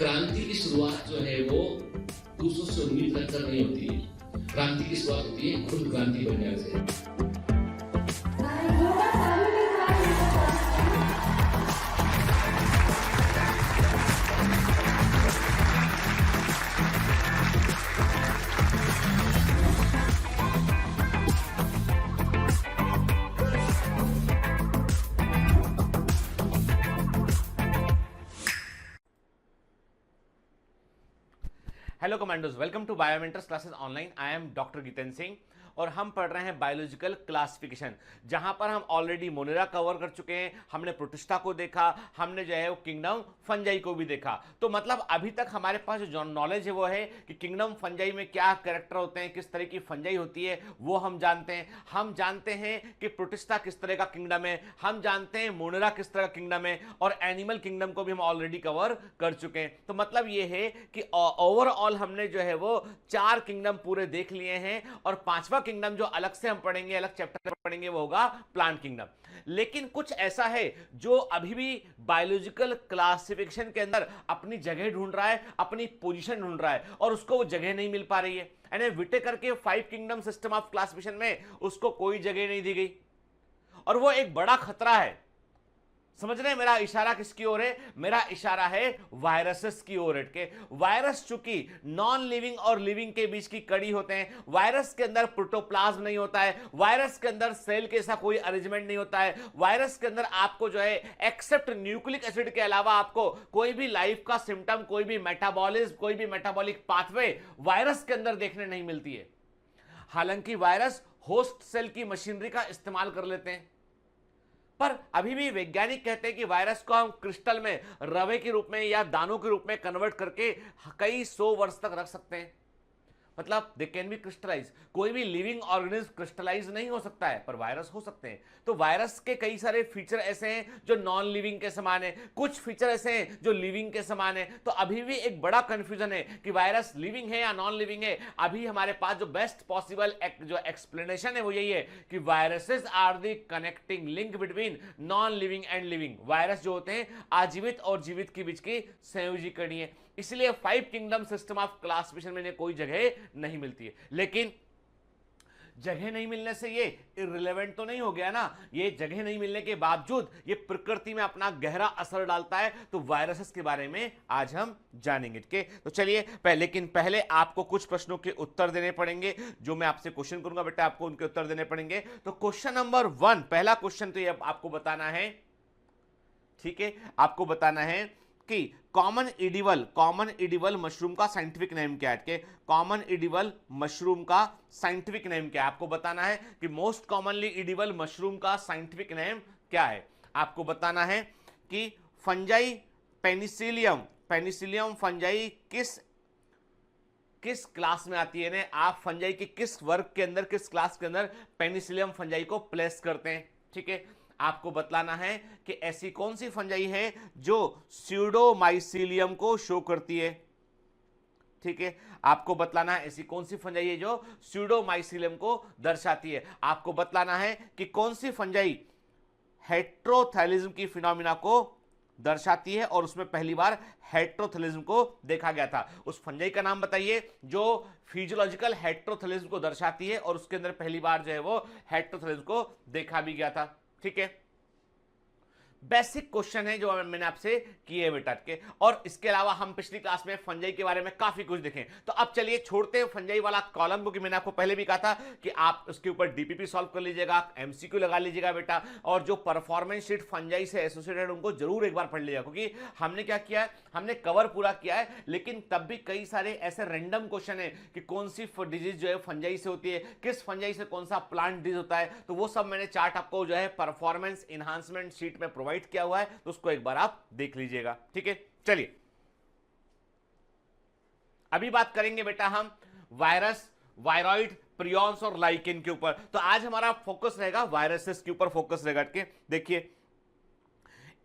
क्रांति की शुरुआत जो है वो दूसरों से उम्मीद रखकर नहीं होती है। क्रांति की शुरुआत होती है खुद क्रांति बनने से। Hello commandos, welcome to Biomentors classes online. I am doctor Jitendra Singh और हम पढ़ रहे हैं बायोलॉजिकल क्लासिफिकेशन, जहां पर हम ऑलरेडी मोनेरा कवर कर चुके हैं। हमने प्रोटिस्टा को देखा, हमने जो है वो किंगडम फंजाई को भी देखा। तो मतलब अभी तक हमारे पास जो नॉलेज है वो है कि किंगडम फंजाई में क्या कैरेक्टर होते हैं, किस तरह की फंजाई होती है वो हम जानते हैं। हम जानते हैं कि प्रोटिस्टा किस तरह का किंगडम है, हम जानते हैं मोनेरा किस तरह का किंगडम है, और एनिमल किंगडम को भी हम ऑलरेडी कवर कर चुके हैं। तो मतलब ये है कि ओवरऑल हमने जो है वो 4 किंगडम पूरे देख लिए हैं, और 5वां किंगडम जो अलग से हम पढ़ेंगे, अलग चैप्टर में पढ़ेंगे, वो होगा प्लांट किंगडम। लेकिन कुछ ऐसा है जो अभी भी बायोलॉजिकल क्लासिफिकेशन के अंदर अपनी जगह ढूंढ रहा है, अपनी पोजीशन ढूंढ रहा है, और उसको वो जगह नहीं मिल पा रही है। यानी विटेकर के 5 किंगडम सिस्टम ऑफ क्लासिफिकेशन में उसको कोई जगह नहीं दी गई, और वो एक बड़ा खतरा है। समझ रहे हैं मेरा इशारा किसकी ओर है? मेरा इशारा है वायरसेस की ओर। के वायरस चूंकि नॉन लिविंग और लिविंग के बीच की कड़ी होते हैं, वायरस के अंदर प्रोटोप्लाज्म नहीं होता है, वायरस के अंदर सेल के ऐसा कोई अरेंजमेंट नहीं होता है, वायरस के अंदर आपको जो है एक्सेप्ट न्यूक्लिक एसिड के अलावा आपको कोई भी लाइफ का सिम्टम, कोई भी मेटाबॉलिज्म, कोई भी मेटाबॉलिक पाथवे वायरस के अंदर देखने नहीं मिलती है। हालांकि वायरस होस्ट सेल की मशीनरी का इस्तेमाल कर लेते हैं, पर अभी भी वैज्ञानिक कहते हैं कि वायरस को हम क्रिस्टल में रवे के रूप में या दानों के रूप में कन्वर्ट करके कई 100 वर्ष तक रख सकते हैं। मतलब दे कैन बी क्रिस्टलाइज। कोई भी लिविंग ऑर्गेनिज्म क्रिस्टलाइज नहीं हो सकता है, पर वायरस हो सकते हैं। तो वायरस के कई सारे फीचर ऐसे हैं जो नॉन लिविंग के समान है, कुछ फीचर ऐसे हैं जो लिविंग के समान है। तो अभी भी एक बड़ा कंफ्यूजन है कि वायरस लिविंग है या नॉन लिविंग है। अभी हमारे पास जो बेस्ट पॉसिबल जो एक्सप्लेनेशन है वो यही है कि viruses are the connecting link between non living and living. Virus जो होते हैं आजीवित और जीवित के बीच की संयोजी कड़ी है। इसलिए 5 किंगडम सिस्टम ऑफ क्लासिफिकेशन में कोई जगह नहीं मिलती है। लेकिन जगह नहीं मिलने से ये इररिलेवेंट तो नहीं हो गया ना। ये जगह नहीं मिलने के बावजूद ये प्रकृति में अपना गहरा असर डालता है। तो वायरसेस के बारे में आज हम जानेंगे। ठीक है, तो चलिए लेकिन पहले आपको कुछ प्रश्नों के उत्तर देने पड़ेंगे। जो मैं आपसे क्वेश्चन करूंगा बेटा, आपको उनके उत्तर देने पड़ेंगे। तो क्वेश्चन नंबर 1, पहला क्वेश्चन तो ये आपको बताना है, ठीक है, आपको बताना है कि कॉमन इडिबल मशरूम का साइंटिफिक नेम क्या है। कॉमन इडिबल मशरूम का साइंटिफिक नेम क्या है, आपको बताना है कि मोस्ट कॉमनली इडिबल मशरूम का साइंटिफिक नेम क्या है। आपको बताना है कि फंजाई पेनिसिलियम फंजाई किस क्लास में आती है ने, आप फंजाई के किस वर्ग के अंदर, किस क्लास के अंदर पेनिसिलियम फंजाई को प्लेस करते हैं। ठीक है, आपको बतलाना है कि ऐसी कौन सी फंजाई है जो स्यूडोमाइसीलियम को शो करती है। ठीक है, आपको बतलाना है ऐसी कौन सी फंजाई है जो स्यूडोमाइसीलियम को दर्शाती है। आपको बतलाना है कि कौन सी फंजाई हेट्रोथैलिज्म की फिनोमिना को दर्शाती है, और उसमें पहली बार हेट्रोथैलिज्म को देखा गया था। उस फंजाई का नाम बताइए जो फिजियोलॉजिकल हेट्रोथैलिज्म को दर्शाती है, और उसके अंदर पहली बार जो है वो हेट्रोथैलिज्म को देखा भी गया था। ठीक है, बेसिक क्वेश्चन है जो मैंने आपसे किए बेटा के। और इसके अलावा हम पिछली क्लास में फंजाई के बारे में काफी कुछ देखें। तो अब चलिए छोड़ते हैं फंजाई वाला कॉलम, क्योंकि मैंने आपको पहले भी कहा था कि आप उसके ऊपर डीपीपी सॉल्व कर लीजिएगा, एमसीक्यू लगा लीजिएगा बेटा, और जो परफॉर्मेंस शीट फंजाई से एसोसिएटेड उनको जरूर एक बार पढ़ लीजिएगा। क्योंकि हमने क्या किया है, हमने कवर पूरा किया है, लेकिन तब भी कई सारे ऐसे रैंडम क्वेश्चन है कि कौन सी डिजीज जो है फंजाई से होती है, किस फंजाई से कौन सा प्लांट डिजीज होता है। तो वो सब मैंने चार्ट आपको जो है परफॉर्मेंस इनहांसमेंट शीट में प्रोवाइड किया हुआ है, तो उसको एक बार आप देख लीजिएगा। ठीक है, चलिए अभी बात करेंगे बेटा हम वायरस, वायरॉइड, प्रियॉन्स और लाइकेन के ऊपर। तो आज हमारा फोकस रहेगा वायरसेस के ऊपर, फोकस रहेगा। देखिए,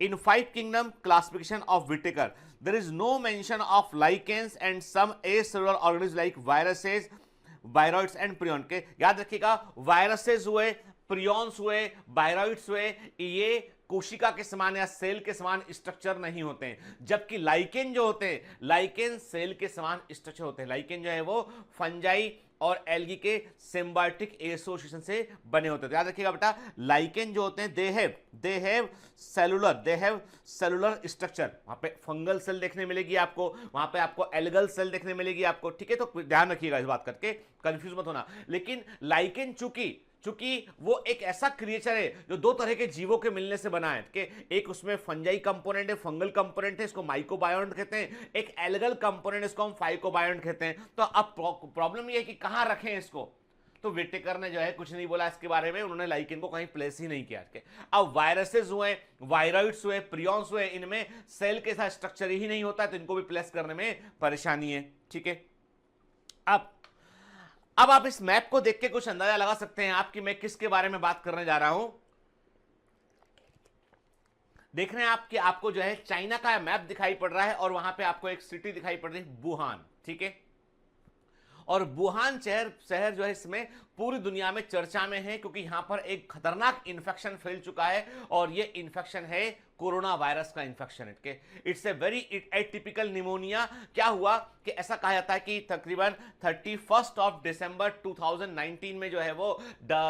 इन 5 kingdom classification of Whittaker there is no mention of lichens and some acellular organism like viruses, viroids and prion. के याद रखिएगा, वायरसेस हुए, प्रियॉन्स हुए, वायरॉइड्स हुए, ये कोशिका के समान या सेल के समान स्ट्रक्चर नहीं होते हैं, जबकि लाइकेन जो होते हैं, लाइकेन सेल के समान स्ट्रक्चर होते हैं। लाइकेन जो है वो फंजाई और एल्गी के सिम्बायोटिक एसोसिएशन से बने होते हैं। तो याद रखिएगा बेटा, लाइकेन जो होते हैं दे हैव सेलुलर स्ट्रक्चर। वहां पे फंगल सेल देखने मिलेगी आपको, वहां पे आपको एल्गल सेल देखने मिलेगी आपको, ठीक है। तो ध्यान रखिएगा इस बात करके, कंफ्यूज मत होना। लेकिन लाइकेन चूंकि वो एक ऐसा क्रिएचर है जो दो तरह के जीवों के मिलने से बना है कि एक उसमें फंजाई कंपोनेंट है, फंगल कंपोनेंट है, इसको माइकोबायोन्ट कहते हैं, एक एल्गल कंपोनेंट इसको हम फाइकोबायोन्ट कहते हैं। तो अब प्रॉब्लम ये है कि कहां रखें इसको। तो विटेकर ने जो है कुछ नहीं बोला इसके बारे में, उन्होंने लाइकेन को कहीं प्लेस ही नहीं किया। अब वायरसेस हुए, वायरॉइड्स हुए, प्रियॉन्स हुए, इनमें सेल के साथ स्ट्रक्चर ही नहीं होता, तो इनको भी प्लेस करने में परेशानी है, ठीक है। अब आप इस मैप को देख के कुछ अंदाजा लगा सकते हैं आप कि मैं किसके बारे में बात करने जा रहा हूं। देख रहे हैं आप कि आपको जो है चाइना का मैप दिखाई पड़ रहा है और वहां पे आपको एक सिटी दिखाई पड़ रही है, वुहान, ठीक है। और वुहान शहर जो है इसमें पूरी दुनिया में चर्चा में है, क्योंकि यहां पर एक खतरनाक इंफेक्शन फैल चुका है और ये इंफेक्शन है कोरोना वायरस का इंफेक्शन है। It's a very atypical pneumonia. क्या हुआ कि ऐसा कहा जाता है कि तकरीबन 31 दिसंबर 2019 में जो है वो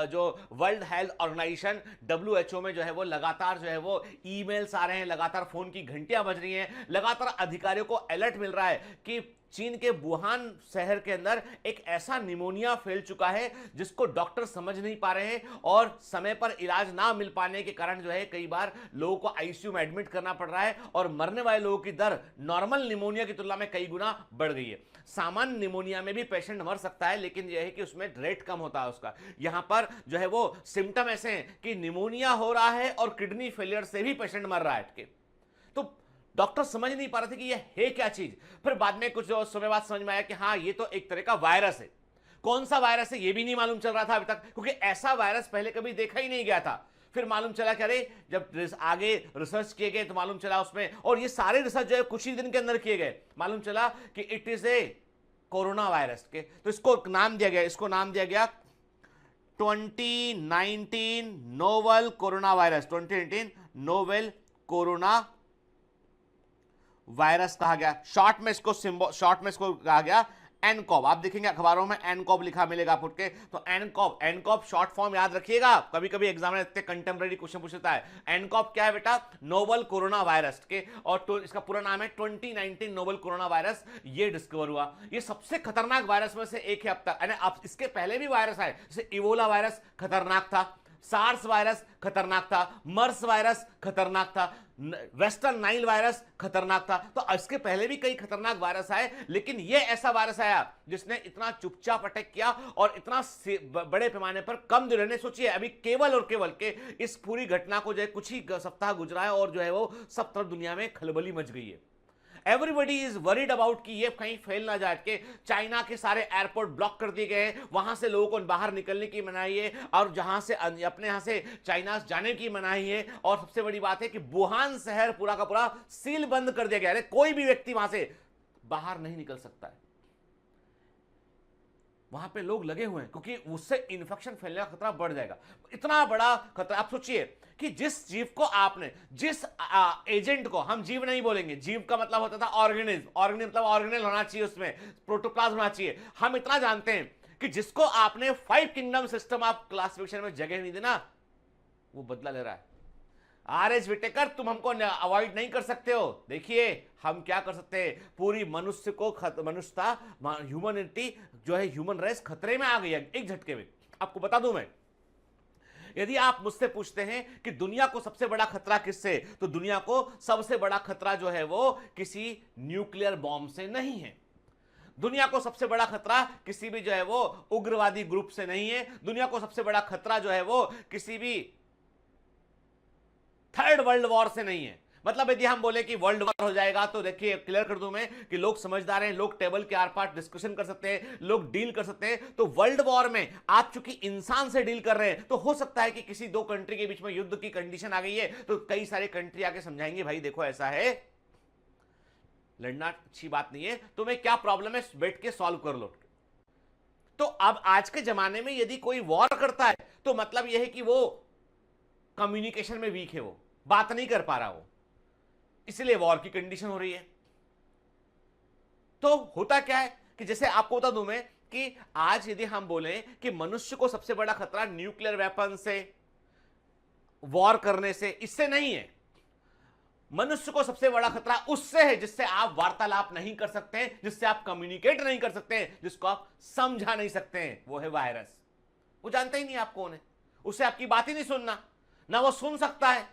जो वर्ल्ड हेल्थ ऑर्गेनाइजेशन WHO में जो है वो लगातार जो है वो ईमेल्स आ रहे हैं, लगातार फोन की घंटियां बज रही हैं, लगातार अधिकारियों को अलर्ट मिल रहा है कि चीन के वुहान शहर के अंदर एक ऐसा निमोनिया फैल चुका है जिसको डॉक्टर समझ नहीं पा रहे हैं और समय पर इलाज ना मिल पाने के कारण जो है कई बार लोगों को आईसीयू में एडमिट करना पड़ रहा है और मरने वाले लोगों की दर नॉर्मल निमोनिया की तुलना में कई गुना बढ़ गई है। सामान्य निमोनिया में भी पेशेंट मर सकता है, लेकिन यह है कि उसमें रेट कम होता है उसका। यहां पर जो है वो सिम्टम ऐसे हैं कि निमोनिया हो रहा है और किडनी फेलियर से भी पेशेंट मर रहा है। तो डॉक्टर समझ नहीं पा रहे थे कि यह है क्या चीज। फिर बाद में कुछ समय बाद समझ में आया कि हाँ, ये तो एक तरह का वायरस है। कौन सा वायरस है ये भी नहीं मालूम चल रहा था अभी तक, क्योंकि ऐसा वायरस पहले कभी देखा ही नहीं गया था। फिर मालूम चला कि अरे जब आगे रिसर्च किए गए तो मालूम चला उसमें, और ये सारे रिसर्च जो है कुछ ही दिन के अंदर किए गए, मालूम चला कि it is a corona virus के। तो इसको नाम दिया गया 2019 novel corona virus, 2019 novel corona virus कहा गया। शॉर्ट में इसको कहा गया एनकॉव। आप देखेंगे अखबारों में एनकॉव लिखा मिलेगा फुट के, तो एनकॉव शॉर्ट फॉर्म याद रखिएगा, कभी कभी एग्जाम में इतने कंटेम्प्रेरी क्वेश्चन पूछता है। एनकॉव क्या है बेटा? नोवल कोरोना वायरस के, और तो इसका पूरा नाम है 2019 नोवल कोरोना वायरस। ये डिस्कवर हुआ, ये सबसे खतरनाक वायरस में से एक है अब तक। अब इसके पहले भी वायरस आए, जैसे इबोला वायरस खतरनाक था, सार्स वायरस खतरनाक था, मर्स वायरस खतरनाक था, वेस्टर्न नाइल वायरस खतरनाक था। तो इसके पहले भी कई खतरनाक वायरस आए, लेकिन यह ऐसा वायरस आया जिसने इतना चुपचाप अटैक किया और इतना बड़े पैमाने पर कम दिन रहने। सोचिए अभी केवल और केवल के इस पूरी घटना को जो है कुछ ही सप्ताह गुजरा है और जो है वो सब तरफ दुनिया में खलबली मच गई है। एवरीबडी इज वरीड अबाउट कि ये कहीं फैल ना जाए, कि चाइना के सारे एयरपोर्ट ब्लॉक कर दिए गए, वहां से लोगों को बाहर निकलने की मनाही है और जहां से अपने यहां से चाइना जाने की मनाही है। और सबसे बड़ी बात है कि वुहान शहर पूरा का पूरा सील बंद कर दिया गया है, कोई भी व्यक्ति वहां से बाहर नहीं निकल सकता है। वहां पे लोग लगे हुए हैं क्योंकि उससे इन्फेक्शन फैलने का खतरा बढ़ जाएगा। इतना बड़ा खतरा। आप सोचिए कि जिस जीव को आपने, जिस एजेंट को, हम जीव नहीं बोलेंगे, जीव का मतलब होता था ऑर्गेनिज्म, मतलब ऑर्गेनल होना चाहिए, उसमें प्रोटोप्लाज्म होना चाहिए। हम इतना जानते हैं कि जिसको आपने 5 किंगडम सिस्टम ऑफ क्लासिफिकेशन में जगह नहीं देना, वो बदला ले रहा है। आर.एच. विटेकर, तुम हमको अवॉइड नहीं कर सकते हो। देखिए हम क्या कर सकते हैं, पूरी मनुष्य को मनुष्यता, ह्यूमनिटी जो है, ह्यूमन रेस खतरे में आ गई है एक झटके में। आपको बता दूं मैं, यदि आप मुझसे पूछते हैं कि दुनिया को सबसे बड़ा खतरा किससे, तो दुनिया को सबसे बड़ा खतरा जो है वो किसी न्यूक्लियर बॉम्ब से नहीं है। दुनिया को सबसे बड़ा खतरा किसी भी जो है वो उग्रवादी ग्रुप से नहीं है। दुनिया को सबसे बड़ा खतरा जो है वो किसी भी थर्ड वर्ल्ड वॉर से नहीं है। मतलब यदि हम बोले कि वर्ल्ड वॉर हो जाएगा, तो देखिए क्लियर कर दूं मैं कि लोग समझदार हैं, लोग टेबल के आर पार डिस्कशन कर सकते हैं, लोग डील कर सकते हैं। तो वर्ल्ड वॉर में आप चूंकि इंसान से डील कर रहे हैं, तो हो सकता है कि किसी दो कंट्री के बीच में युद्ध की कंडीशन आ गई है, तो कई सारे कंट्री आके समझाएंगे भाई देखो ऐसा है, लड़ना अच्छी बात नहीं है, तुम्हें क्या प्रॉब्लम है, बैठ के सॉल्व कर लो। तो अब आज के जमाने में यदि कोई वॉर करता है तो मतलब यह है कि वो कम्युनिकेशन में वीक है, वो बात नहीं कर पा रहा वो, इसलिए वॉर की कंडीशन हो रही है। तो होता क्या है कि जैसे आपको बता दूं मैं कि आज यदि हम बोलें कि मनुष्य को सबसे बड़ा खतरा न्यूक्लियर वेपन से, वॉर करने से, इससे नहीं है। मनुष्य को सबसे बड़ा खतरा उससे है जिससे आप वार्तालाप नहीं कर सकते हैं, जिससे आप कम्युनिकेट नहीं कर सकते हैं, जिसको आप समझा नहीं सकते हैं, वो है वायरस। वो जानते ही नहीं आप कौन है, उससे आपकी बात ही नहीं सुनना, ना वो सुन सकता है।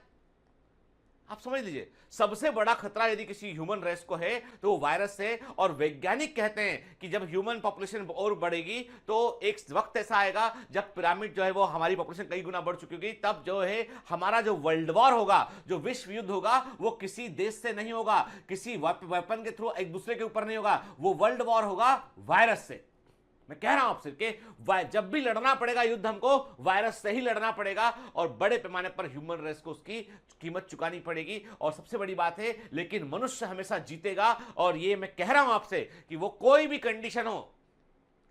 आप समझ लीजिए, सबसे बड़ा खतरा यदि किसी ह्यूमन रेस को है तो वो वायरस है। और वैज्ञानिक कहते हैं कि जब ह्यूमन पॉपुलेशन और बढ़ेगी तो एक वक्त ऐसा आएगा जब पिरामिड जो है वो हमारी पॉपुलेशन कई गुना बढ़ चुकी होगी, तब जो है हमारा जो वर्ल्ड वॉर होगा, जो विश्व युद्ध होगा, वो किसी देश से नहीं होगा, किसी वेपन के थ्रू एक दूसरे के ऊपर नहीं होगा, वो वर्ल्ड वॉर होगा वायरस से। मैं कह रहा हूं आपसे कि जब भी लड़ना पड़ेगा युद्ध, हमको वायरस से ही लड़ना पड़ेगा और बड़े पैमाने पर ह्यूमन रेस को उसकी कीमत चुकानी पड़ेगी। और सबसे बड़ी बात है, लेकिन मनुष्य हमेशा जीतेगा। और ये मैं कह रहा हूं आपसे कि वो कोई भी कंडीशन हो,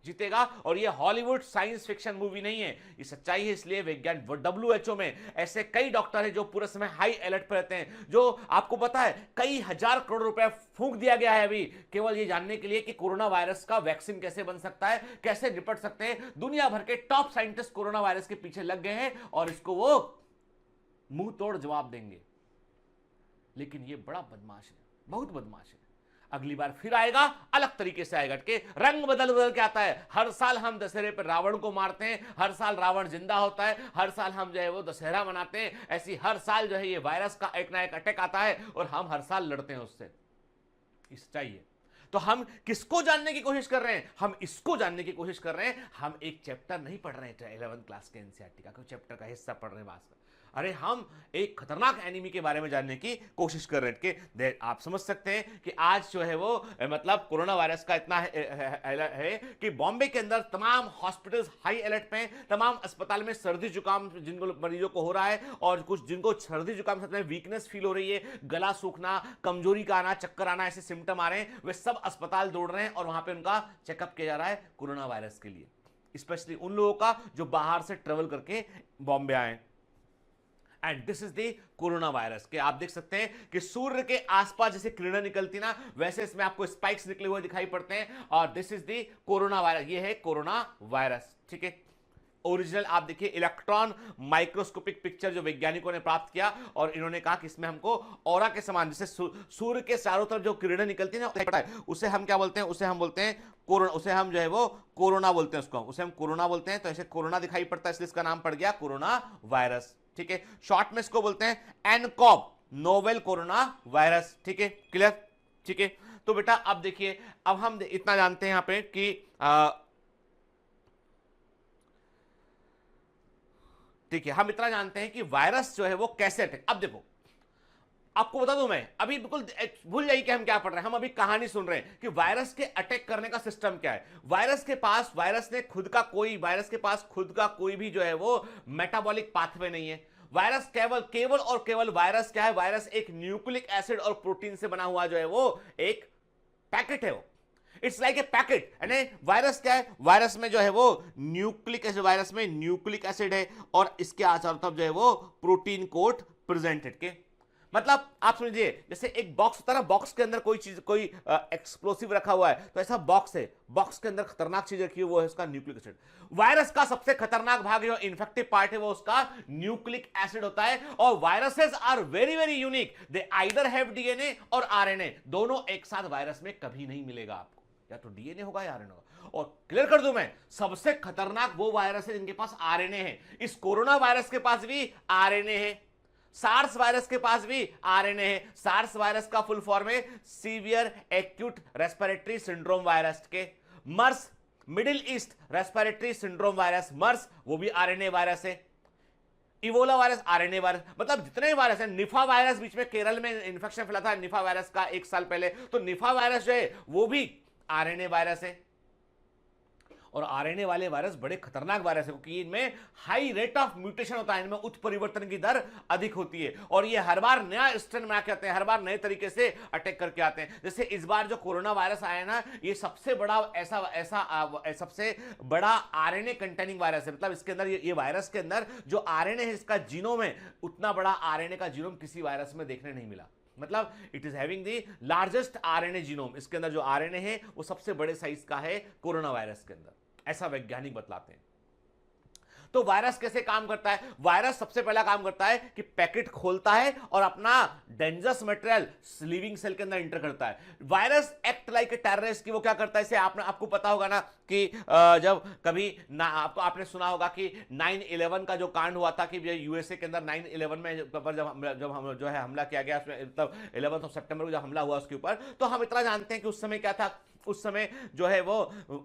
जीतेगा। और ये हॉलीवुड साइंस फिक्शन मूवी नहीं है, ये सच्चाई है। इसलिए विज्ञान WHO में ऐसे कई डॉक्टर हैं जो पूरे समय हाई अलर्ट पर रहते हैं। जो आपको पता है कई हजार करोड़ रुपए फूंक दिया गया है अभी केवल ये जानने के लिए कि कोरोना वायरस का वैक्सीन कैसे बन सकता है, कैसे निपट सकते हैं। दुनिया भर के टॉप साइंटिस्ट कोरोना वायरस के पीछे लग गए हैं और इसको वो मुंह तोड़ जवाब देंगे। लेकिन ये बड़ा बदमाश है, बहुत बदमाश है। अगली बार फिर आएगा, अलग तरीके से आएगा, के रंग बदल बदल के आता है। हर साल हम दशहरे पर रावण को मारते हैं, हर साल रावण जिंदा होता है, हर साल हम जो है वो दशहरा मनाते हैं। ऐसी हर साल जो है ये वायरस का एक ना एक अटैक आता है और हम हर साल लड़ते हैं उससे। इस चाहिए तो हम किसको जानने की कोशिश कर रहे हैं? हम इसको जानने की कोशिश कर रहे हैं। हम एक चैप्टर नहीं पढ़ रहे हैं 11th क्लास के NCERT का, कोई चैप्टर का हिस्सा पढ़ रहे हैं वास्तव। अरे हम एक खतरनाक एनिमी के बारे में जानने की कोशिश कर रहे हैं कि आप समझ सकते हैं कि आज जो है वो मतलब कोरोना वायरस का इतना है कि बॉम्बे के अंदर तमाम हॉस्पिटल्स हाई अलर्ट पे हैं। तमाम अस्पताल में सर्दी जुकाम जिनको मरीजों को हो रहा है और कुछ जिनको सर्दी जुकाम साथ में वीकनेस फील हो रही है, गला सूखना, कमजोरी का आना, चक्कर आना, ऐसे सिम्टम आ रहे हैं, वे सब अस्पताल दौड़ रहे हैं और वहां पर उनका चेकअप किया जा रहा है कोरोना वायरस के लिए। स्पेशली उन लोगों का जो बाहर से ट्रेवल करके बॉम्बे आए। And this is the corona virus के आप देख सकते हैं कि सूर्य के आसपास जैसे किरणें निकलती ना, वैसे इसमें आपको स्पाइक्स निकले हुए दिखाई पड़ते हैं। और this is the corona virus, ये है कोरोना वायरस। ठीक है, ओरिजिनल आप देखिए इलेक्ट्रॉन माइक्रोस्कोपिक पिक्चर जो वैज्ञानिकों ने प्राप्त किया और इन्होंने कहा कि इसमें हमको ऑरा के समान जैसे सूर्य के चारों तरफ जो किरणें निकलती है ना, उसे हम क्या बोलते हैं? उसे हम बोलते हैं कोरोना, उसे हम जो है वो कोरोना बोलते हैं, उसे हम कोरोना बोलते हैं। तो ऐसे कोरोना दिखाई पड़ता है इसलिए इसका नाम पड़ गया कोरोना वायरस। ठीक है, शॉर्ट में इसको बोलते हैं एनकॉव, नोवेल कोरोना वायरस। ठीक है, क्लियर? ठीक है, तो बेटा अब देखिए, अब हम इतना जानते हैं यहां पे कि ठीक है, हम इतना जानते हैं कि वायरस जो है वो कैसे अटैक। अब देखो आपको बता दूं, मैं अभी बिल्कुल भूल जाइए कि हम क्या पढ़ रहे हैं, हम अभी कहानी सुन रहे हैं कि वायरस के अटैक करने का सिस्टम क्या है। वायरस के पास खुद का कोई भी जो है वो मेटाबॉलिक पाथवे नहीं है। वायरस केवल और केवल वायरस क्या है? वायरस एक न्यूक्लिक एसिड और प्रोटीन से बना हुआ जो है वो एक पैकेट है। वो इट्स लाइक ए पैकेट। यानी वायरस क्या है? वायरस में जो है वो न्यूक्लिक एसिड, वायरस में न्यूक्लिक एसिड है और इसके चारों तरफ जो है वो प्रोटीन कोट प्रेजेंटेड के। मतलब आप समझिए जैसे एक बॉक्स होता है ना, बॉक्स के अंदर कोई चीज, कोई एक्सप्लोसिव रखा हुआ है, तो ऐसा बॉक्स है, बॉक्स के अंदर खतरनाक चीज रखी हुई वो है उसका न्यूक्लिक एसिड। वायरस का सबसे खतरनाक भाग जो इन्फेक्टिव पार्ट है वो उसका न्यूक्लिक एसिड होता है। और viruses are very very unique, they either have DNA और आरएनए, दोनों एक साथ वायरस में कभी नहीं मिलेगा आपको, या तो डीएनए होगा या आरएनए होगा। और क्लियर कर दूं मैं, सबसे खतरनाक वो वायरस है जिनके पास आरएनए है। इस कोरोना वायरस के पास भी आरएनए है, सार्स वायरस के पास भी आरएनए है। सार्स वायरस का फुल फॉर्म है severe acute respiratory syndrome virus के। MERS, Middle East respiratory syndrome virus, MERS, वो भी आरएनए वायरस है। इबोला वायरस आरएनए वायरस, मतलब जितने वायरस है। निफा वायरस बीच में केरल में इंफेक्शन फैला था निफा वायरस का 1 साल पहले, तो निफा वायरस जो है वो भी आरएनए वायरस है। और आरएनए वाले वायरस बड़े खतरनाक वायरस है क्योंकि इनमें हाई रेट ऑफ म्यूटेशन होता है, इनमें उत्परिवर्तन की दर अधिक होती है और ये हर बार नया स्ट्रेन में आके आते हैं, हर बार नए तरीके से अटैक करके आते हैं। जैसे इस बार जो कोरोना वायरस आया ना, ये सबसे बड़ा सबसे बड़ा आरएनए कंटेनिंग वायरस है। मतलब इसके अंदर ये वायरस के अंदर जो आरएनए है, इसका जीनोम है, उतना बड़ा आरएनए का जीनोम किसी वायरस में देखने नहीं मिला। मतलब it is having the largest RNA genome. इसके अंदर जो आरएनए है वो सबसे बड़े साइज का है कोरोना वायरस के अंदर, ऐसा वैज्ञानिक बतलाते हैं। तो वायरस कैसे काम करता है? वायरस सबसे पहला काम करता है कि पैकेट खोलता है और अपना डेंजरस मटेरियल लिविंग सेल के अंदर इंटर करता है। Virus act like a terrorist की वो क्या करता है, इसे आपको पता होगा ना कि जब कभी आपने सुना होगा कि 9/11 का जो कांड हुआ था कि यूएसए के अंदर 9/11 में जब हम जो है हमला किया गया, उसमें मतलब 11 सितंबर को जब हमला हुआ उसके ऊपर, तो हम इतना जानते हैं कि उस समय क्या था। उस समय जो है वो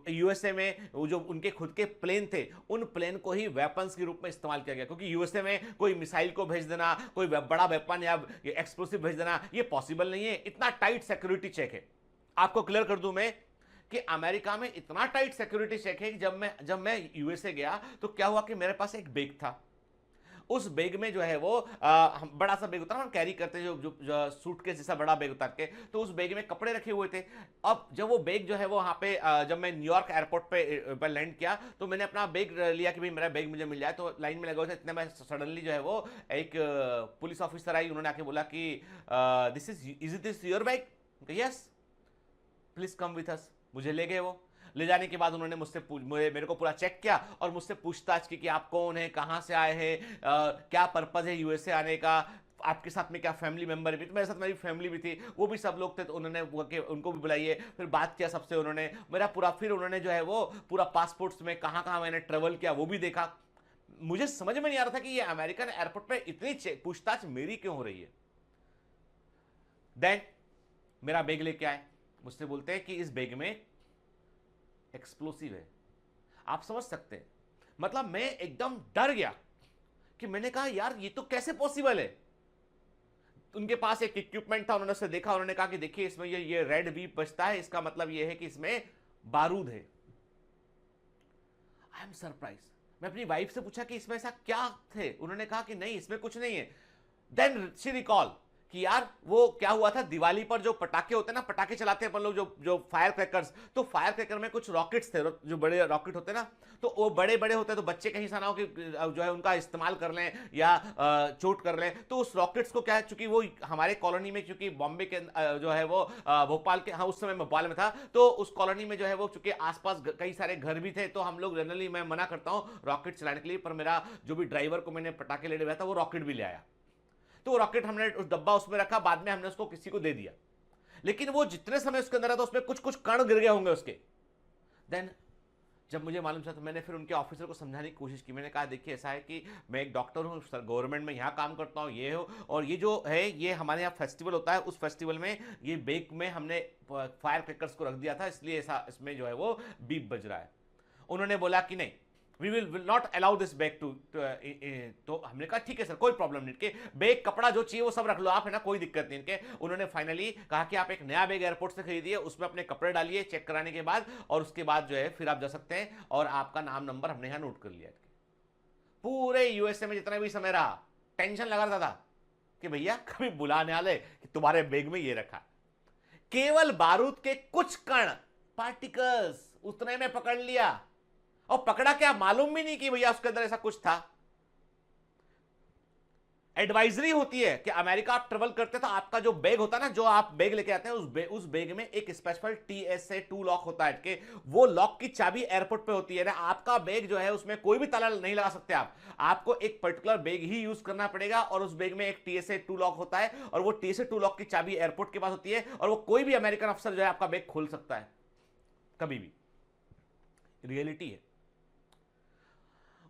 यूएसए में जो उनके खुद के प्लेन थे, उन प्लेन को ही वेपन्स के रूप में इस्तेमाल किया गया, क्योंकि यूएसए में कोई मिसाइल को भेज देना, कोई बड़ा वेपन या एक्सप्लोसिव भेज देना, ये पॉसिबल नहीं है। इतना टाइट सिक्योरिटी चेक है। आपको क्लियर कर दूं मैं कि अमेरिका में इतना टाइट सिक्योरिटी चेक है कि जब मैं यूएसए गया तो क्या हुआ कि मेरे पास एक बैग था। उस बैग में जो है वो बड़ा सा बैग होता है, हम कैरी करते हैं जो सूटकेस जैसा बड़ा बैग उतार के, तो उस बैग में कपड़े रखे हुए थे। अब जब वो बैग जो है वो वहां पे जब मैं न्यूयॉर्क एयरपोर्ट पे लैंड किया तो मैंने अपना बैग लिया कि भाई मेरा बैग मुझे मिल जाए, तो लाइन में लगा हुआ था। इतने में सडनली जो है वो एक पुलिस ऑफिसर आई, उन्होंने आके बोला कि is this your bag? Yes, please come with us. मुझे ले गए। वो ले जाने के बाद उन्होंने मेरे को पूरा चेक किया और मुझसे पूछताछ की कि आप कौन है, कहां से आए हैं, क्या पर्पज है यूएसए आने का, आपके साथ में क्या फैमिली मेंबर भी? तो मेरे साथ मेरी फैमिली भी थी, वो भी सब लोग थे, तो उन्होंने उनको भी बुलाइए, फिर बात किया सबसे। उन्होंने मेरा फिर उन्होंने जो है वो पूरा पासपोर्ट्स में कहाँ कहाँ मैंने ट्रेवल किया वो भी देखा। मुझे समझ में नहीं आ रहा था कि ये अमेरिकन एयरपोर्ट पे इतनी पूछताछ मेरी क्यों हो रही है। देन मेरा बैग लेके आए, मुझसे बोलते हैं कि इस बैग में एक्सप्लोसिव है। आप समझ सकते हैं, मतलब मैं एकदम डर गया कि मैंने कहा यार ये तो कैसे पॉसिबल है। उनके पास एक इक्विपमेंट था, उन्होंने उसे देखा, उन्होंने कहा कि देखिए इसमें ये रेड बीप बजता है, इसका मतलब ये है कि इसमें बारूद है। I am surprise. मैं अपनी वाइफ से पूछा कि इसमें ऐसा क्या थे, उन्होंने कहा कि नहीं इसमें कुछ नहीं है। देन शी रिकॉल कि यार वो क्या हुआ था, दिवाली पर जो पटाखे होते हैं ना, पटाखे चलाते हैं अपन लोग, जो फायर क्रैकर्स, तो फायर क्रैकर में कुछ रॉकेट्स थे, जो बड़े रॉकेट होते हैं ना, तो वो बड़े बड़े होते हैं, तो बच्चे कहीं सा ना हो कि जो है उनका इस्तेमाल कर लें या चोट कर लें। तो उस रॉकेट्स को क्या है, चूंकि वो हमारे कॉलोनी में, चूंकि बॉम्बे के जो है वो भोपाल के, हाँ उस समय भोपाल में था, तो उस कॉलोनी में जो है वो चूंकि आसपास कई सारे घर भी थे, तो हम लोग जनरली, मैं मना करता हूँ रॉकेट चलाने के लिए, पर मेरा जो भी ड्राइवर को मैंने पटाखे लेने गया था वो रॉकेट भी ले आया। तो रॉकेट हमने उस डब्बा उसमें रखा, बाद में हमने उसको किसी को दे दिया, लेकिन वो जितने समय उसके अंदर था उसमें कुछ कुछ कण गिर गए होंगे उसके। देन जब मुझे मालूम चला तो मैंने फिर उनके ऑफिसर को समझाने की कोशिश की। मैंने कहा देखिए ऐसा है कि मैं एक डॉक्टर हूँ, गवर्नमेंट में यहाँ काम करता हूँ, ये हो, और ये जो है ये हमारे यहाँ फेस्टिवल होता है, उस फेस्टिवल में ये बेक में हमने फायर क्रैकर्स को रख दिया था, इसलिए ऐसा इसमें जो है वो बीप बज रहा है। उन्होंने बोला कि नहीं, we will not allow this bag to तो हमने कहा ठीक है सर, कोई प्रॉब्लम नहीं, के बैग कपड़ा जो चाहिए वो सब रख लो आप, है ना, कोई दिक्कत नहीं इनके। उन्होंने फाइनली कहा कि आप एक नया बैग एयरपोर्ट से खरीदिए, उसमें अपने कपड़े डालिए चेक कराने के बाद, और उसके बाद जो है फिर आप जा सकते हैं, और आपका नाम नंबर हमने यहाँ नोट कर लिया। पूरे यूएसए में जितना भी समय रहा टेंशन लगा रहता था कि भैया कभी बुलाने वाले कि तुम्हारे बैग में ये रखा। केवल बारूद के कुछ कण, पार्टिकल्स, उतने में पकड़ लिया, और पकड़ा क्या मालूम भी नहीं कि भैया उसके अंदर ऐसा कुछ था। एडवाइजरी होती है कि अमेरिका आप ट्रेवल करते तो आपका जो बैग होता है ना, जो आप बैग लेके आते हैं, उस बैग में एक स्पेशल TSA 2 लॉक होता है कि वो लॉक की चाबी एयरपोर्ट पे होती है ना। आपका बैग जो है उसमें कोई भी ताला नहीं लगा सकते आप, आपको एक पर्टिकुलर बैग ही यूज करना पड़ेगा, और उस बैग में एक TSA 2 लॉक होता है, और वो TSA 2 लॉक की चाबी एयरपोर्ट के पास होती है, और वो कोई भी अमेरिकन अफसर जो है आपका बैग खोल सकता है कभी भी। रियलिटी है।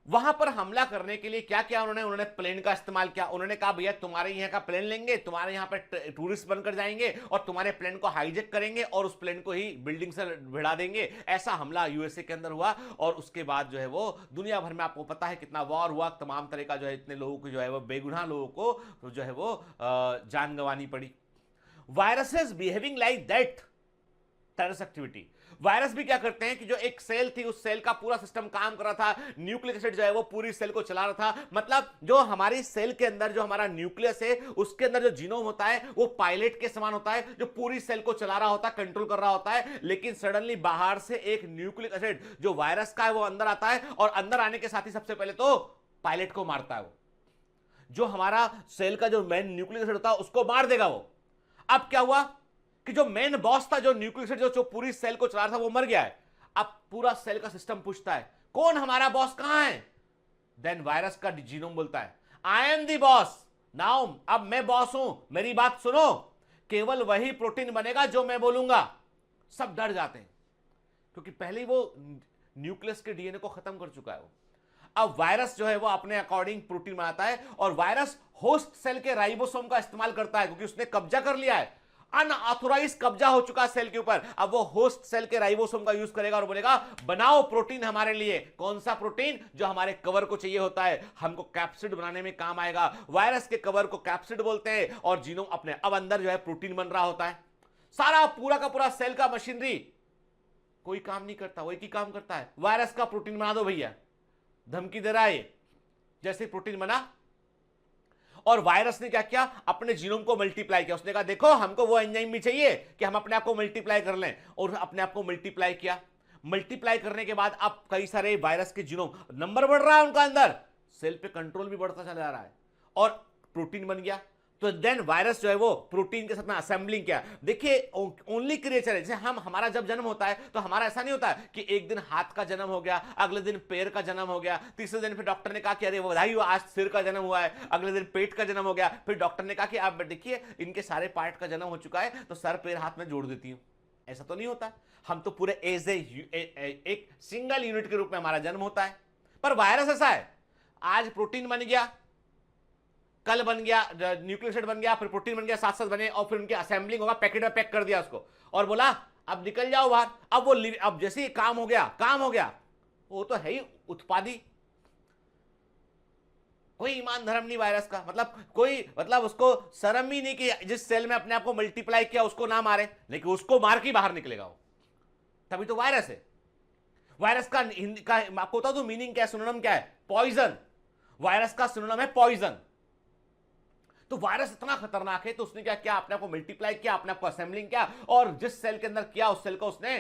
वहां पर हमला करने के लिए क्या किया उन्होंने प्लेन का इस्तेमाल किया। उन्होंने कहा भैया तुम्हारे यहाँ का प्लेन लेंगे, तुम्हारे यहाँ पे टूरिस्ट बनकर जाएंगे, और तुम्हारे प्लेन को हाईजेक करेंगे, और उस प्लेन को ही बिल्डिंग से भिड़ा देंगे। ऐसा हमला यूएसए के अंदर हुआ, और उसके बाद जो है वो दुनिया भर में आपको पता है कितना वॉर हुआ, तमाम तरह का जो है इतने लोगों को जो है वो बेगुनाह लोगों को जो है वो जान गंवानी पड़ी। Viruses behaving like that terrorist activity. Virus भी क्या करते हैं कि जो एक सेल थी उस सेल का पूरा सिस्टम काम कर रहा था, न्यूक्लिक एसिड जो है वो पूरी सेल को चला रहा था। मतलब जो हमारी सेल के अंदर जो हमारा न्यूक्लियस है उसके अंदर जो जीनोम होता है वो पायलट के समान होता है, जो पूरी सेल को चला रहा होता है, कंट्रोल कर रहा होता है। लेकिन सडनली बाहर से एक न्यूक्लिक एसिड जो वायरस का है वो अंदर आता है, और अंदर आने के साथ ही सबसे पहले तो पायलट को मारता है। वो जो हमारा सेल का जो मेन न्यूक्लिक एसिड होता है उसको मार देगा वो। अब क्या हुआ कि जो मेन बॉस था, जो न्यूक्लिक एसिड जो पूरी सेल को चला रहा था, वो मर गया है। अब पूरा सेल का सिस्टम पूछता है कौन हमारा बॉस कहां है? देन वायरस का जीनोम बोलता है I am the boss now, अब मैं बॉस हूं, मेरी बात सुनो, केवल वही प्रोटीन बनेगा जो मैं बोलूंगा। सब डर जाते हैं क्योंकि पहले ही वो न्यूक्लियस के डीएनए को खत्म कर चुका है वो। अब वायरस जो है वो अपने अकॉर्डिंग प्रोटीन बनाता है, और वायरस होस्ट सेल के राइबोसोम का इस्तेमाल करता है क्योंकि उसने कब्जा कर लिया है, अनऑथोराइज कब्जा हो चुका सेल के ऊपर। अब वो होस्ट सेल के राइबोसोम का यूज करेगा और बोलेगा बनाओ प्रोटीन हमारे लिए। कौन सा प्रोटीन? जो हमारे कवर को चाहिए होता है, हमको कैप्सिड बनाने में काम आएगा। वायरस के कवर को कैप्सिड बोलते हैं, और जीनोम अपने अब अंदर जो है प्रोटीन बन रहा होता है। सारा पूरा का पूरा सेल का मशीनरी कोई काम नहीं करता, वही की काम करता है, वायरस का प्रोटीन बना दो भैया। धमकी दे रहा है ये। जैसे प्रोटीन बना और वायरस ने क्या किया, अपने जीनोम को मल्टीप्लाई किया। उसने कहा देखो हमको वो एंजाइम भी चाहिए कि हम अपने आप को मल्टीप्लाई कर लें, और अपने आप को मल्टीप्लाई किया। मल्टीप्लाई करने के बाद अब कई सारे वायरस के जीनोम नंबर बढ़ रहा है उनका, अंदर सेल पे कंट्रोल भी बढ़ता चला जा रहा है, और प्रोटीन बन गया। तो देन वायरस जो है वो प्रोटीन के साथ में असेंबलिंग किया। देखिए ओनली क्रिएचर है, जैसे हमारा जब जन्म होता है तो हमारा ऐसा नहीं होता है कि एक दिन हाथ का जन्म हो गया, अगले दिन पैर का जन्म हो गया, तीसरे दिन फिर डॉक्टर ने कहा कि अरे बधाई हो आज सिर का जन्म हुआ है, अगले दिन पेट का जन्म हो गया, फिर डॉक्टर ने कहा कि आप देखिए इनके सारे पार्ट का जन्म हो चुका है तो सर पैर हाथ में जोड़ देती हूँ। ऐसा तो नहीं होता, हम तो पूरे एज एक सिंगल यूनिट के रूप में हमारा जन्म होता है। पर वायरस ऐसा है, आज प्रोटीन बन गया, कल बन गया न्यूक्लिक एसिड बन गया, फिर प्रोटीन बन गया, साथ साथ बने, और फिर उनकी असेंबलिंग होगा, पैकेट में पैक कर दिया उसको और बोला अब निकल जाओ बाहर। अब वो अब जैसे ही काम हो गया, वो तो है ही उत्पादी। कोई ईमान धर्म नहीं वायरस का, मतलब उसको शर्म ही नहीं कि जिस सेल में अपने आप को मल्टीप्लाई किया उसको ना मारे, लेकिन उसको मार के बाहर निकलेगा वो। तभी तो वायरस है। वायरस का हिंदी का आपको बता दूं मीनिंग क्या है, सिनोनिम क्या है? पॉइजन। वायरस का सिनोनिम है पॉइजन। तो वायरस इतना खतरनाक है तो उसने क्या किया, अपने आप को मल्टीप्लाई किया, अपने आप को असेंबलिंग किया, और जिस सेल के अंदर किया उस सेल को उसने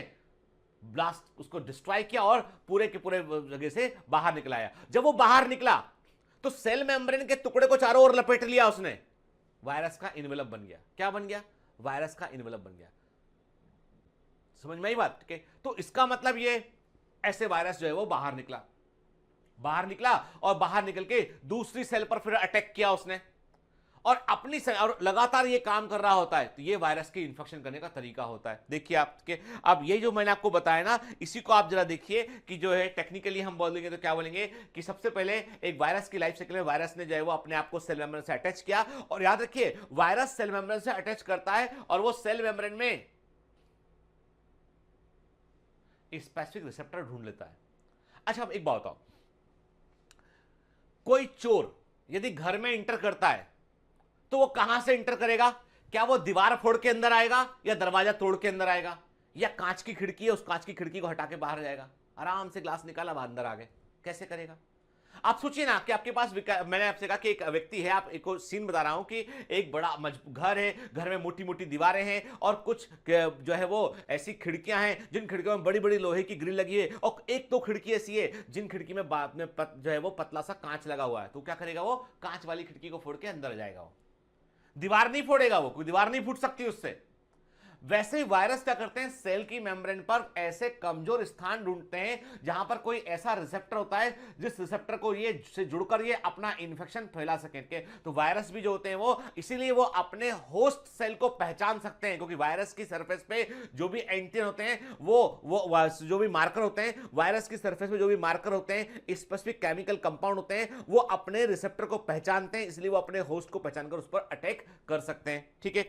ब्लास्ट, उसको डिस्ट्रॉय किया और पूरे के पूरे जगह से बाहर निकलाया। जब वो बाहर निकला तो सेल मेम्ब्रेन के टुकड़े को चारों ओर लपेट लिया उसने, वायरस का इनवेलप बन गया। क्या बन गया? वायरस का इनवेलप बन गया। समझ में आई बात? ठीक है, तो इसका मतलब ये ऐसे वायरस जो है वो बाहर निकला और बाहर निकल के दूसरी सेल पर फिर अटैक किया उसने, और अपनी और लगातार ये काम कर रहा होता है। तो ये वायरस के इन्फेक्शन करने का तरीका होता है। देखिए आपके, अब ये जो मैंने आपको बताया ना, इसी को आप जरा देखिए कि जो है टेक्निकली हम बोलेंगे तो क्या बोलेंगे कि सबसे पहले एक वायरस की लाइफ साइकिल में वायरस ने जो है वो अपने आप को सेल मेम्ब्रेन से अटैच किया, और याद रखिए वायरस सेल मेम्ब्रेन से अटैच करता है और वो सेल मेम्ब्रेन में स्पेसिफिक रिसेप्टर ढूंढ लेता है। अच्छा अब एक बात बताओ, कोई चोर यदि घर में इंटर करता है तो वो कहां से इंटर करेगा? क्या वो दीवार फोड़ के अंदर आएगा, या दरवाजा तोड़ के अंदर आएगा, या कांच की खिड़की है उस कांच की खिड़की को हटा के बाहर जाएगा? आराम से ग्लास निकाला अंदर आ गए। कैसे करेगा? आप सोचिए ना कि आपके पास, मैंने आपसे कहा कि एक व्यक्ति है, आप एक सीन बता रहा हूं कि एक बड़ा घर है, घर में मोटी मोटी दीवारें हैं और कुछ जो है वो ऐसी खिड़कियां हैं जिन खिड़कियों में बड़ी बड़ी लोहे की ग्रिल लगी है, और एक तो खिड़की ऐसी है जिन खिड़की में बाद में जो है वो पतला सा कांच लगा हुआ है। तो क्या करेगा? वो कांच वाली खिड़की को फोड़ के अंदर जाएगा, वो दीवार नहीं फोड़ेगा, वो कोई दीवार नहीं फूट सकती उससे। वैसे ही वायरस क्या करते हैं, सेल की मेम्ब्रेन पर ऐसे कमजोर स्थान ढूंढते हैं जहां पर कोई ऐसा रिसेप्टर होता है जिस रिसेप्टर को ये से जुड़कर ये अपना इन्फेक्शन फैला सके। तो वायरस भी जो होते हैं वो इसीलिए वो अपने होस्ट सेल को पहचान सकते हैं, क्योंकि वायरस की सरफेस पे जो भी एंटीजन होते हैं वो जो भी मार्कर होते हैं, वायरस की सरफेस पे जो भी मार्कर होते हैं, स्पेसिफिक केमिकल कंपाउंड होते हैं, वो अपने रिसेप्टर को पहचानते हैं, इसलिए वो अपने होस्ट को पहचान कर उस पर अटैक कर सकते हैं। ठीक है,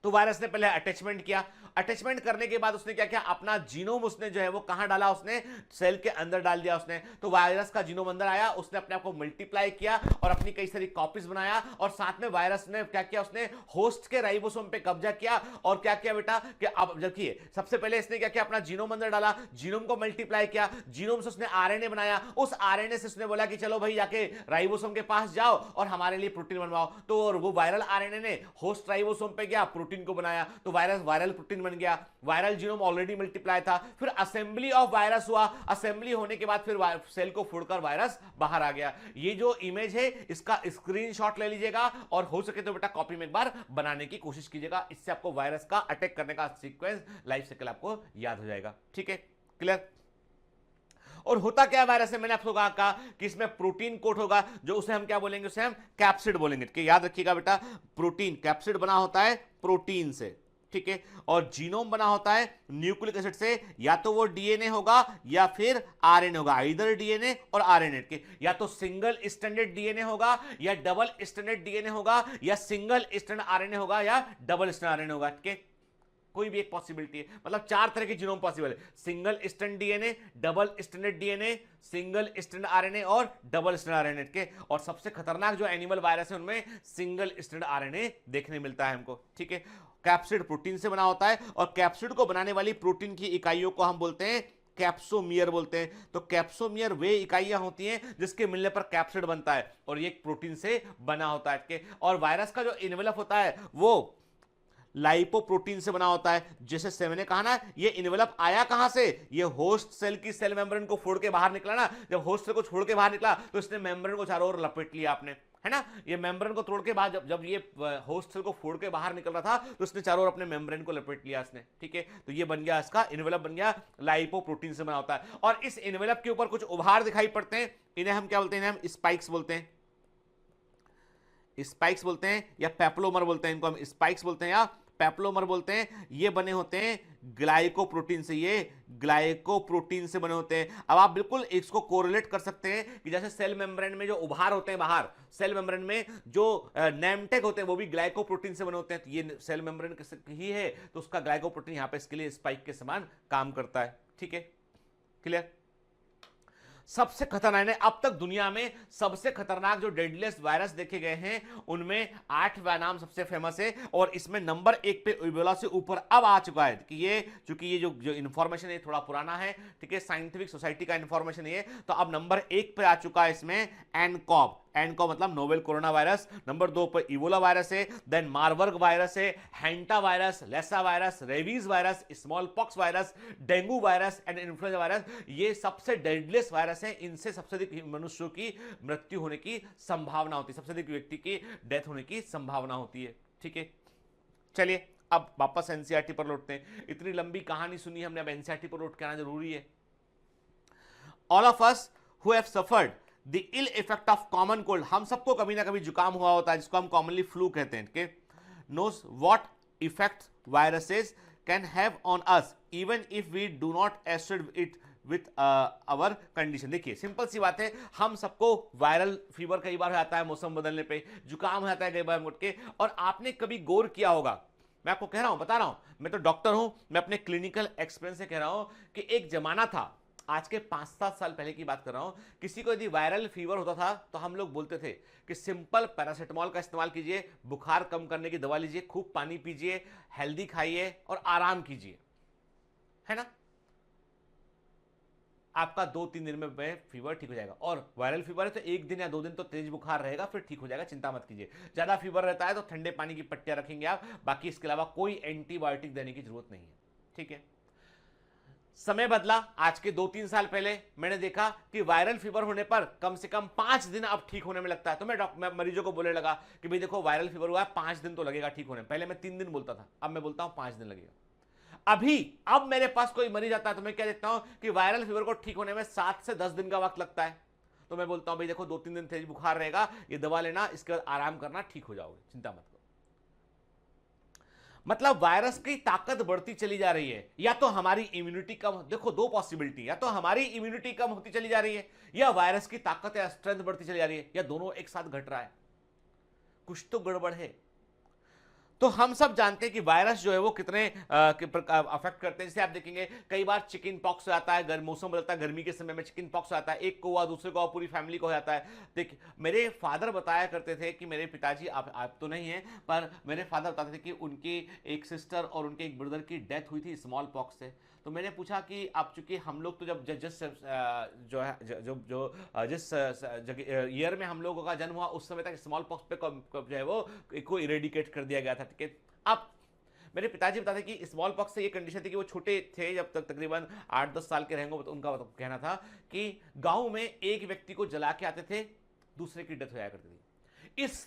तो वायरस ने पहले अटैचमेंट किया, अटैचमेंट करने के बाद उसने क्या किया, अपना जीनोम उसने जो है वो कहां डाला, उसने सेल के अंदर डाल दिया उसने। तो वायरस का जीनोम अंदर आया, उसने अपने आप को मल्टीप्लाई किया और अपनी कई सारी कॉपीज बनाया, और साथ में वायरस ने क्या किया, उसने होस्ट के राइबोसोम पे कब्जा किया। और क्या किया बेटा कि अब देखिए सबसे पहले इसने क्या किया, अपना जीनोम अंदर डाला, जीनोम को मल्टीप्लाई किया, जीनोम से उसने आरएनए बनाया, उस आरएनए से उसने बोला कि चलो भाई जाके राइबोसोम के पास जाओ और हमारे लिए प्रोटीन बनवाओ। तो और वो वायरल आरएनए ने होस्ट राइबोसोम पे गया, प्रोटीन को बनाया, तो वायरल प्रोटीन बन गया। वायरल जीनोम ऑलरेडी मल्टीप्लाई था, फिर असेंबली ऑफ वायरस हुआ, असेंबली होने के बाद फिर सेल को फोड़कर वायरस बाहर आ गया। ये जो इमेज है इसका स्क्रीनशॉट ले लीजिएगा और हो सके तो बेटा कॉपी में एक बार बनाने की कोशिश कीजिएगा, इससे आपको वायरस का अटैक करने का सीक्वेंस, लाइफ साइकिल आपको याद हो जाएगा। ठीक है, क्लियर। और होता क्या है वायरस में, मैंने आपको कहा कि इसमें प्रोटीन कोट होगा, जो उसे हम क्या बोलेंगे, उसे हम कैप्सिड बोलेंगे। कि याद रखिएगा बेटा, प्रोटीन कैप्सिड बना होता है प्रोटीन से, ठीक है, और जीनोम बना होता है न्यूक्लिक एसिड से, या तो वो डीएनए होगा या फिर आरएनए होगा, इधर डीएनए और आरएनए के, या तो सिंगल स्ट्रैंडेड डीएनए होगा या डबल स्ट्रैंडेड डीएनए होगा, या सिंगल स्ट्रैंड आरएनए होगा या डबल स्ट्रैंड आरएनए होगा। ठीक है, कोई भी एक पॉसिबिलिटी है, मतलब 4 तरह के जीनोम पॉसिबल है, single strand DNA, double stranded DNA, single strand RNA और डबल स्ट्रैंड आरएनए के। और सबसे खतरनाक जो एनिमल वायरस है उनमें सिंगल स्ट्रैंड आरएनए देखने मिलता है हमको। ठीक है, कैप्सिड प्रोटीन से बना होता है, और कैप्सिड को बनाने वाली प्रोटीन की इकाइयों को हम बोलते हैं कैप्सोमियर बोलते हैं। तो कैप्सोमियर वे इकाइयां होती हैं जिसके मिलने पर कैप्सिड बनता है, और ये एक प्रोटीन से बना होता है। और वायरस का जो इन्वेलप होता है वो लाइपोप्रोटीन से बना होता है। जैसे मैंने कहा ना, ये इन्वेलप आया कहां से, ये होस्ट सेल की सेल मेम्ब्रेन को फोड़ के बाहर निकला ना। जब होस्ट सेल को छोड़ के बाहर निकला तो इसने मेम्ब्रेन को चारों ओर लपेट लिया आपने, है ना। ये मेम्ब्रेन को तोड़ के बाद जब ये होस्ट सेल को फोड़ के बाहर निकल रहा था तो इसने चारों ओर अपने मेम्ब्रेन को लपेट लिया इसने। ठीक है, तो ये बन गया, इसका इन्वेलप बन गया, लाइपोप्रोटीन से बना होता है। और इस इन्वेलप के ऊपर कुछ उभार दिखाई पड़ते हैं, इन्हें हम क्या बोलते हैं, इन्हें हम स्पाइक्स बोलते हैं, स्पाइक्स बोलते हैं, या पेप्लोमर बोलते हैं, इनको हम स्पाइक्स बोलते हैं या पेप्लोमर बोलते हैं। ये बने होते हैं ग्लाइकोप्रोटीन से, ये ग्लाइकोप्रोटीन से बने होते हैं। अब आप बिल्कुल इसको कोरिलेट कर सकते हैं कि जैसे सेल मेम्ब्रेन में जो उभार होते हैं बाहर, सेल मेम्ब्रेन में जो नेमटेक होते हैं वो भी ग्लाइकोप्रोटीन से बने होते हैं। तो ये सेल मेम्ब्रेन ही है, तो उसका ग्लाइकोप्रोटीन यहां पे इसके लिए स्पाइक के समान काम करता है। ठीक है, क्लियर। सबसे खतरनाक, अब तक दुनिया में सबसे खतरनाक जो डेडलीस्ट वायरस देखे गए हैं उनमें 8 का नाम सबसे फेमस है, और इसमें नंबर 1 पे इबोला से ऊपर अब आ चुका है कि ये, चूंकि ये जो इंफॉर्मेशन है थोड़ा पुराना है, ठीक है, साइंटिफिक सोसाइटी का इंफॉर्मेशन है, तो अब नंबर 1 पे आ चुका है इसमें एनकॉब। एनकॉब मतलब नोवेल कोरोना वायरस। नंबर 2 पर इबोला वायरस है, देन मार्बर्ग वायरस है, hanta virus, Lassa virus, rabies virus, small pox virus, dengue virus and influenza virus. ये सबसे डेडलीस्ट वायरस है, इनसे सबसे अधिक मनुष्यों की मृत्यु होने की संभावना होती है, सबसे अधिक व्यक्ति की डेथ होने की संभावना होती है। ठीक है, चलिए अब वापस एनसीईआरटी पर लौटते हैं। इतनी लंबी कहानी सुनी हमने, अब एनसीईआरटी पर लौट के आना जरूरी है। All of us who have suffered the ill effect of common cold, हम सबको कभी ना कभी जुकाम हुआ होता है, जिसको हम कॉमनली फ्लू कहते हैं, okay? knows what effect viruses can have on us even if we do not associate it with our condition। देखिए सिंपल सी बात है, हम सबको वायरल फीवर कई बार हो जाता है मौसम बदलने पे, जुकाम हो जाता है कई बार मुड़ के, और आपने कभी गौर किया होगा, मैं आपको कह रहा हूं, बता रहा हूं, मैं तो डॉक्टर हूं, मैं अपने क्लिनिकल एक्सपीरियंस से कह रहा हूं कि एक जमाना था, आज के 5-7 साल पहले की बात कर रहा हूं, किसी को यदि वायरल फीवर होता था तो हम लोग बोलते थे कि सिंपल पैरासिटामोल का इस्तेमाल कीजिए, बुखार कम करने की दवा लीजिए, खूब पानी पीजिए, हेल्दी खाइए और आराम कीजिए, है ना। आपका 2-3 दिन में फीवर ठीक हो जाएगा, और वायरल फीवर है तो 1 दिन या 2 दिन तो तेज बुखार रहेगा, फिर ठीक हो जाएगा, चिंता मत कीजिए। ज्यादा फीवर रहता है तो ठंडे पानी की पट्टियां रखेंगे आप, बाकी इसके अलावा कोई एंटीबायोटिक देने की जरूरत नहीं है। ठीक है, समय बदला। आज के 2-3 साल पहले मैंने देखा कि वायरल फीवर होने पर कम से कम 5 दिन अब ठीक होने में लगता है। तो मैं मरीजों को बोलने लगा कि भाई देखो वायरल फीवर हुआ है, 5 दिन तो लगेगा ठीक होने में। पहले मैं 3 दिन बोलता था, अब मैं बोलता हूं 5 दिन लगेगा। अब मेरे पास कोई मरीज आता है तो मैं क्या देखता हूं कि वायरल फीवर को ठीक होने में 7 से 10 दिन का वक्त लगता है। तो मैं बोलता हूं भाई देखो 2-3 दिन तेज बुखार रहेगा, ये दवा लेना, इसके बाद आराम करना, ठीक हो जाओगे, चिंता मत करो। मतलब वायरस की ताकत बढ़ती चली जा रही है, या तो हमारी इम्यूनिटी कम, देखो 2 पॉसिबिलिटी, या तो हमारी इम्यूनिटी कम होती चली जा रही है, या वायरस की ताकत या स्ट्रेंथ बढ़ती चली जा रही है, या दोनों एक साथ घट रहा है, कुछ तो गड़बड़ है। तो हम सब जानते हैं कि वायरस जो है वो कितने अफेक्ट करते हैं। जैसे आप देखेंगे कई बार चिकन पॉक्स हो जाता है, मौसम बदलता है, गर्मी के समय में चिकन पॉक्स हो जाता है, एक को हुआ दूसरे को हुआ, पूरी फैमिली को हो जाता है। देखिए मेरे फादर बताया करते थे कि मेरे पिताजी आप तो नहीं है, पर मेरे फादर बताते थे कि उनकी एक सिस्टर और उनके एक ब्रदर की डेथ हुई थी स्मॉल पॉक्स से। तो मैंने पूछा कि आप, चूंकि हम लोग तो जब जिस जो है जिस ईयर में हम लोगों का जन्म हुआ उस समय तक स्मॉल पॉक्स पे जो है वो को इरेडिकेट कर दिया गया था, ठीक है। अब मेरे पिताजी बताते कि स्मॉल पॉक्स से ये कंडीशन थी कि वो छोटे थे जब तक, तकरीबन 8-10 साल के रहेंगे, तो उनका कहना था कि गांव में एक व्यक्ति को जला के आते थे, दूसरे की डेथ हो जाया करती थी। इस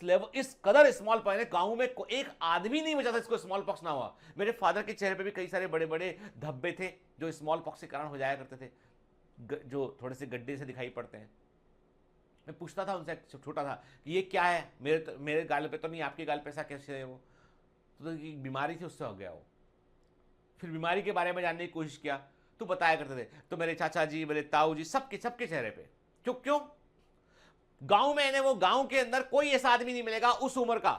कदर स्मॉल पॉक्स, गांव में एक आदमी नहीं बचा था इसको स्मॉल पॉक्स ना हुआ। मेरे फादर के चेहरे पे भी कई सारे बड़े बड़े धब्बे थे जो स्मॉल पॉक्स के कारण हो जाया करते थे, जो थोड़े से गड्ढे से दिखाई पड़ते हैं। मैं पूछता था उनसे, छोटा था, कि ये क्या है, मेरे गाल पे तो नहीं, आपके गाल पे ऐसा कैसे है? वो तो बीमारी थी, उससे हो गया वो। फिर बीमारी के बारे में जानने की कोशिश किया तो बताया करते थे। तो मेरे चाचा जी, मेरे ताऊ जी, सबके चेहरे पे क्यों गांव में, वो गांव के अंदर कोई ऐसा आदमी नहीं मिलेगा उस उम्र का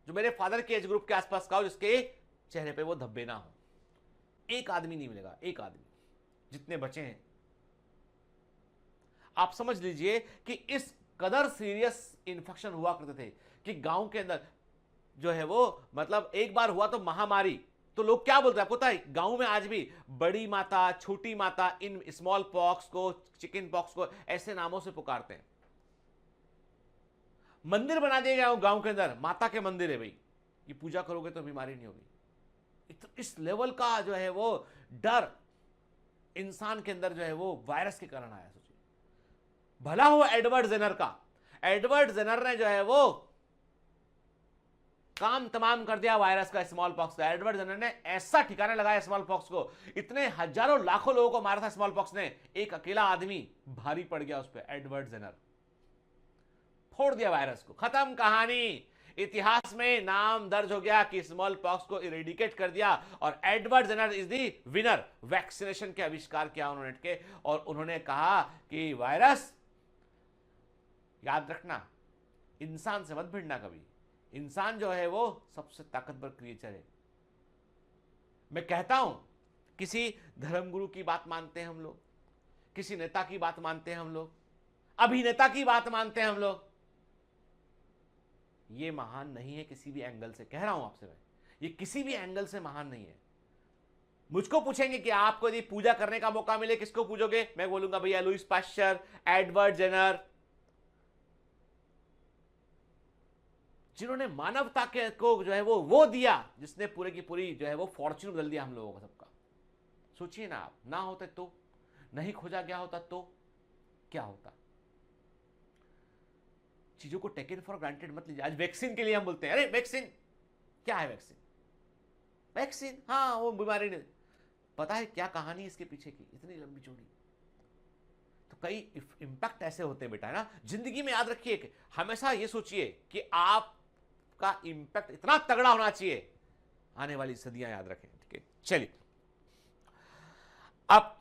जो मेरे फादर के एज ग्रुप के आसपास का हो जिसके चेहरे पे वो धब्बे ना हो। एक आदमी नहीं मिलेगा, एक आदमी। जितने बचे हैं आप समझ लीजिए कि इस कदर सीरियस इन्फेक्शन हुआ करते थे कि गांव के अंदर जो है वो, मतलब एक बार हुआ तो महामारी, तो लोग क्या बोलते हैं आपको पता है? गांव में आज भी बड़ी माता, छोटी माता, इन स्मॉल पॉक्स को, चिकन पॉक्स को ऐसे नामों से पुकारते हैं। मंदिर बना दिया गया गांव के अंदर, माता के मंदिर है भाई, ये पूजा करोगे तो बीमारी नहीं होगी। इस लेवल का जो है वो डर इंसान के अंदर जो है वो वायरस के कारण आया। सोचिए, भला हो एडवर्ड जेनर का, एडवर्ड जेनर ने जो है वो काम तमाम कर दिया वायरस का, स्मॉल पॉक्स का। एडवर्ड जेनर ने ऐसा ठिकाने लगाया स्मॉल पॉक्स को, इतने हजारों लाखों लोगों को मारा था स्मॉल पॉक्स ने, एक अकेला आदमी भारी पड़ गया उस पर, एडवर्ड जेनर। फोड़ दिया वायरस को, खत्म कहानी। इतिहास में नाम दर्ज हो गया कि स्मॉल पॉक्स को इरेडिकेट कर दिया, और Edward Jenner is the winner. Vaccination के आविष्कार किया उन्होंने के, और उन्होंने कहा कि वायरस, याद रखना, इंसान से मत भिड़ना कभी। इंसान जो है वो सबसे ताकतवर क्रिएचर है। मैं कहता हूं, किसी धर्मगुरु की बात मानते हैं हम लोग, किसी नेता की बात मानते हैं हम लोग, अभिनेता की बात मानते हैं हम लोग, ये महान नहीं है किसी भी एंगल से। कह रहा हूं आपसे मैं, ये किसी भी एंगल से महान नहीं है। मुझको पूछेंगे कि आपको यदि पूजा करने का मौका मिले किसको पूजोगे, मैं बोलूंगा भैया लुईस पाश्चर, एडवर्ड जेनर, जिन्होंने मानवता के को जो है वो दिया, जिसने पूरे की पूरी जो है वो फॉर्च्यून बदल दिया हम लोगों का सबका। सोचिए ना, आप ना होते तो, नहीं खोजा गया होता तो क्या होता। चीजों को टेकन फॉर ग्रांटेड मत लीजिए। आज वैक्सीन के लिए हम बोलते हैं, अरे वैक्सीन क्या है, वैक्सीन वैक्सीन, हाँ वो बीमारी नहीं, पता है क्या कहानी इसके पीछे की, इतनी लंबी चौड़ी। तो कई इंपैक्ट ऐसे होते हैं बेटा, है ना। जिंदगी में याद रखिए कि हमेशा ये सोचिए कि आपका इंपैक्ट इतना तगड़ा होना चाहिए, आने वाली सदियां याद रखें, ठीक है। चलिए, अब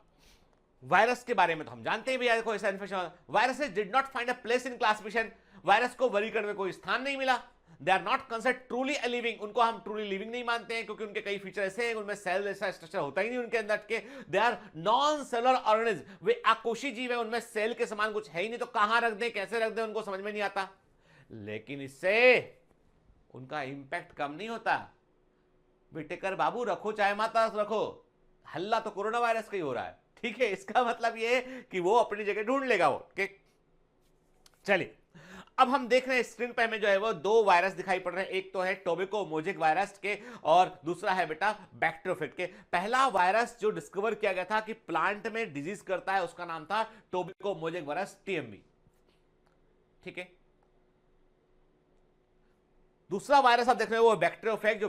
वायरस के बारे में तो हम जानते हैं भैया, देखो ऐसा infection, viruses did not find a place in classification. Virus को वर्गीकरण में कोई स्थान नहीं मिला। They are not considered truly living, उनको हम ट्रूली लिविंग नहीं मानते हैं, क्योंकि उनके कई फीचर ऐसे हैं, उनमें सेल जैसा स्ट्रक्चर होता ही नहीं उनके अंदर के। They are non cellular organism, वे आकोशी जीव है, उनमें सेल के समान कुछ है ही नहीं, तो कहां रख दें, कैसे रख दें, उनको समझ में नहीं आता। लेकिन इससे उनका इंपैक्ट कम नहीं होता। बेटे कर बाबू रखो, चाहे माता रखो, हल्ला तो कोरोना वायरस का ही हो रहा है, ठीक है। इसका मतलब ये कि वो अपनी जगह ढूंढ लेगा वो, ठीक। चलिए, अब हम देख रहे हैं स्क्रीन पे हमें जो है वो दो वायरस दिखाई पड़ रहे हैं। एक तो है टोबैको मोजेक वायरस के, और दूसरा है बेटा बैक्टीरियोफेज के। पहला वायरस जो डिस्कवर किया गया था कि प्लांट में डिजीज करता है, उसका नाम था टोबैको मोजेक वायरस, TMV, ठीक है। दूसरा वायरस आप देख रहे हो वो बैक्टीरियोफेज,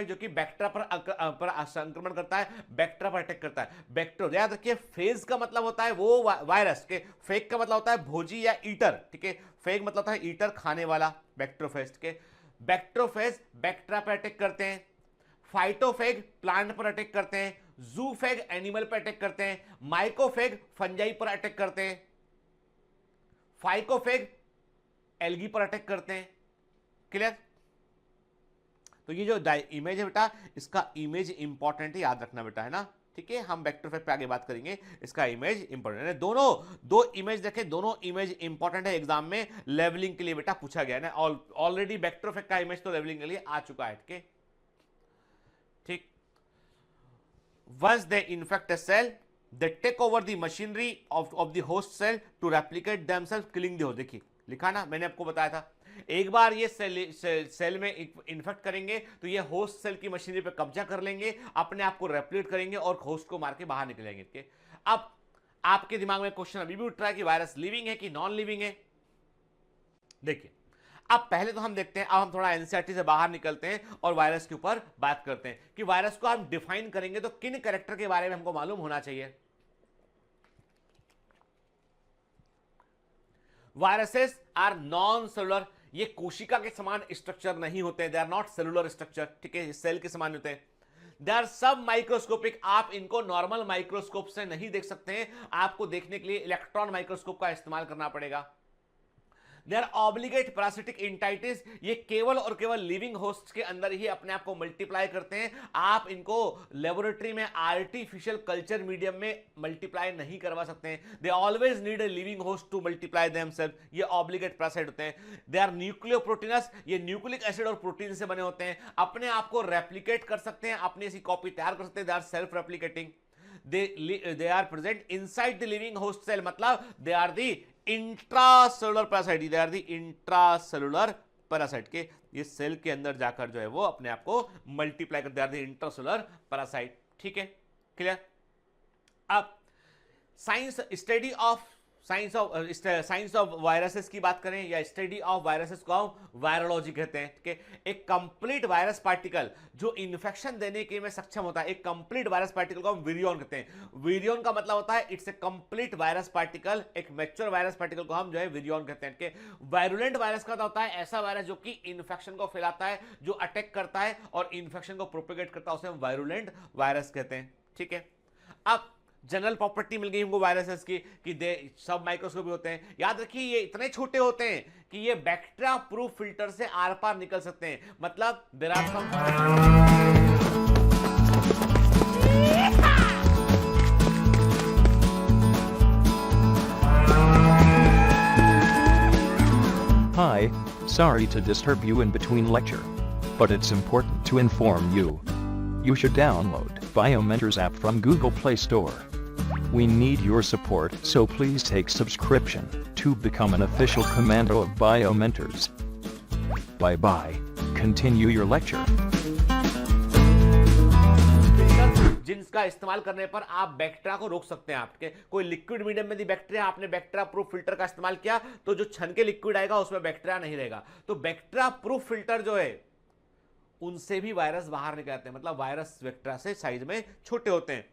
जो कि बैक्टीरिया पर संक्रमण करता है, बैक्टीरिया पर अटैक करता है। बैक्टीरिया, याद रखिए, फेज का मतलब होता है वो वायरस के, फेग का मतलब होता है भोजी या ईटर, ठीक है। फेग मतलब होता है ईटर, खाने वाला, बैक्टीरियोफेज के। बैक्टीरियोफेज बैक्टीरिया पर अटैक करते हैं, फाइटोफेग प्लांट पर अटैक करते हैं, जूफेग एनिमल पर अटैक करते हैं, माइकोफेग फंजाई पर अटैक करते हैं, फाइकोफेग एल्गी पर अटैक करते हैं। क्लियर। तो ये जो इमेज है बेटा, इसका इमेज इंपॉर्टेंट है, याद रखना बेटा, है ना, ठीक है। हम वेक्टर इफेक्ट पे आगे बात करेंगे, इसका इमेज इंपॉर्टेंट है। दोनों दो इमेज देखें, दोनों इमेज इंपॉर्टेंट है, एग्जाम में लेवलिंग के लिए बेटा पूछा गया है ना। ऑलरेडी वेक्टर इफेक्ट का इमेज तो लेवलिंग के लिए आ चुका है, ठीक। Once they infect a cell, they take over the machinery of the host cell to replicate themselves, killing the host. देखिए लिखा ना, मैंने आपको बताया था, एक बार ये सेल में इन्फेक्ट करेंगे तो ये होस्ट सेल की मशीनरी पे कब्जा कर लेंगे, अपने आप को रेप्लिकेट करेंगे और होस्ट को मार के बाहर निकलेंगे। अब आपके दिमाग में क्वेश्चन अभी भी उठ रहा है कि वायरस लिविंग है कि नॉन लिविंग है। देखिए अब पहले तो हम देखते हैं, अब हम थोड़ा एनसीईआरटी से बाहर निकलते हैं और वायरस के ऊपर बात करते हैं कि वायरस को हम डिफाइन करेंगे तो किन कैरेक्टर के बारे में हमको मालूम होना चाहिए। वायरसेस आर नॉन सेलुलर, ये कोशिका के समान स्ट्रक्चर नहीं होते, they are not cellular structure, ठीक है, सेल के समान होते हैं। दे आर सब माइक्रोस्कोपिक, आप इनको नॉर्मल माइक्रोस्कोप से नहीं देख सकते हैं, आपको देखने के लिए इलेक्ट्रॉन माइक्रोस्कोप का इस्तेमाल करना पड़ेगा। दे आर ऑब्लिगेट पैरासिटिक इंटाइटिस, ये केवल और केवल लिविंग होस्ट के अंदर ही अपने आप को मल्टीप्लाई करते हैं, आप इनको लेबोरेटरी में आर्टिफिशियल कल्चर मीडियम में मल्टीप्लाई नहीं करवा सकते हैं। They always need a living host to multiply themselves, ये ऑब्लिगेट पैरासाइट होते हैं। दे आर न्यूक्लियोप्रोटीनस, ये न्यूक्लिक एसिड और प्रोटीन से बने होते हैं, अपने आप को रेप्लिकेट कर सकते हैं, अपनी ऐसी कॉपी तैयार कर सकते हैं। They are self replicating, they are present inside the living host cell, मतलब they are the intracellular parasite, they are the intracellular parasite के ये सेल के अंदर जाकर जो है वो अपने आप को मल्टीप्लाई करते हैं, they are the intracellular parasite, ठीक है, क्लियर। अब साइंस ऑफ वायरसेस की बात करें या स्टडी ऑफ वायरसेस को हम वायरोलॉजी कहते हैं, ठीक है। एक कंप्लीट वायरस पार्टिकल जो इन्फेक्शन देने के में सक्षम होता है, एक कंप्लीट वायरस पार्टिकल को हम विरियन कहते हैं। विरियन का मतलब होता है it's a complete virus particle, एक मैच्योर वायरस पार्टिकल को हम जो है विरियन कहते हैं, ठीक है। वायरुलेंट वायरस का होता है ऐसा वायरस जो कि इन्फेक्शन को फैलाता है, जो अटैक करता है और इन्फेक्शन को प्रोपेगेट करता है, उसे हम वायरुलेंट वायरस कहते हैं, ठीक है। अब जनरल प्रॉपर्टी मिल गई हमको वायरसेस की कि दे सब माइक्रोस्कोपी होते हैं। याद रखिए ये इतने छोटे होते हैं कि ये बैक्टीरिया प्रूफ फिल्टर से आर पार निकल सकते हैं, मतलब there are some. Hi, sorry to disturb you in between lecture, but it's important to inform you. You should download Biomentors app from Google Play Store. We need your support, so please take subscription to become an official commando of Biomentors. Bye bye. Continue your lecture. जिनका इस्तेमाल करने पर आप bacteria को रोक सकते हैं। आपके कोई लिक्विड मीडियम में दी बैक्टीरिया, आपने बैक्टीरिया प्रूफ फिल्टर का इस्तेमाल किया तो जो छन के लिक्विड आएगा उसमें बैक्टीरिया नहीं रहेगा। तो बैक्टीरिया प्रूफ फिल्टर जो है उनसे भी वायरस बाहर निकल आते हैं, मतलब वायरस बैक्टीरिया से साइज में छोटे होते हैं,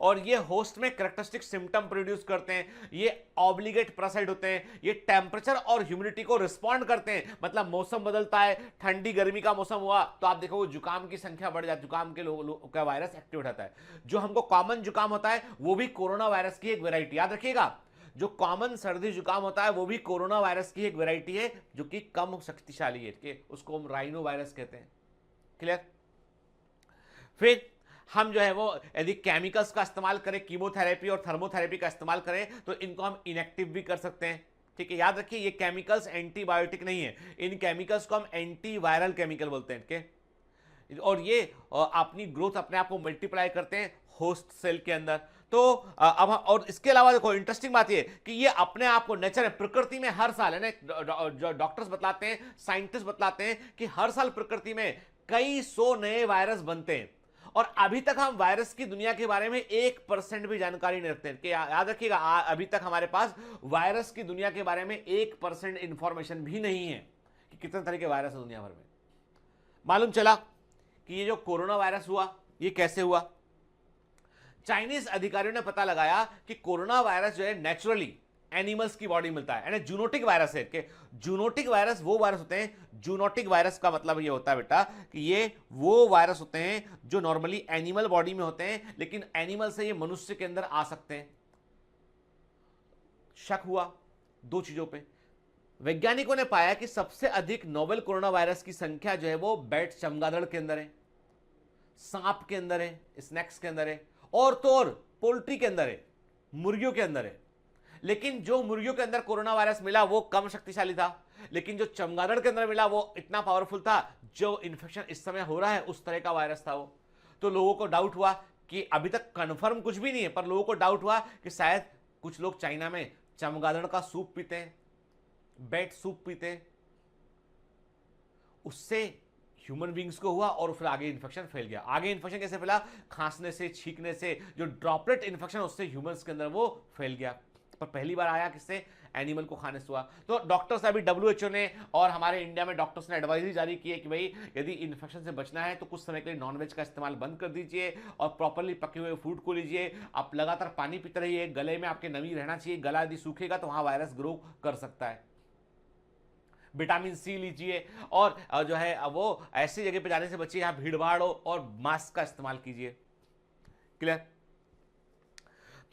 और ये होस्ट में कैरेक्टरिस्टिक सिम्टम प्रोड्यूस करते हैं। ये ऑब्लिगेट पैरासाइट होते हैं, ये टेम्परेचर और ह्यूमिडिटी को रिस्पॉन्ड करते हैं, मतलब मौसम बदलता है, ठंडी गर्मी का मौसम हुआ तो आप देखोगे जुकाम की संख्या बढ़ जाती है, जुकाम के लोगों का वायरस एक्टिव रहता है। जो हमको कॉमन जुकाम होता है वो भी कोरोना वायरस की एक वेराइटी, याद रखिएगा, जो कॉमन सर्दी जुकाम होता है वो भी कोरोना वायरस की एक वेराइटी है जो कि कम शक्तिशाली है, उसको हम राइनो वायरस कहते हैं, क्लियर। फिर हम जो है वो यदि केमिकल्स का इस्तेमाल करें, कीमोथेरेपी और थर्मोथेरेपी का इस्तेमाल करें तो इनको हम इनएक्टिव भी कर सकते हैं, ठीक है। याद रखिए ये केमिकल्स एंटीबायोटिक नहीं है, इन केमिकल्स को हम एंटीवायरल केमिकल बोलते हैं, ठीक। और ये अपनी ग्रोथ अपने आप को मल्टीप्लाई करते हैं होस्ट सेल के अंदर। तो अब और इसके अलावा देखो इंटरेस्टिंग बात ये कि ये अपने आप को नेचर में, प्रकृति में हर साल है ना, जो डॉक्टर्स बतलाते हैं, साइंटिस्ट बतलाते हैं कि हर साल प्रकृति में कई 100 नए वायरस बनते हैं, और अभी तक हम वायरस की दुनिया के बारे में 1% भी जानकारी नहीं रखते हैं। कि याद रखिएगा अभी तक हमारे पास वायरस की दुनिया के बारे में 1% इंफॉर्मेशन भी नहीं है कि कितने तरह के वायरस है दुनिया भर में। मालूम चला कि ये जो कोरोना वायरस हुआ ये कैसे हुआ। चाइनीज अधिकारियों ने पता लगाया कि कोरोना वायरस जो है नेचुरली एनिमल्स की बॉडी मिलता है, यानी जूनोटिक वायरस है। कि जूनोटिक वायरस वो वायरस होते हैं, जूनोटिक वायरस का मतलब ये होता है बेटा कि ये वो वायरस होते हैं जो नॉर्मली एनिमल बॉडी में होते हैं, लेकिन एनिमल से ये मनुष्य के अंदर आ सकते हैं। शक हुआ दो चीजों पे, वैज्ञानिकों ने पाया कि सबसे अधिक नोवेल कोरोना वायरस की संख्या जो है वो बैट चमगादड़ के अंदर है, सांप के अंदर है, स्नैक्स के अंदर है, और तो और पोल्ट्री के अंदर है, मुर्गियों के अंदर है। लेकिन जो मुर्गियों के अंदर कोरोना वायरस मिला वो कम शक्तिशाली था, लेकिन जो चमगादड़ के अंदर मिला वो इतना पावरफुल था। जो इन्फेक्शन इस समय हो रहा है उस तरह का वायरस था वो। तो लोगों को डाउट हुआ कि अभी तक कंफर्म कुछ भी नहीं है, पर लोगों को डाउट हुआ कि शायद कुछ लोग चाइना में चमगादड़ का सूप पीते हैं, बैट सूप पीते हैं, उससे ह्यूमन बींग्स को हुआ और फिर आगे इन्फेक्शन फैल गया। आगे इन्फेक्शन कैसे फैला? खांसने से, छींकने से, जो ड्रॉपलेट इन्फेक्शन उससे ह्यूमंस के अंदर वो फैल गया। पर पहली बार आया किससे? एनिमल को खाने से हुआ। तो डॉक्टर्स अभी WHO ने और हमारे इंडिया में डॉक्टर्स ने एडवाइजरी जारी की है कि भाई यदि इन्फेक्शन से बचना है तो कुछ समय के लिए नॉनवेज का इस्तेमाल बंद कर दीजिए और प्रॉपर्ली पके हुए फूड को लीजिए। आप लगातार पानी पीते रहिए, गले में आपके नमी रहना चाहिए। गला यदि सूखेगा तो वहां वायरस ग्रो कर सकता है। विटामिन सी लीजिए और जो है वो ऐसी जगह पे जाने से बचिए जहां भीड़ भाड़ हो, और मास्क का इस्तेमाल कीजिए। क्लियर?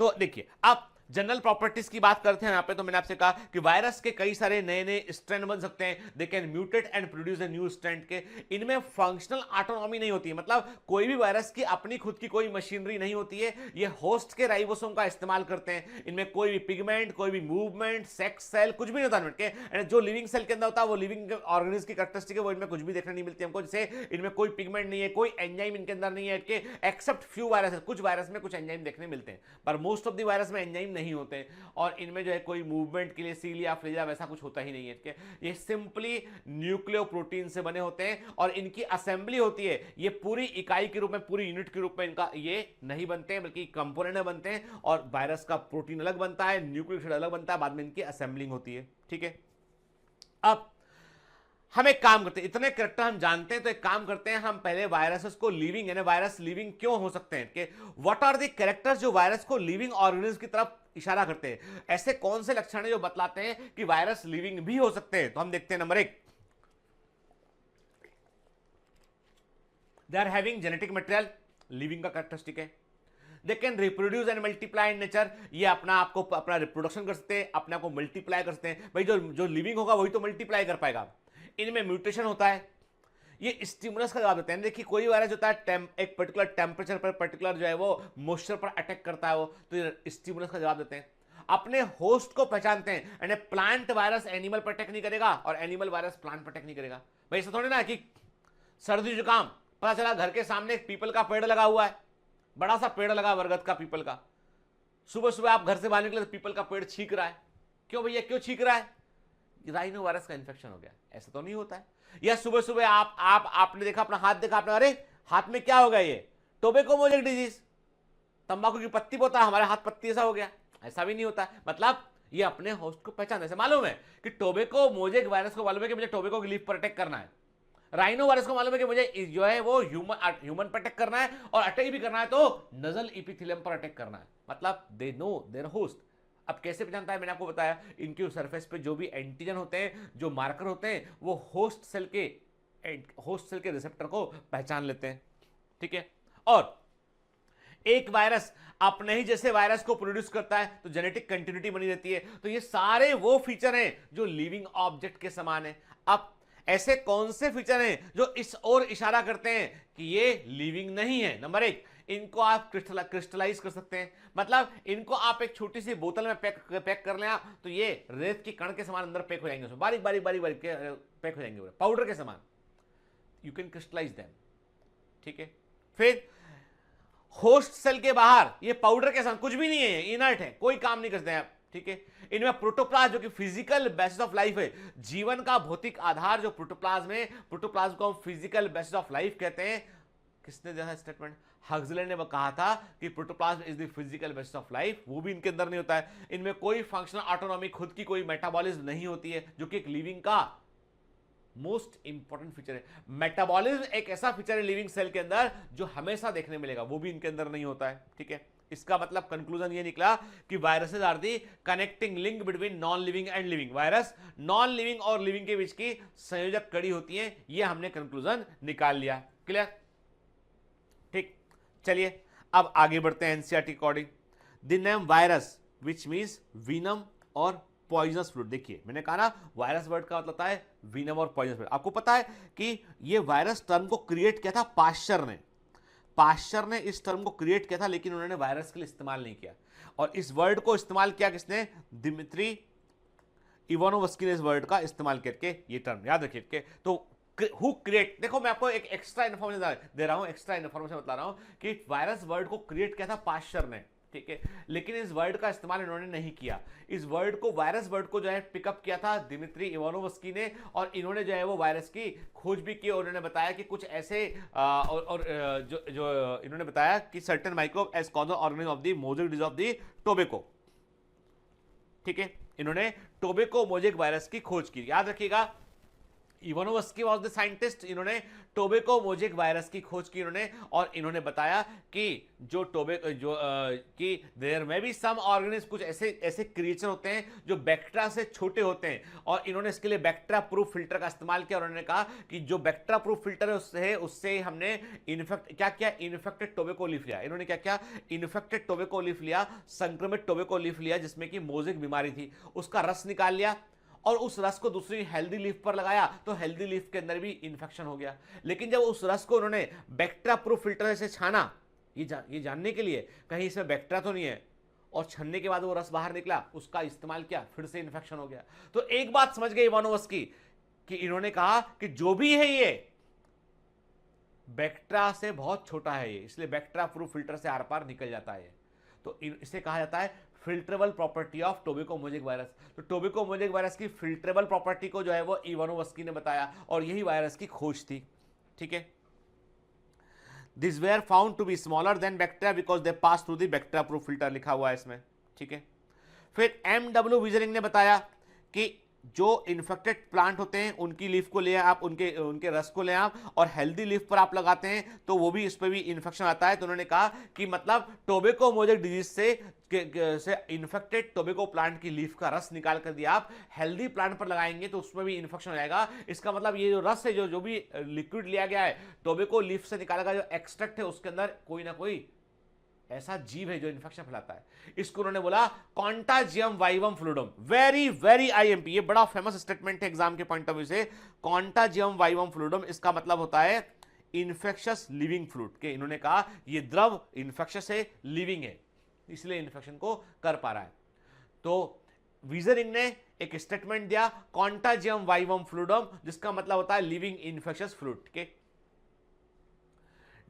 तो देखिए, अब जनरल प्रॉपर्टीज की बात करते हैं यहां पे। तो मैंने आपसे कहा कि वायरस के कई सारे नए नए स्ट्रेन बन सकते हैं। They can mutate and produce a new strain के। इनमें फंक्शनल ऑटोनॉमी नहीं होती है, मतलब कोई भी वायरस की अपनी खुद की कोई मशीनरी नहीं होती है। ये होस्ट के राइबोसोम का इस्तेमाल करते हैं। इनमें कोई भी पिगमेंट, कोई भी मूवमेंट, सेक्स सेल कुछ भी नहीं होता इनके। जो लिविंग सेल के अंदर होता है वो लिविंग ऑर्गेनिज्म की कैरेक्टरिस्टिक है, वो इनमें कुछ भी देखने नहीं मिलती हमको। जैसे इनमें कोई पिगमेंट नहीं है, कोई एंजाइम इनके अंदर नहीं है इनके, एक्सेप्ट फ्यू वायरस। कुछ वायरस में कुछ एंजाइम देखने मिलते हैं, पर मोस्ट ऑफ द वायरस में एंजाइम नहीं होते हैं। और इनमें जो है कोई मूवमेंट के लिए सील या फ्लेजा वैसा कुछ होता ही नहीं है। ये सिंपली न्यूक्लियोप्रोटीन से बने होते हैं और इनकी असेंबली होती है। ये पूरी इकाई के रूप में, पूरी यूनिट के रूप में इनका ये नहीं बनते हैं, बल्कि कंपोनेंट में बनते हैं। और वायरस का प्रोटीन अलग बनता है, न्यूक्लिक एसिड अलग बनता है, बाद में इनकी असेंबलिंग होती है। ठीक है, अब हम एक काम करते हैं, इतने कैरेक्टर हम जानते हैं तो एक काम करते हैं, हम पहले वायरसेस को लिविंग, यानी वायरस लिविंग क्यों हो सकते हैं कि व्हाट आर द कैरेक्टर्स जो वायरस को लिविंग ऑर्गेनिज्म की तरफ इशारा करते हैं। ऐसे कौन से लक्षण है जो बतलाते हैं कि वायरस लिविंग भी हो सकते हैं? तो हम देखते हैं, number 1, they are having genetic material, living का कैरेक्टरिस्टिक है। They can reproduce and multiply in nature, ये अपना आपको अपना रिप्रोडक्शन कर सकते हैं, अपने आप को मल्टीप्लाई कर सकते हैं। भाई जो लिविंग होगा वही तो मल्टीप्लाई कर पाएगा। इनमें म्यूटेशन होता है, ये स्टिमुलस का जवाब देते हैं। देखिए, कोई वायरस होता है एक पर्टिकुलर टेम्परेचर पर, पर्टिकुलर जो है वो मॉइस्चर पर अटैक करता है वो, तो ये स्टिमुलस का जवाब देते हैं। अपने होस्ट को पहचानते हैं, यानी प्लांट वायरस एनिमल पर अटैक नहीं करेगा और एनिमल वायरस प्लांट पर अटैक नहीं करेगा। भाई ऐसा थोड़ी ना कि सर्दी जुकाम, पता चला घर के सामने एक पीपल का पेड़ लगा हुआ है, बड़ा सा पेड़ लगा बरगद का, पीपल का। सुबह सुबह आप घर से बाहर निकले तो पीपल का पेड़ छींक रहा है। क्यों भैया, क्यों छींक रहा है? राइनो वायरस का इन्फेक्शन हो गया। ऐसा तो नहीं होता है। या सुबह सुबह आपने देखा, अपना हाथ देखा, आपने अरे हाथ में क्या हो गया, ये टोबैको मोजेक डिजीज, तंबाकू की पत्ती बोता, हमारे हाथ पत्ती ऐसा हो गया। ऐसा भी नहीं होता है। मतलब ये अपने होस्ट को पहचान, ऐसे मालूम है कि टोबैको मोजेक वायरस को मालूम है कि मुझे टोबैको की लीफ पर अटैक करना है। राइनो वायरस को मालूम है कि मुझे जो है वो ह्यूमन पर अटैक करना है, और अटैक भी करना है तो नजल इपिथेलियम पर अटैक करना है। मतलब दे नो देयर होस्ट। अब कैसे पहचानता है? मैंने आपको बताया, इनके सरफेस पे जो भी एंटीजन होते हैं, जो मार्कर होते हैं, वो होस्ट सेल के रिसेप्टर को पहचान लेते हैं। ठीक है, और एक वायरस अपने ही जैसे वायरस को प्रोड्यूस करता है तो जेनेटिक कंटिन्यूटी बनी रहती है। तो ये सारे वो फीचर हैं जो लिविंग ऑब्जेक्ट के समान है। अब ऐसे कौन से फीचर हैं जो इस ओर इशारा करते हैं कि ये लिविंग नहीं है? नंबर 1, इनको आप क्रिस्टलाइज कर सकते हैं। मतलब इनको आप एक छोटी सी बोतल में पैक कर लें तो ये रेत की कण के समान अंदर पैक हो जाएंगे, उसमें बारीक बारीक बारीक बारीक पैक हो जाएंगे, पाउडर के समान। You can crystallise them. ठीक है, फिर होस्ट सेल के बाहर ये पाउडर के समान कुछ भी नहीं है, इनर्ट है, कोई काम नहीं करते हैं आप। ठीक है, इनमें प्रोटोप्लाज्म जो कि फिजिकल बेसिस ऑफ लाइफ है, जीवन का भौतिक आधार जो प्रोटोप्लाज्म है, प्रोटोप्लाज्म को हम फिजिकल बेसिस ऑफ लाइफ कहते हैं। किसने दिया स्टेटमेंट? हक्सले ने कहा था कि protoplasm is the physical basis of life. वो भी इनके अंदर नहीं होता है। इनमें कोई फंक्शनल ऑटोनॉमी, खुद की कोई मेटाबॉलिज्म नहीं होती है, जो कि एक लिविंग का मोस्ट इंपॉर्टेंट फीचर है। मेटाबॉलिज्म एक ऐसा फीचर है लिविंग सेल के अंदर जो हमेशा देखने मिलेगा, वो भी इनके अंदर नहीं होता है। ठीक है, इसका मतलब कंक्लूजन ये निकला कि viruses are the connecting link between non living and living. Virus non living और लिविंग के बीच की संयोजक कड़ी होती है। ये हमने कंक्लूजन निकाल लिया। क्लियर? ठीक, चलिए अब आगे बढ़ते हैं NCERT according. The name virus which means venom और पॉइजनस फ्लूइड। देखिए मैंने कहा ना वायरस वर्ड का मतलब होता है वीनम और पॉइजनस फ्लूइड। आपको पता है कि ये वायरस टर्म को क्रिएट किया था पाश्चर ने इस टर्म को क्रिएट किया था, लेकिन उन्होंने वायरस के लिए इस्तेमाल नहीं किया। और इस वर्ड को इस्तेमाल किया किसने? दिमित्री इवानोव्स्की ने इस वर्ड का इस्तेमाल करके ये टर्म याद रखिए। तो हु क्रिएट, देखो मैं आपको एक एक्स्ट्रा इन्फॉर्मेशन दे रहा हूं, एक्स्ट्रा इन्फॉर्मेशन बता रहा हूं कि वायरस वर्ड को क्रिएट किया था पाश्चर ने, ठीक है, लेकिन इस वर्ड का इस्तेमाल इन्होंने नहीं किया। इस वर्ड को, वायरस वर्ड को जो है पिकअप किया था दिमित्री इवानोव्स्की ने, और इन्होंने जो है वो वायरस की खोज भी की। और उन्होंने बताया कि कुछ ऐसे जो इन्होंने बताया कि certain microbe as causal organism of the mosaic disease of the tobacco, ठीक है, इन्होंने टोबैको मोज़ेक वायरस की खोज की। याद रखिएगा इवानोव्स्की वाज द साइंटिस्ट, इन्होंने टोबैको मोज़ेक वायरस की खोज की इन्होंने, और इन्होंने बताया कि जो कि देयर में भी सम ऑर्गेनिज्म, कुछ ऐसे क्रिएचर होते हैं जो बैक्टीरिया से छोटे होते हैं, और इन्होंने इसके लिए बैक्टीरिया प्रूफ फिल्टर का इस्तेमाल किया। और उन्होंने कहा कि जो बैक्टीरिया प्रूफ फिल्टर है उससे हमने इन्फेक्टेड टोबैको लीफ लिया। इन्होंने क्या किया? इन्फेक्टेड टोबैको लीफ लिया, संक्रमित टोबैको लीफ लिया जिसमें कि मोज़ेक बीमारी थी, उसका रस निकाल लिया और उस रस को दूसरी हेल्दी लीफ पर लगाया, तो हेल्दी लीफ के अंदर भी इंफेक्शन हो गया। लेकिन जब उस रस को उन्होंने बैक्टीरिया प्रूफ फिल्टर से छाना, ये जानने के लिए कहीं इसमें बैक्टीरिया तो नहीं है, और छन्ने के बाद वो रस बाहर निकला, उसका इस्तेमाल किया, फिर से इंफेक्शन हो गया। तो एक बात समझ गए इवानोव्स्की कि इन्होंने कहा कि जो भी है ये बैक्टीरिया से बहुत छोटा है, ये इसलिए बैक्टीरिया प्रूफ फिल्टर से आर पार निकल जाता है। तो इसे कहा जाता है filtrable property of tobacco mosaic virus. तो टोबैको मोज़ेक वायरस की फिल्ट्रेबल प्रॉपर्टी को जो है वो इवानोव्स्की ने बताया, और यही वायरस की खोज थी, ठीक है। This were found to be smaller than bacteria because they pass through the bacteria proof filter, लिखा हुआ है इसमें, ठीक है। फिर MW विजरिंग ने बताया कि जो इन्फेक्टेड प्लांट होते हैं उनकी लीफ को ले आप, उनके रस को ले आप, और हेल्दी लीफ पर आप लगाते हैं तो वो भी, इस पर भी इन्फेक्शन आता है। तो उन्होंने कहा कि मतलब टोबैको मोज़ेक डिजीज से इन्फेक्टेड टोबैको प्लांट की लीफ का रस निकाल कर दिया आप हेल्दी प्लांट पर लगाएंगे तो उसमें भी इन्फेक्शन हो जाएगा। इसका मतलब ये जो रस है, जो भी लिक्विड लिया गया है टोबैको लीफ से निकाला गया जो एक्सट्रैक्ट है, उसके अंदर कोई ना कोई ऐसा जीव है जो इन्फेक्शन फैलाता है। इसको उन्होंने बोला कॉन्टाजियम vivum fluidum. Very very IMP, ये बड़ा फेमस स्टेटमेंट है एग्जाम के पॉइंट ऑफ व्यू से। कॉन्टाजियम वाइवम फ्लूइडम, इसका मतलब होता है इन्फेक्शस लिविंग फ्लूइड, के इन्होंने कहा ये द्रव इन्फेक्शस है, लिविंग है, इसलिए इन्फेक्शन को कर पा रहा है। तो विजरिंग ने एक स्टेटमेंट दिया कॉन्टाजियम वाइवम फ्लूइडम, जिसका मतलब होता है लिविंग इन्फेक्शस फ्लूइड, के।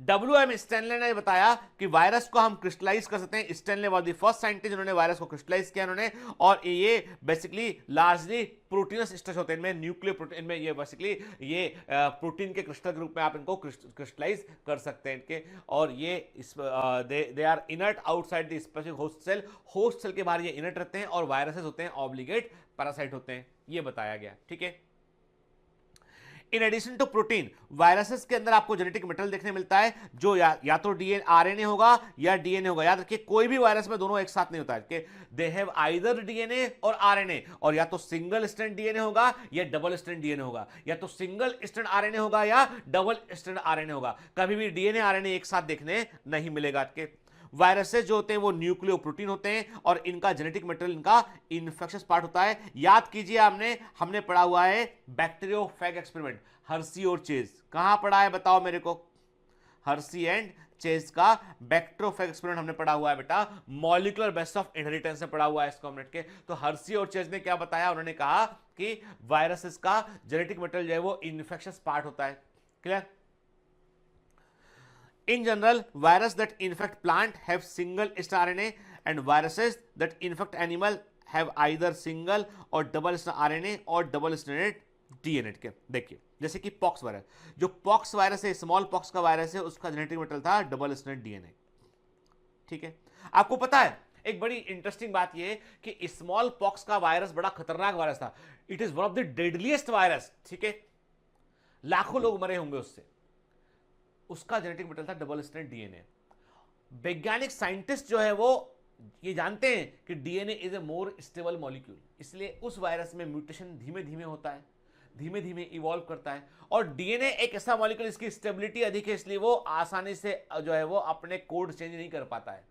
WM स्टैनले ने बताया कि वायरस को हम क्रिस्टलाइज कर सकते हैं। Stanley was the first scientist जिन्होंने वायरस को क्रिस्टलाइज किया उन्होंने, और ये बेसिकली लार्जली प्रोटीनस स्ट्रक्चर होते हैं, इनमें न्यूक्लियर प्रोटीन, इनमें ये बेसिकली ये प्रोटीन के क्रिस्टल के रूप में आप इनको क्रिस्टलाइज कर सकते हैं इनके, और ये they are inert outside the specific host cell के बाहर ये इनर्ट रहते हैं, और वायरसेस होते हैं ऑब्लिगेट पैरासाइट होते हैं, ये बताया गया, ठीक है। In addition to protein, viruses के अंदर आपको जेनेटिक मटेरियल देखने मिलता है जो या तो RNA होगा या DNA होगा। याद रखिए कोई भी वायरस में दोनों एक साथ नहीं होता है, कि दे हैव आइदर DNA और RNA, और या तो सिंगल स्ट्रैंड DNA होगा या डबल स्ट्रैंड DNA होगा, या तो सिंगल स्ट्रैंड RNA होगा या डबल स्ट्रैंड RNA होगा। कभी भी DNA RNA एक साथ देखने नहीं मिलेगा। के वायरसेस जो होते हैं वो न्यूक्लियो प्रोटीन होते हैं, और इनका जेनेटिक मटेरियल इनका इन्फेक्शस पार्ट होता है। याद कीजिए हमने पढ़ा हुआ है बैक्टीरियोफेग एक्सपेरिमेंट, हर्सी और चेज। कहां पढ़ा है बताओ मेरे को? हर्सी एंड चेज का बैक्टीरियोफेग एक्सपेरिमेंट हमने पढ़ा हुआ है बेटा, मॉलिक्यूलर बेसिस ऑफ इनहेरिटेंस से पढ़ा हुआ है इसको हमने के। तो हर्सी और चेज ने क्या बताया? उन्होंने कहा कि वायरसेस का जेनेटिक मटेरियल जो है वो इन्फेक्शस पार्ट होता है। Clear? In general, viruses that infect plant have single strand RNA, and viruses that infect animal have either single or double strand RNA और double stranded DNA के। देखिए जैसे कि पॉक्स वायरस, जो पॉक्स वायरस है, small pox का virus है, उसका जेनेटिक मटेरियल था डबल स्ट्रैंडेड DNA, ठीक है। आपको पता है एक बड़ी इंटरेस्टिंग बात यह है कि स्मॉल पॉक्स का वायरस बड़ा खतरनाक वायरस था। It is one of the deadliest virus, ठीक है, लाखों लोग मरे होंगे उससे। उसका जेनेटिक मटेरियल था डबल स्ट्रैंड DNA। वैज्ञानिक साइंटिस्ट जो है वो ये जानते हैं कि DNA is a more stable molecule, इसलिए उस वायरस में म्यूटेशन धीमे धीमे होता है, धीमे धीमे इवॉल्व करता है। और DNA एक ऐसा मॉलिक्यूल इसकी स्टेबिलिटी अधिक है, इसलिए वो आसानी से जो है वो अपने कोड चेंज नहीं कर पाता है,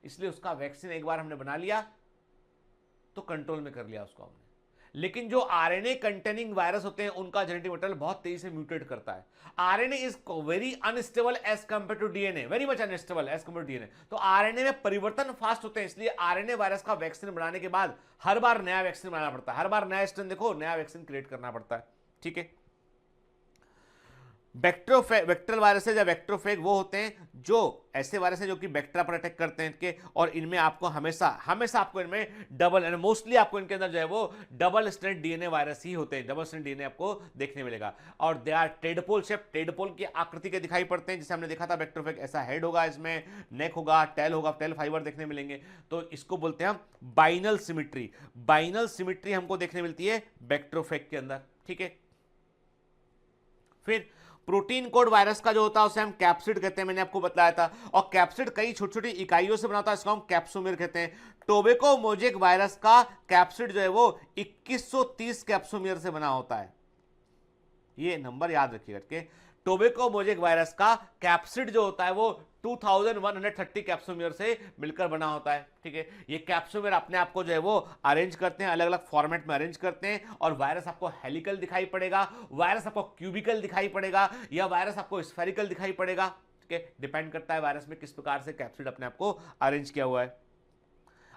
इसलिए उसका वैक्सीन एक बार हमने बना लिया तो कंट्रोल में कर लिया उसको हमने। लेकिन जो आरएनए कंटेनिंग वायरस होते हैं उनका जेनेटिक मटेरियल बहुत तेजी से म्यूटेट करता है। RNA is very unstable as compare to DNA, very much unstable as compare to DNA. तो आरएनए में परिवर्तन फास्ट होते हैं, इसलिए आरएनए वायरस का वैक्सीन बनाने के बाद हर बार नया वैक्सीन बनाना पड़ता है, हर बार नया स्ट्रेन देखो नया वैक्सीन क्रिएट करना पड़ता है। ठीक है, वेक्टरल वायरसेज या वेक्टरोफेग वो होते हैं जो ऐसे वायरस हैं जो कि बैक्टीरिया पर अटैक करते हैं के, और इनमें आपको हमेशा आपको इनमें डबल एंड मोस्टली आपको इनके अंदर जो है वो डबल स्ट्रैंड डीएनए वायरस ही होते हैं, डबल स्ट्रैंड डीएनए आपको देखने मिलेगा। और they are tadpole shape, tadpole की आकृति के दिखाई पड़ते हैं, जैसे हमने देखा था वेक्टरोफेग ऐसा हेड होगा, इसमें नेक होगा, टेल होगा, टेल फाइबर देखने मिलेंगे, तो इसको बोलते हैं हम बाइनल सिमिट्री। बाइनल सिमिट्री हमको देखने मिलती है वेक्टरोफेग के अंदर। ठीक है, फिर प्रोटीन कोड वायरस का जो होता है उसे हम कैप्सिड कहते हैं, मैंने आपको बताया था, और कैप्सिड कई छोटी छोटी इकाइयों से बना होता है, इसको हम कैप्सोमियर कहते हैं। टोबैको मोजेक वायरस का कैप्सिड जो है वो 2130 कैप्सोमियर से बना होता है, ये नंबर याद रखिएगा के। टोबैको मोजेक वायरस का कैप्सिड जो होता है वो 2130 कैप्सोमियर से मिलकर बना होता है। ठीक है, ये कैप्सोमियर अपने आप को जो है वो अरेंज करते हैं, अलग अलग फॉर्मेट में अरेंज करते हैं, और वायरस आपको हेलिकल दिखाई पड़ेगा, वायरस आपको क्यूबिकल दिखाई पड़ेगा, या वायरस आपको स्फेरिकल दिखाई पड़ेगा। ठीक है, डिपेंड करता है वायरस में किस प्रकार से कैप्सिड अपने आप को अरेंज किया हुआ है,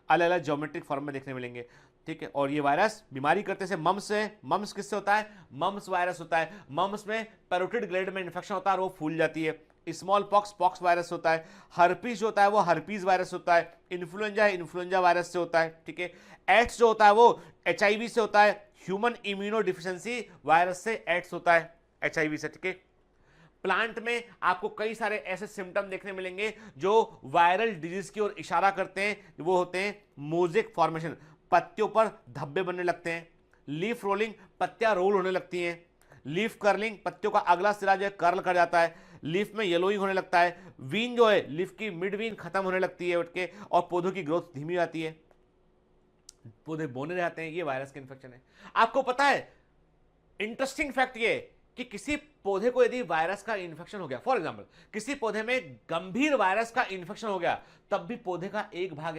अलग अलग ज्योमेट्रिक फॉर्म में देखने मिलेंगे। ठीक है, और ये वायरस बीमारी करते से मम्स है, मम्स किससे होता है, मम्स वायरस होता है, मम्स में पैरोटिड ग्लैंड में इन्फेक्शन होता है और वो फूल जाती है। स्मॉल पॉक्स पॉक्स वायरस होता है, हर्पीज जो होता है वो हर्पीज वायरस होता है, इन्फ्लुएंजा है इन्फ्लुएंजा वायरस से होता है। ठीक है, एड्स जो होता है वो एचआईवी से होता है, ह्यूमन इम्यूनो डिफिशिएंसी वायरस से एड्स होता है, एचआईवी से। ठीक है, प्लांट में आपको कई सारे ऐसे सिम्टम देखने मिलेंगे जो वायरल डिजीज की ओर इशारा करते हैं, वो होते हैं मोजेक फॉर्मेशन, पत्तियों पर धब्बे बनने लगते हैं, लीफ रोलिंग, पत्तियां रोल होने लगती हैं, लीफ कर्लिंग, पत्तियों का अगला सिरा जो है कर्ल कर जाता है, लीफ में येलोइंग होने लगता है, वीन जो है लीफ की मिड वीन खत्म होने लगती है उठ के, और पौधों की ग्रोथ धीमी आती है, पौधे बोने रहते हैं। ये वायरस के इन्फेक्शन है। आपको पता है इंटरेस्टिंग फैक्ट ये कि किसी पौधे को यदि वायरस का इन्फेक्शन हो गया, फॉर एग्जांपल किसी पौधे में गंभीर वायरस का इन्फेक्शन हो गया, तब भी पौधे का एक भाग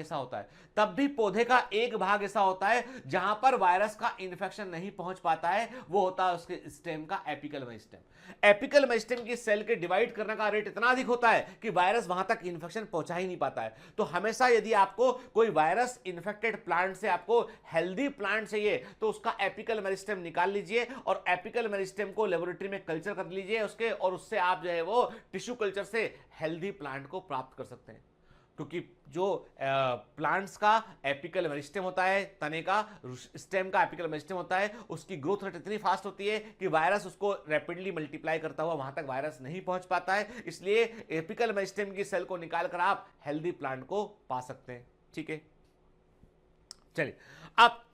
ऐसा होता है, जहां पर वायरस का इन्फेक्शन नहीं पहुंच पाता है, वो होता है उसके स्टेम का एपिकल मेरिस्टेम। एपिकल मेरिस्टेम की सेल के डिवाइड करने का रेट इतना अधिक होता है कि वायरस वहां तक इन्फेक्शन पहुंचा ही नहीं पाता है। तो हमेशा यदि आपको कोई वायरस इन्फेक्टेड प्लांट से आपको हेल्दी प्लांट चाहिए तो उसका एपिकल मेरिस्टेम निकाल लीजिए और एपिकल मेरिस्टेम को लेबोरेटरी में कल्चर कर लीजिए उसके, और उससे आप जो है वो टिश्यू कल्चर से हेल्दी प्लांट को प्राप्त कर सकते हैं। क्योंकि जो प्लांट्स का एपिकल मेरिस्टेम होता है, तने का स्टेम का एपिकल मेरिस्टेम होता है, उसकी ग्रोथ रेट इतनी फास्ट होती है कि वायरस उसको रैपिडली मल्टीप्लाई करता हुआ वहां तक वायरस नहीं पहुंच पाता है। इसलिए एपिकल मेरिस्टेम की सेल को निकालकर आप हेल्दी प्लांट को पा सकते हैं। ठीक है, चलिए अब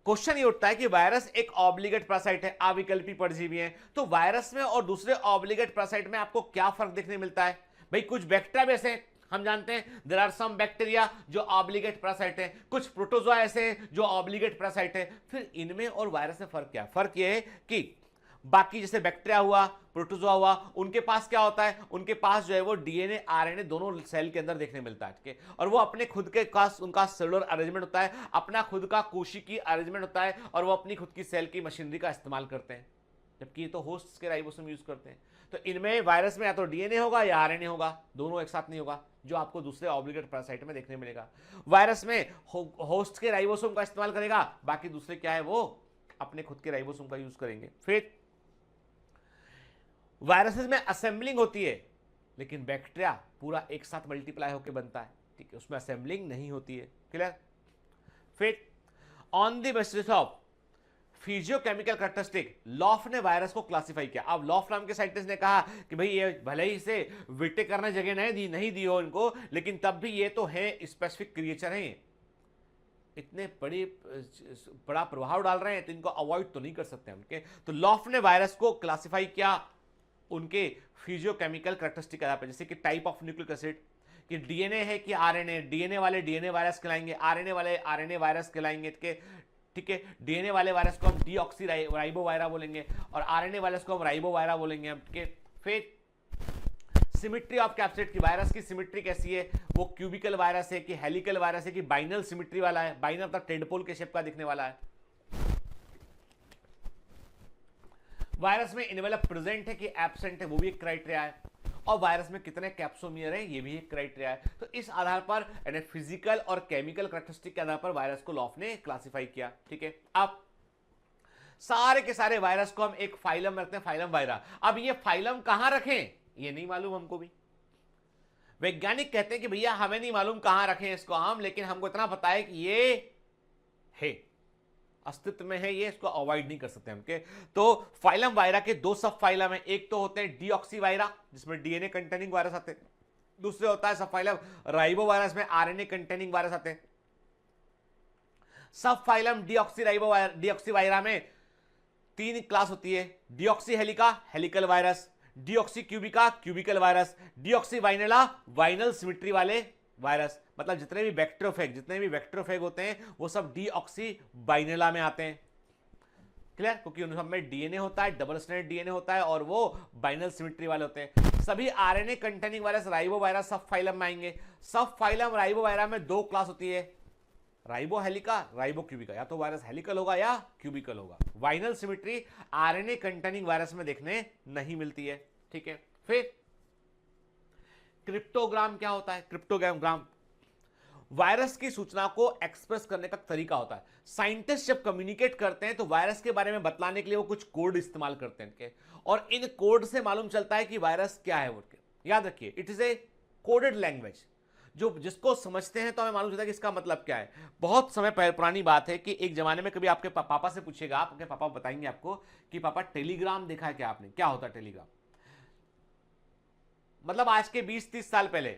क्वेश्चन ये उठता है कि वायरस एक ऑब्लिगेट पैरासाइट है, अविकल्पी परजीवी है, तो वायरस में और दूसरे ऑब्लिगेट पैरासाइट में आपको क्या फर्क देखने मिलता है? भाई कुछ बैक्टीरिया वैसे हम जानते हैं देयर आर सम बैक्टीरिया जो ऑब्लिगेट पैरासाइट है, कुछ प्रोटोजोआ ऐसे हैं जो ऑब्लिगेट पैरासाइट है। फिर इनमें और वायरस में फर्क क्या है? फर्क ये है कि बाकी जैसे बैक्टीरिया हुआ, प्रोटोजोआ हुआ, उनके पास क्या होता है, उनके पास जो है वो डीएनए आरएनए दोनों सेल के अंदर देखने मिलता है। ठीक है, और वो अपने खुद के पास उनका सेलुलर अरेंजमेंट होता है, अपना खुद का कोशिकीय अरेंजमेंट होता है, और वो अपनी खुद की सेल की मशीनरी का इस्तेमाल करते हैं, जबकि ये तो होस्ट के राइबोसोम यूज करते हैं। तो इनमें वायरस में या तो डीएनए होगा या आरएनए होगा, दोनों एक साथ नहीं होगा, जो आपको दूसरे ऑब्लिगेट पैरासाइट में देखने मिलेगा। वायरस में होस्ट के राइबोसोम का इस्तेमाल करेगा, बाकी दूसरे क्या है वो अपने खुद के राइबोसोम का यूज करेंगे। फिर वायरसेस में असेंबलिंग होती है, लेकिन बैक्टीरिया पूरा एक साथ मल्टीप्लाई होकर बनता है। ठीक है, उसमें असेंबलिंग नहीं होती है। क्लियर? फिर on the basis of physicochemical characteristic Lwoff ने वायरस को क्लासिफाई किया। अब लॉफ नाम के साइंटिस्ट ने कहा कि भाई ये भले ही इसे विटे करने जगह नहीं दी हो इनको, लेकिन तब भी ये तो है स्पेसिफिक क्रिएचर हैं, इतने बड़ा प्रभाव डाल रहे हैं, तो इनको अवॉइड तो नहीं कर सकते हम। तो लॉफ ने वायरस को क्लासिफाई किया उनके फिजियोकेमिकल कैरेक्टरिस्टिक के आधार पर, जैसे कि टाइप ऑफ न्यूक्लिक एसिड, कि डीएनए है कि आरएनए, डीएनए वाले डीएनए वायरस कहलाएंगे, आरएनए वाले आरएनए वायरस कहलाएंगे। ठीक है, डीएनए वाले वायरस को हम डीऑक्सी राइबो वायरा बोलेंगे और आरएनए वायरस को हम राइबो वायरा बोलेंगे। फिर सिमिट्री ऑफ कैप्सिड की वायरस की सिमिट्री कैसी है, वो क्यूबिकल वायरस है कि हेलिकल वायरस है कि बाइनल सिमिट्री वाला है, बाइनल मतलब टेडपोल के शेप का दिखने वाला है। वायरस में इनवेलप प्रेजेंट है कि एब्सेंट है, वो भी एक क्राइटेरिया है। और वायरस में कितने कैप्सोमियर है, ये भी एक क्राइटेरिया है। तो इस आधार पर फिजिकल और केमिकल कैरेक्टरिस्टिक के आधार पर वायरस को लॉफ ने क्लासिफाई किया। ठीक है, अब सारे के सारे वायरस को हम एक फाइलम में रखते हैं, फाइलम वायरा। अब ये फाइलम कहां रखें ये नहीं मालूम हमको भी। वैज्ञानिक कहते हैं कि भैया हमें नहीं मालूम कहां रखें इसको हम, लेकिन हमको इतना पता है कि ये है, अस्तित्व में है, ये इसको अवॉइड नहीं कर सकते हम के। तो फाइलम वायरा के दो सब फाइलम है, एक तो होते हैं डीऑक्सी वायरा जिसमें डीएनए कंटेनिंग वायरस आते हैं, दूसरे होता है सब फाइलम राइबो वायरस में आरएनए कंटेनिंग वायरस आते हैं। सब फाइलम डीऑक्सी वायरा में तीन क्लास होती है, डीऑक्सी हेलिका हेलिकल वायरस, डीऑक्सी क्यूबिका क्यूबिकल वायरस, डीऑक्सी वाइनेला वाइनल सिमिट्री वाले वायरस। मतलब जितने भी बैक्टीरियोफेग होते हैं वो सब डीऑक्सी वाइनेला में आते हैं। क्लियर, क्योंकि उन सब में डीएनए होता है, डबल स्ट्रैंडेड डीएनए होता है और वो बाइनल सिमिट्री वाले होते हैं। सभी RNA containing virus ribo virus सब फाइलम में आएंगे। सब फाइलम राइबो वायरा में दो क्लास होती है, राइबो हेलिका राइबो क्यूबिका, या तो वायरस हेलिकल होगा या क्यूबिकल होगा। Vinyl symmetry RNA containing virus में देखने नहीं मिलती है। ठीक है, फिर क्रिप्टोग्राम क्या होता है? क्रिप्टोग्राम वायरस की सूचना को एक्सप्रेस करने का तरीका होता है। साइंटिस्ट जब कम्युनिकेट करते हैं तो वायरस के बारे में बतलाने के लिए वो कुछ कोड इस्तेमाल करते हैं इनके, और इन कोड से मालूम चलता है कि वायरस क्या है। याद रखिए, it is a coded language, जो जिसको समझते हैं तो हमें मालूम चलता है कि इसका मतलब क्या है। बहुत समय पुरानी बात है कि एक जमाने में कभी आपके पापा से पूछेगा, आपके पापा बताएंगे आपको कि पापा टेलीग्राम देखा है क्या आपने, क्या होता है टेलीग्राम। मतलब आज के 20-30 साल पहले,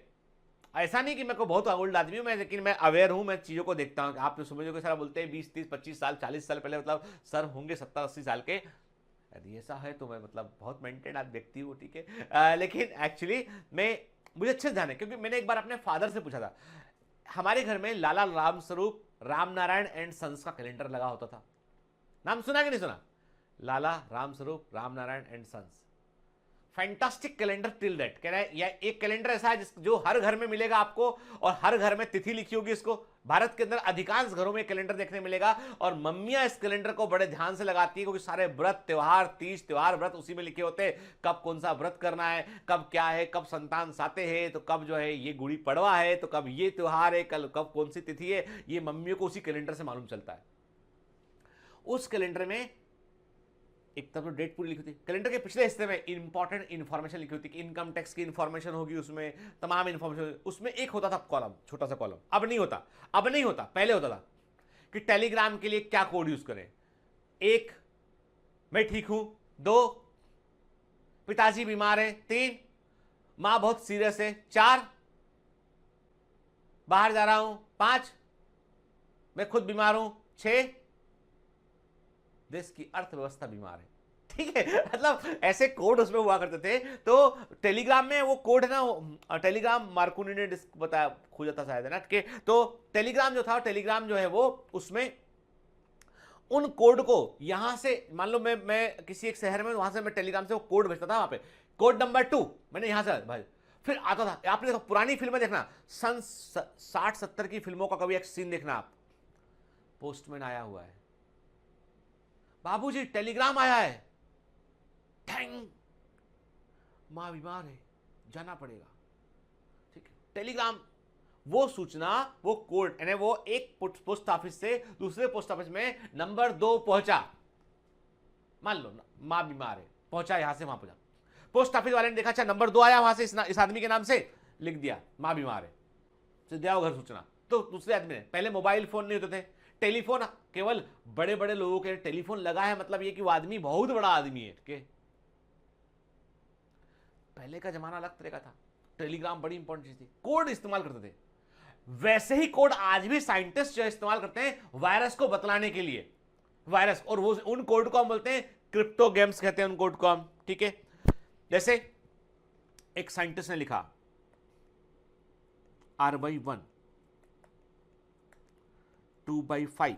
ऐसा नहीं कि मैं को बहुत ओल्ड आदमी हूं मैं, लेकिन मैं अवेयर हूं, मैं चीजों को देखता हूं। आप समझोगे सारा बोलते हैं 20-30-25 साल 40 साल पहले, मतलब सर होंगे 70-80 साल के। यदि ऐसा है तो मैं मतलब बहुत मेंटेन आज व्यक्ति हूँ। ठीक है, लेकिन एक्चुअली मुझे अच्छे से ध्यान है, क्योंकि मैंने एक बार अपने फादर से पूछा था। हमारे घर में लाला राम स्वरूप राम नारायण एंड सन्स का कैलेंडर लगा होता था। नाम सुना कि नहीं सुना? Lala Ram Swaroop Ram Narayan and sons, fantastic calendar till date. कह रहा है यह एक कैलेंडर ऐसा है जो हर घर में मिलेगा आपको, और हर घर में तिथि लिखी होगी इसको। भारत के अंदर अधिकांश घरों में कैलेंडर देखने मिलेगा, और मम्मियां इस कैलेंडर को बड़े ध्यान से लगाती है, क्योंकि सारे व्रत त्योहार, तीज त्योहार व्रत उसी में लिखे होते हैं। कब कौन सा व्रत करना है, कब क्या है, कब संतान साते हैं, तो कब जो है ये गुड़ी पड़वा है, तो कब ये त्योहार है, कब कौन सी तिथि है, ये मम्मियों को उसी कैलेंडर से मालूम चलता है। उस कैलेंडर में एक तब तो डेट पूरी लिखी होती, कैलेंडर के पिछले हिस्से में इंपॉर्टेंट इंफॉर्मेशन लिखी होती कि इनकम टैक्स की इंफॉर्मेशन होगी, उसमें तमाम इंफॉर्मेशन, उसमें एक होता था कॉलम, छोटा सा कॉलम। अब नहीं होता, पहले होता था कि टेलीग्राम के लिए क्या कोड यूज करें। 1, मैं ठीक हूं। 2, पिताजी बीमार है। 3, मां बहुत सीरियस है। 4, बाहर जा रहा हूं। 5, मैं खुद बीमार हूं। 6, देश की अर्थव्यवस्था बीमार है। ठीक है, मतलब ऐसे कोड उसमें हुआ करते थे। तो टेलीग्राम में वो कोड है ना, टेलीग्राम मार्कोनी ने बताया, खोजा था शायद, है ना। कि तो टेलीग्राम जो था, टेलीग्राम जो है वो उसमें उन कोड को यहां से, मान लो मैं किसी एक शहर में, वहां से मैं टेलीग्राम से वो कोड भेजता था। वहां पे कोड नंबर 2 मैंने यहां से भाई, फिर आता था। आपने देखा पुरानी फिल्में देखना, सन 60-70 की फिल्मों का कभी एक सीन देखना आप, पोस्टमैन आया हुआ है, बाबूजी टेलीग्राम आया है, ठैंग, मां बीमार है, जाना पड़ेगा। ठीक है, टेलीग्राम, वो सूचना, वो कोड, यानी वो एक पोस्ट ऑफिस से दूसरे पोस्ट ऑफिस में नंबर 2 पहुंचा। मान लो मां बीमार है, पहुंचा, यहां से वहां पहुंचा, पोस्ट ऑफिस वाले ने देखा, अच्छा नंबर 2 आया, वहां से इस आदमी के नाम से लिख दिया, मां बीमार है, सीधे आओ घर सूचना। तो दूसरे आदमी ने, पहले मोबाइल फोन नहीं होते थे, टेलीफोन केवल बड़े बड़े लोगों के टेलीफोन लगा है, मतलब ये कि वो आदमी बहुत बड़ा आदमी है। के पहले का जमाना अलग तरह का था, टेलीग्राम बड़ी इंपॉर्टेंट चीज थी, कोड इस्तेमाल करते थे। वैसे ही कोड आज भी साइंटिस्ट जो इस्तेमाल करते हैं वायरस को बतलाने के लिए, वायरस, और वो उन कोड को हम बोलते हैं क्रिप्टोग्राम्स कहते हैं उन कोड को हम। ठीक है, जैसे एक साइंटिस्ट ने लिखा R/1 2/5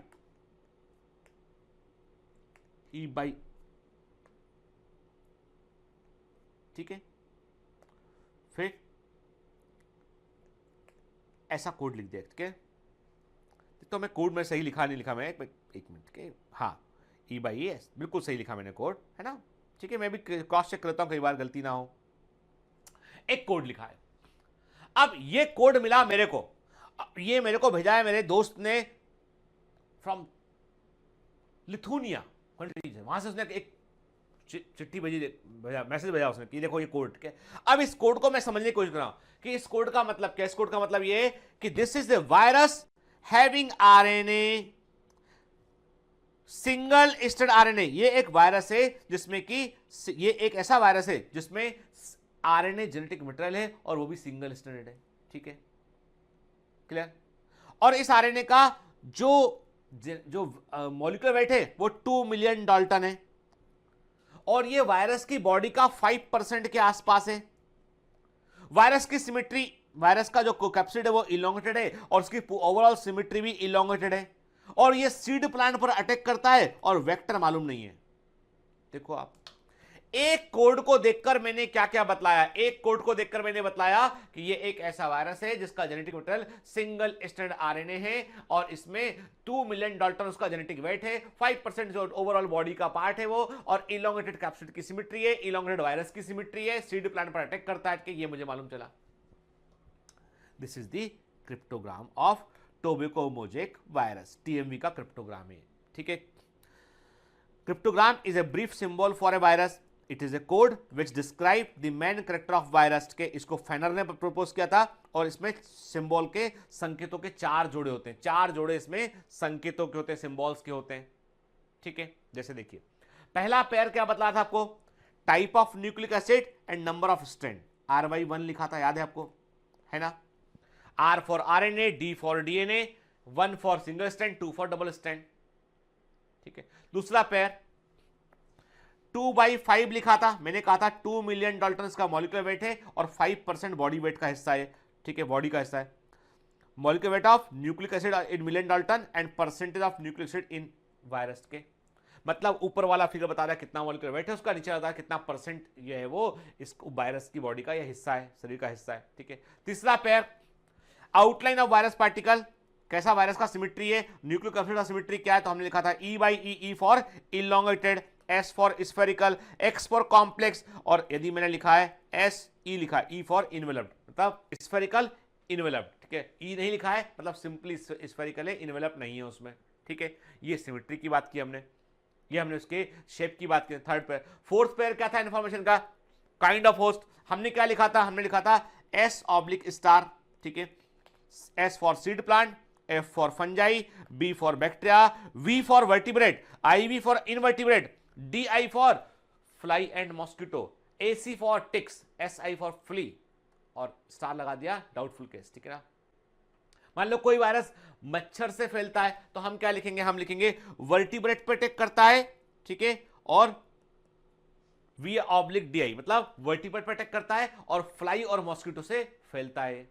E/, ठीक है, ऐसा कोड लिख दिया, ठीक है। तो मैं कोड में सही लिखा नहीं लिखा, मैं एक मिनट, ठीक है, हाँ E/ES बिल्कुल सही लिखा मैंने कोड, है ना, ठीक है। मैं भी क्रॉस चेक करता हूं कई बार गलती ना हो। एक कोड लिखा है, अब ये कोड मिला मेरे को, ये मेरे को भेजा है मेरे दोस्त ने फ्रॉम लिथुनिया कंट्री से, वहां से उसने एक चिट्ठी भेजा, मैसेज भेजा उसने कि देखो ये कोड, ठीक है। अब इस कोड को मैं समझने की कोशिश कर रहा हूं कि इस कोड का मतलब क्या। इस कोड का मतलब ये कि this is the virus having RNA single strand RNA. ये एक वायरस है जिसमें कि ये एक ऐसा वायरस है जिसमें आरएनए जेनेटिक मटेरियल है और वो भी सिंगल स्ट्रैंडेड है, ठीक है, क्लियर। और इस आरएनए का जो मॉलिक्यूलर वेट है वो 2 मिलियन डाल्टन है और ये वायरस की बॉडी का 5% के आसपास है। वायरस की सिमेट्री, वायरस का जो कैप्सिड है वो इलोंगेटेड है और उसकी ओवरऑल सिमेट्री भी इलोंगेटेड है और ये सीड प्लांट पर अटैक करता है और वेक्टर मालूम नहीं है। देखो आप, एक कोड को देखकर मैंने क्या क्या बतलाया, एक कोड को देखकर मैंने बतलाया कि ये एक ऐसा वायरस है जिसका genetic material single strand RNA है और इसमें 2 मिलियन डाल्टन उसका जेनेटिक वेट है, 5% जो ओवरऑल बॉडी का पार्ट है वो, और इलोंगेटेड कैप्सिड की सिमेट्री है, इलोंगेटेड वायरस की सिमेट्री है, सीड प्लांट पर अटैक करता है कि ये मुझे मालूम चला। This is the cryptogram of tobacco mosaic virus, TMV का क्रिप्टोग्राम है, ठीक है। Cryptogram is a brief symbol for a virus, it is a code which describe the main character of virus के। इसको फेनर ने प्रपोज किया था और इसमें सिंबल के संकेतों के 4 जोड़े होते हैं, 4 जोड़े इसमें संकेतों के होते हैं, सिंबल्स के होते हैं, ठीक है। जैसे देखिए पहला पेयर क्या बतला था आपको, type of nucleic acid and number of strand, RY1 लिखा था, याद है आपको, है ना। R for RNA, D for DNA, 1 for single strand, 2 for double strand, ठीक है। दूसरा पेयर 2/5 लिखा था, मैंने कहा था 2 मिलियन डाल्टन का मॉलिक्यूलर वेट है और 5% बॉडी वेट का हिस्सा है, ठीक है, बॉडी का हिस्सा है। Molecular weight of nucleic acid in million Dalton and percentage of nucleic acid in virus के, मतलब ऊपर वाला फिगर बता रहा है कितना मॉलिक्यूलर वेट है उसका, नीचे बता रहा है कितना परसेंट ये है वो इस वायरस की बॉडी का या हिस्सा है, शरीर का हिस्सा है, ठीक है। तीसरा pair outline of virus particle, कैसा वायरस का सिमेट्री है, न्यूक्लिक एसिड का सिमेट्री क्या है, तो हमने लिखा था E/E for elongated, S for spherical, X for complex, और यदि मैंने लिखा है SE लिखा, E फॉर इनवेलप्ड, मतलब स्फेरिकल इनवेलप्ड, ठीक है। E नहीं लिखा है मतलब सिंपली स्फेरिकल है, इनवेलप्ड नहीं है उसमें, ठीक है। ये सिमेट्री की बात की हमने, ये हमने उसके शेप की बात की। थर्ड पेयर, फोर्थ पेयर क्या था इन्फॉर्मेशन का, काइंड ऑफ होस्ट, हमने क्या लिखा था, हमने लिखा था S/*, ठीक है। S for seed plant, F for fungi, B for bacteria, V for vertebrate, IV for invertebrate, DI for fly and mosquito, AC for ticks, SI for flea, और स्टार लगा दिया डाउटफुल केस, ठीक है ना। मान लो कोई वायरस मच्छर से फैलता है तो हम क्या लिखेंगे, हम लिखेंगे वर्टिब्रेट पे अटैक करता है, ठीक है, और V/DI मतलब वर्टिब्रेट पे अटैक करता है और फ्लाई और मॉस्किटो से फैलता है,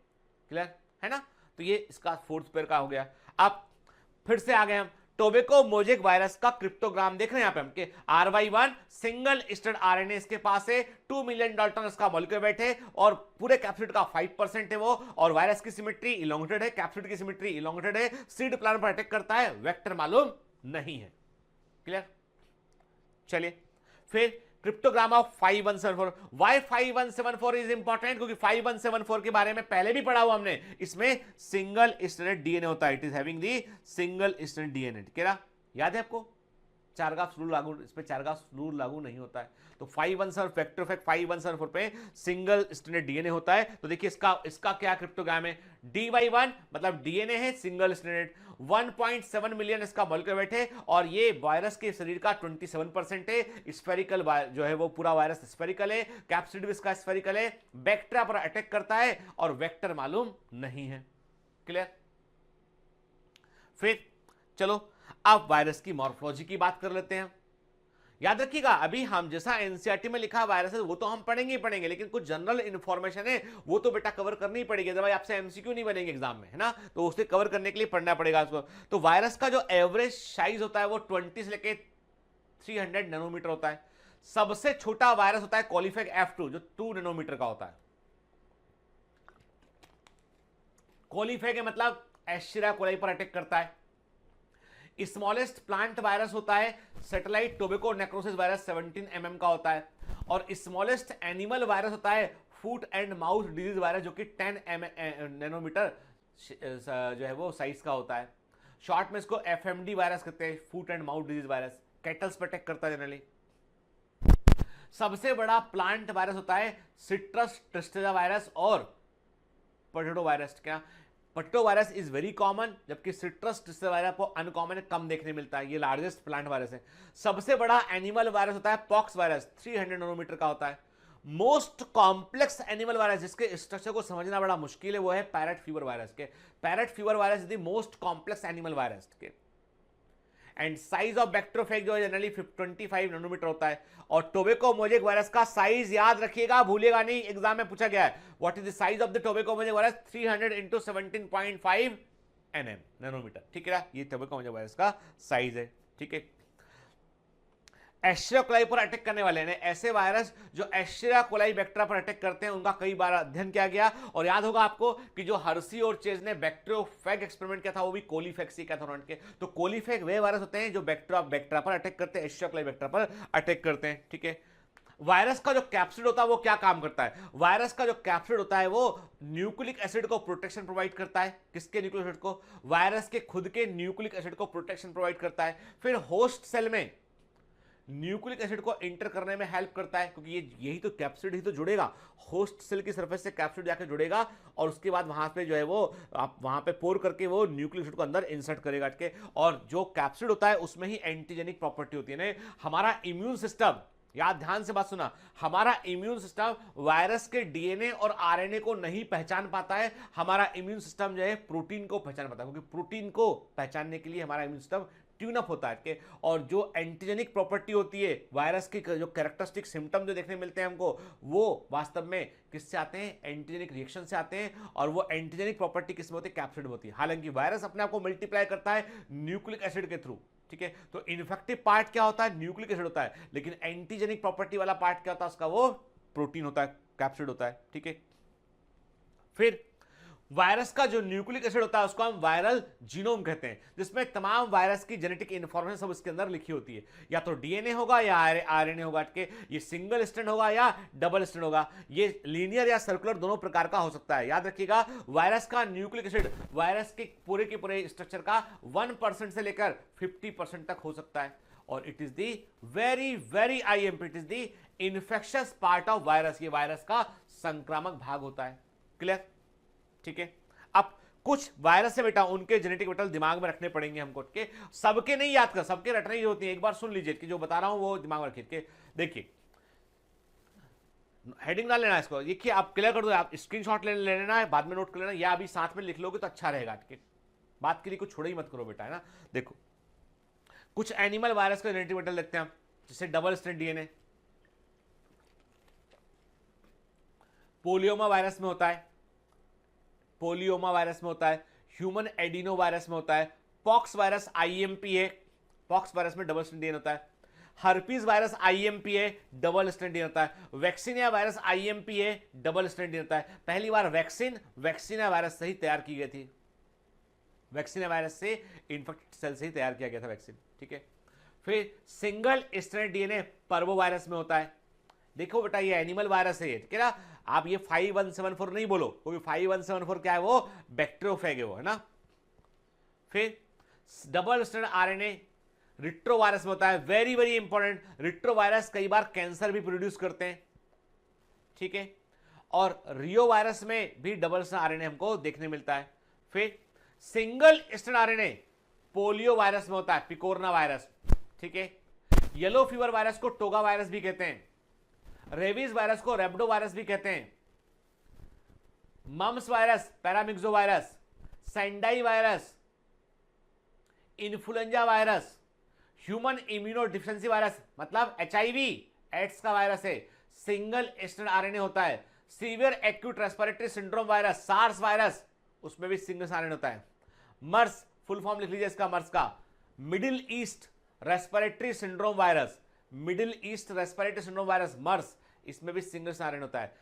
क्लियर है ना। तो ये इसका फोर्थ पेयर का हो गया। अब फिर से आ गए हम टोबैको मोज़ेक वायरस का क्रिप्टोग्राम देख रहे हैं यहाँ पे हम कि RY1 सिंगल स्ट्रैंड आरएनए इसके पास है, 2 मिलियन डाल्टन इसका मॉलिक्यूलर वेट है और पूरे कैप्सिड का 5% है वो, और वायरस की सिमेट्री इलोंगेटेड है, कैप्सिड की सिमेट्री इलोंगेटेड है, सीड प्लांट पर अटैक करता है, वेक्टर मालूम नहीं है, क्लियर। चलिए फिर cryptogram of 5174, why 5174 is important, क्योंकि 5174 के बारे में पहले भी पढ़ा हुआ हमने, इसमें सिंगल स्ट्रैंडेड डीएनए होता है, it is having the single stranded DNA, ठीक है ना, याद है आपको, चारगाफ रूल लागू, इस पे चारगाफ रूल लागू नहीं होता है। तो 5174 फैक्टर ऑफ 5174 पे सिंगल स्ट्रैंडेड डीएनए होता है। तो देखिए इसका क्या क्रिप्टोग्राम है, DY1 मतलब डीएनए है सिंगल स्ट्रैंडेड, 1.7 मिलियन इसका मॉलिक्यूलर वेट है और ये वायरस के शरीर का 27% है, स्फेरिकल जो है वो पूरा वायरस स्फेरिकल है, कैप्सिड भी इसका स्फेरिकल है, बैक्टीरिया पर अटैक करता है और वेक्टर मालूम नहीं है, क्लियर। फिर चलो अब वायरस की मॉर्फोलॉजी की बात कर लेते हैं। याद रखिएगा अभी हम जैसा एनसीईआरटी में लिखा वायरस है वो तो हम पढ़ेंगे ही पढ़ेंगे, लेकिन कुछ जनरल इंफॉर्मेशन है वो तो बेटा कवर करनी ही पड़ेगी, जब आपसे एमसीक्यू नहीं बनेंगे एग्जाम में, है ना, तो उसे कवर करने के लिए पढ़ना पड़ेगा उसको। तो वायरस का जो एवरेज साइज होता है वो 20 से लेके 300 नैनोमीटर होता है। सबसे छोटा वायरस होता है कॉलीफेक F2 जो 2 नैनोमीटर का होता है। कोलीफेग है मतलब एस्चेरिया कोलाई पर अटैक करता है। स्मॉलेस्ट प्लांट वायरस होता है satellite tobacco necrosis virus 17 mm का होता है। और स्मॉलेस्ट एनिमल वायरस होता है foot and mouth disease virus जो कि 10 नैनोमीटर जो है वो साइज का होता है। शॉर्ट में इसको FMD वायरस कहते हैं, foot and mouth disease virus. Kettles पर अटैक करता है जनरली। सबसे बड़ा प्लांट वायरस होता है सिट्रस ट्रिस्टेरा वायरस और पोटैटो वायरस। क्या potato virus is very common, जबकि सिट्रस ट्रिस्टेरा वायरस को अनकॉमन कम देखने मिलता है। ये लार्जेस्ट प्लांट वायरस है। सबसे बड़ा एनिमल वायरस होता है पॉक्स वायरस, 300 नैनोमीटर का होता है। मोस्ट कॉम्प्लेक्स एनिमल वायरस जिसके स्ट्रक्चर को समझना बड़ा मुश्किल है वो है पैरेट फीवर वायरस के। Parrot fever virus is the most complex animal virus के। एंड साइज ऑफ बैक्टीरियोफेज जो है जनरली 25 नैनोमीटर होता है। और टोबैको मोजेक वायरस का साइज याद रखिएगा, भूलिएगा नहीं, एग्जाम में पूछा गया है। What is the size of the tobacco mosaic virus? 300 × 17.5 nm nanometre. ठीक है ना, ये टोबैको मोजेक वायरस का साइज है। ठीक है, एस्चेरिया कोलाई पर अटैक करने वाले हैं ऐसे वायरस जो एस्चेरिया कोलाई बैक्टीरिया पर अटैक करते हैं, उनका कई बार अध्ययन किया गया। और याद होगा आपको कि जो हर्सी और चेज ने बैक्टीरियोफेग एक्सपेरिमेंट किया था वो भी कोलीफेग से किया था उन्होंने के। तो कोलीफेग वे वायरस होते हैं जो बैक्टीरिया पर अटैक करते हैं, एस्चेरिया कोलाई बैक्टीरिया पर अटैक करते हैं। ठीक है, वायरस का जो कैप्सिड होता है वो क्या काम करता है? वायरस का जो कैप्सिड होता है वो न्यूक्लिक एसिड को प्रोटेक्शन प्रोवाइड करता है। किसके न्यूक्लिक एसिड को? वायरस के खुद के न्यूक्लिक एसिड को प्रोटेक्शन प्रोवाइड करता है। फिर होस्ट सेल में न्यूक्लिक एसिड को इंटर करने में हेल्प करता है, क्योंकि ये यही तो कैप्सिड ही तो जुड़ेगा होस्ट सेल की सरफेस से, कैप्सिड जाकर जुड़ेगा और उसके बाद वहां पे जो है वो आप वहां पे पोर करके वो न्यूक्लिक एसिड को अंदर इंसर्ट करेगा के। और जो कैप्सिड होता है उसमें ही एंटीजेनिक प्रॉपर्टी होती है ना। हमारा इम्यून सिस्टम, याद ध्यान से बात सुना, हमारा इम्यून सिस्टम वायरस के डीएनए और आरएनए को नहीं पहचान पाता है। हमारा इम्यून सिस्टम जो है प्रोटीन को पहचान पाता है, क्योंकि प्रोटीन को पहचानने के लिए हमारा इम्यून सिस्टम ट्यून अप होता है। और जो एंटीजेनिक प्रॉपर्टी होती है वायरस की, जो कैरेक्टरिस्टिक सिम्टम जो देखने मिलते हैं हमको, वो वास्तव में किससे आते हैं? एंटीजेनिक रिएक्शन से आते हैं। और वो एंटीजेनिक प्रॉपर्टी किसमें होती है? कैप्सिड में होती है। हालांकि वायरस अपने आप को मल्टीप्लाई करता है न्यूक्लिक एसिड के थ्रू। ठीक है, तो इन्फेक्टिव पार्ट क्या होता है? न्यूक्लिक एसिड होता है। लेकिन एंटीजेनिक प्रॉपर्टी वाला पार्ट क्या होता है उसका? वो प्रोटीन होता है, कैप्सिड होता है। ठीक है, फिर वायरस का जो न्यूक्लिक एसिड होता है उसको हम वायरल जीनोम कहते हैं, जिसमें तमाम वायरस की जेनेटिक इंफॉर्मेशन सब इसके अंदर लिखी होती है। या तो डीएनए होगा या आरएनए होगा, ये सिंगल स्ट्रैंड होगा या डबल स्ट्रैंड होगा, ये लीनियर या सर्कुलर दोनों प्रकार का हो सकता है। याद रखिएगा, वायरस का न्यूक्लिक एसिड वायरस के पूरे स्ट्रक्चर का 1% से लेकर 50% तक हो सकता है। और it is the very very IMP, it is the infectious part of virus. ये वायरस का संक्रामक भाग होता है। क्लियर? ठीक है, अब कुछ वायरस है बेटा, उनके जेनेटिक मेटेरियल दिमाग में रखने पड़ेंगे हमको। के सबके नहीं याद कर, सबके रटने ही होती है। एक बार सुन लीजिए कि जो बता रहा हूं वो दिमाग में रखिए। देखिए, हेडिंग ना लेना इसको, देखिए आप क्लियर कर दो, आप स्क्रीनशॉट ले लेना है, बाद में नोट कर लेना, या अभी साथ में लिख लोगे तो अच्छा रहेगा। ठीक, बात के लिए कुछ छोड़ा ही मत करो बेटा, है ना। देखो, कुछ एनिमल वायरस का जेनेटिक मेटेरियल देखते हैं हम, जैसे डबल स्ट्रैंड डीएनए पोलियोमा वायरस में होता है, पोलियोमा वायरस में होता है, ह्यूमन एडिनो वायरस में होता है, पॉक्स वायरस IMP है, पॉक्स वायरस में डबल स्ट्रैंड डीएनए होता है, हर्पीज वायरस IMP है, डबल स्ट्रैंड डीएनए होता है, वैक्सीनिया वायरस IMP है, डबल स्ट्रैंड डीएनए होता है। पहली बार वैक्सीनिया वायरस से ही तैयार की गई थी, वैक्सीनिया वायरस से इन्फेक्टेड सेल से ही तैयार किया गया था वैक्सीन। ठीक है, फिर सिंगल स्ट्रैंड डीएनए पर्वो वायरस में होता है। देखो बेटा, ये एनिमल वायरस है, ठीक है ना। आप ये 5174 नहीं बोलो, क्योंकि 5174 क्या है? वो बैक्टीरियोफेग है, वो है ना। फिर डबल स्ट्रैंड RNA रिट्रोवायरस में होता है, वेरी वेरी इंपॉर्टेंट। रिट्रोवायरस कई बार कैंसर भी प्रोड्यूस करते हैं। ठीक है, और रियो वायरस में भी डबल स्ट्रैंड RNA हमको देखने मिलता है। फिर single strand RNA polio virus में होता है, पिकोरना वायरस। ठीक है, येलो फीवर वायरस को टोगा वायरस भी कहते हैं, रेबीज वायरस को रेब्डो वायरस भी कहते हैं, mumps virus paramyxo virus, Sendai virus, influenza virus, human immunodeficiency virus मतलब HIV एड्स का वायरस है, सिंगल स्ट्रैंड RNA होता है। Severe acute respiratory syndrome virus SARS virus, उसमें भी सिंगल RNA होता है। मर्स, फुल फॉर्म लिख लीजिए इसका, मर्स का Middle East respiratory syndrome virus, Middle East respiratory syndrome virus MERS, इसमें भी सिंगल RNA होता है।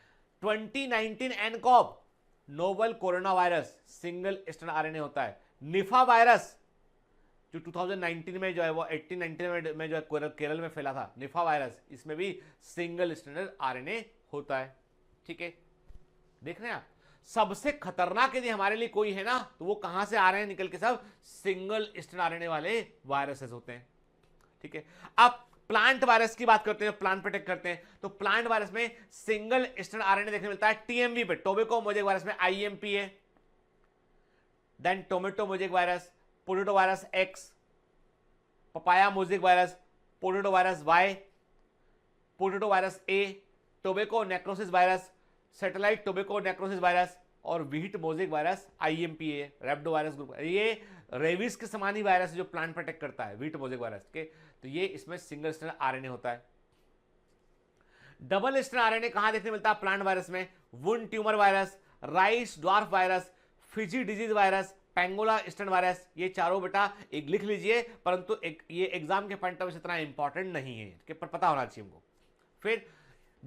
2019 nCoV novel corona virus single strand RNA होता है। निफा वायरस जो 2019 में जो है वो 1819 में जो है केरल में फैला था, निफा वायरस, इसमें भी सिंगल स्ट्रैंड आरएनए होता है। ठीक है, देख रहे हैं आप, सबसे खतरनाक यदि हमारे लिए कोई है ना तो वो कहां से आ रहे हैं निकल के, सब सिंगल स्ट्रैंड आरएनए वाले वायरसेस होते हैं। ठीक है, अब प्लांट वायरस की बात करते हैं, प्लांट प्रोटेक्ट करते हैं, तो प्लांट वायरस में सिंगल स्ट्रैंड आरएनए देखने मिलता है टीएमवी पे, टोबैको मोजेक वायरस में आईएमपी है, then tomato mosaic virus, potato virus X, papaya mosaic virus, potato virus Y, potato virus A, tobacco necrosis virus, satellite tobacco necrosis virus और wheat mosaic virus IMPA, rhabdo virus group. ये rabies के समान ही virus जो plant protect करता है, wheat mosaic virus के, तो ये इसमें सिंगल स्ट्रैंड आरएनए होता है। डबल स्ट्रैंड आरएनए कहां देखने मिलता है प्लांट वायरस में? Wound tumour virus, rice dwarf virus, Fiji disease virus, pangola strand virus, ये चारों बेटा एक लिख लीजिए, परंतु ये एग्जाम के पॉइंट ऑफ व्यू से इतना इंपॉर्टेंट नहीं है, कि पता होना चाहिए हमको। फिर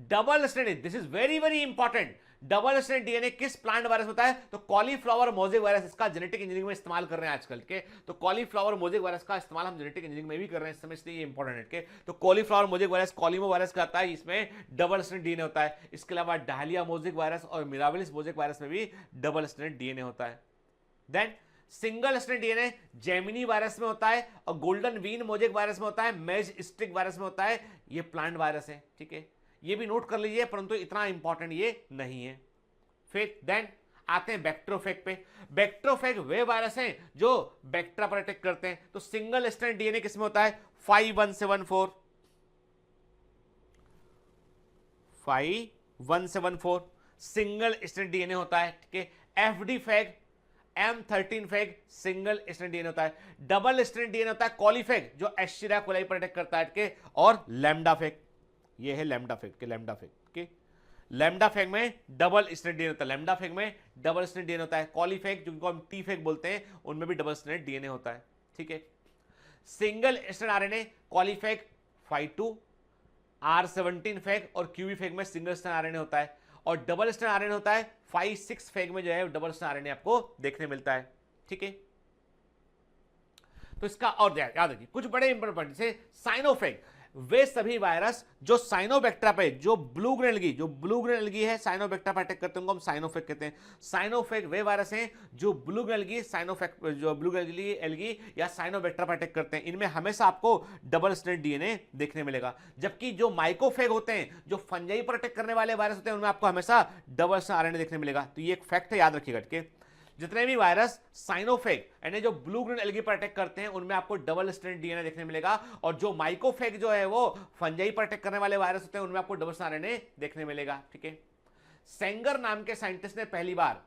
double strand, this is very very important, double strand DNA किस प्लांट वायरस होता है? तो कॉलीफ्लावर मोजेक वायरस, इसका जेनेटिक इंजीनियरिंग में इस्तेमाल कर रहे हैं आजकल के, तो कॉलीफ्लावर मोजेक वायरस का इस्तेमाल हम जेनेटिक इंजीनियरिंग में भी कर रहे हैं इस समय, इसलिए ये इंपॉर्टेंट है के। तो कॉलीफ्लावर मोजेक वायरस कॉलीमो वायरस का आता है, इसमें डबल स्ट्रैंड डीएनए होता है। इसके अलावा डायलिया मोजेक वायरस और मिराबिलिस मोजेक वायरस में भी डबल स्ट्रैंड डीएनए होता है। Then single strand DNA gemini virus में होता है और गोल्डन वीन मोजेक वायरस में होता है, मेज स्टिक वायरस में होता है, ये प्लांट वायरस है। ठीक है, ये भी नोट कर लीजिए, परंतु इतना इंपॉर्टेंट ये नहीं है। फिर देन आते हैं बैक्टीरियोफेज पे। बैक्टीरियोफेज वे वायरस हैं जो बैक्टीरिया पर अटैक करते हैं, तो सिंगल स्ट्रैंड डीएनए किसमें होता है? 5174 सिंगल स्ट्रैंड डीएनए होता है। ठीक है, FD fag, M13 fag single strand DNA होता है। डबल स्ट्रैंड डीएनए होता है कॉलीफेग जो एस्चेरिया कोलाई पर अटैक करता है के, और लैम्डा फैग, ये है लैम्डा फैग के, लैम्डा फैग के, लैम्डा फैग में डबल स्ट्रैंड डीएनए होता है, लैम्डा फैग में डबल स्ट्रैंड डीएनए होता है। कॉलीफेग जिनको हम टी फैग बोलते हैं, उनमें भी डबल स्ट्रैंड डीएनए होता है। ठीक है, single strand RNA coliphage 52, R17 phage और क्यूबी फैग में सिंगल स्ट्रैंड आरएनए होता है, और डबल स्ट्रैंड आरएनए होता है 5-6 फैग में जो है डबल स्ट्रैंड आरएनए आपको देखने मिलता है। ठीक है, तो इसका और याद रखिए कुछ बड़े इंपॉर्टेंट, जैसे साइनोफेग, वे सभी वायरस जो साइनोबैक्टीरिया पे, जो ब्लू ग्रेन एल्गी है साइनोबैक्टीरिया पर अटैक करते हैं, उनको हम साइनोफेग कहते हैं। साइनोफेग वे वायरस हैं जो ब्लू ग्रेन एल्गी या साइनोबैक्टीरिया पर अटैक करते हैं, इनमें हमेशा आपको डबल स्ट्रैंड डीएनए देखने मिलेगा। जबकि जो माइकोफेग होते हैं, जो फंजाई पर अटैक करने वाले वायरस होते हैं, उनमें आपको हमेशा डबल स्ट्रैंड आरएनए देखने मिलेगा। तो ये एक फैक्ट है, याद रखिएगा। ठीक है, जितने भी वायरस साइनोफेग यानी जो ब्लू ग्रीन एल्गी पर अटैक करते हैं, उनमें आपको डबल स्ट्रैंड डीएनए देखने मिलेगा, और जो माइकोफेग जो है वो फंजाई पर अटैक करने वाले वायरस होते हैं, उनमें आपको डबल स्ट्रैंड आरएनए देखने मिलेगा। ठीक है, सेंगर नाम के साइंटिस्ट ने पहली बार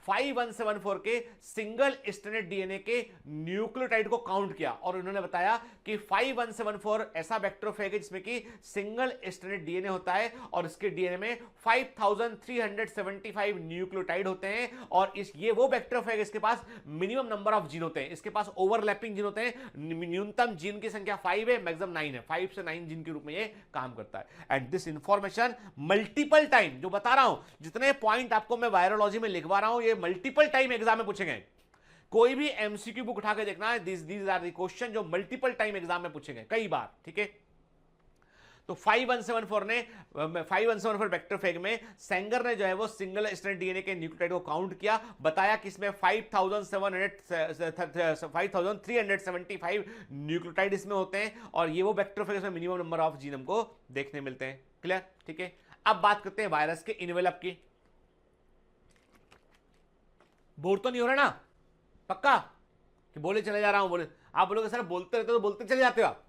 5174 के सिंगल स्ट्रैंडेड डीएनए के न्यूक्लियोटाइड को काउंट किया, और उन्होंने बताया कि 5174 ऐसा बैक्टीरियोफेग है जिसमें कि सिंगल स्ट्रैंडेड डीएनए होता है, और इसके डीएनए में 5375 न्यूक्लियोटाइड होते हैं, और ये वो बैक्टीरियोफेग इसके पास मिनिमम नंबर ऑफ जीन होते हैं, इसके पास ओवरलैपिंग जीन होते हैं, न्यूनतम जीन की संख्या 5 है, मैक्सिमम 9 है, 5 से 9 जीन के रूप में ये काम करता है। And this information multiple time, जो बता रहा हूं, जितने पॉइंट आपको मैं वायरोलॉजी में लिखवा रहा हूं, ये मल्टीपल टाइम एग्जाम में पूछे गए। कोई भी एमसीक्यू बुक उठा के देखना है, दीज आर द क्वेश्चन जो मल्टीपल टाइम एग्जाम में पूछे गए कई बार। ठीक है, तो 5174 बैक्टीरियोफेग में सेंगर ने जो है वो सिंगल स्ट्रैंड डीएनए के न्यूक्लियोटाइड को काउंट किया, बताया कि इसमें 5375 न्यूक्लियोटाइड इसमें होते हैं, और ये वो बैक्टीरियोफेग में मिनिमम नंबर ऑफ जीन हमको देखने मिलते हैं। क्लियर? ठीक है, अब बात करते हैं वायरस के इनवेलप की। बोर तो नहीं हो रहा ना? पक्का कि बोले चले जा रहा हूं, बोले आप बोलोगे सर बोलते रहते हो तो बोलते चले जाते हो आप।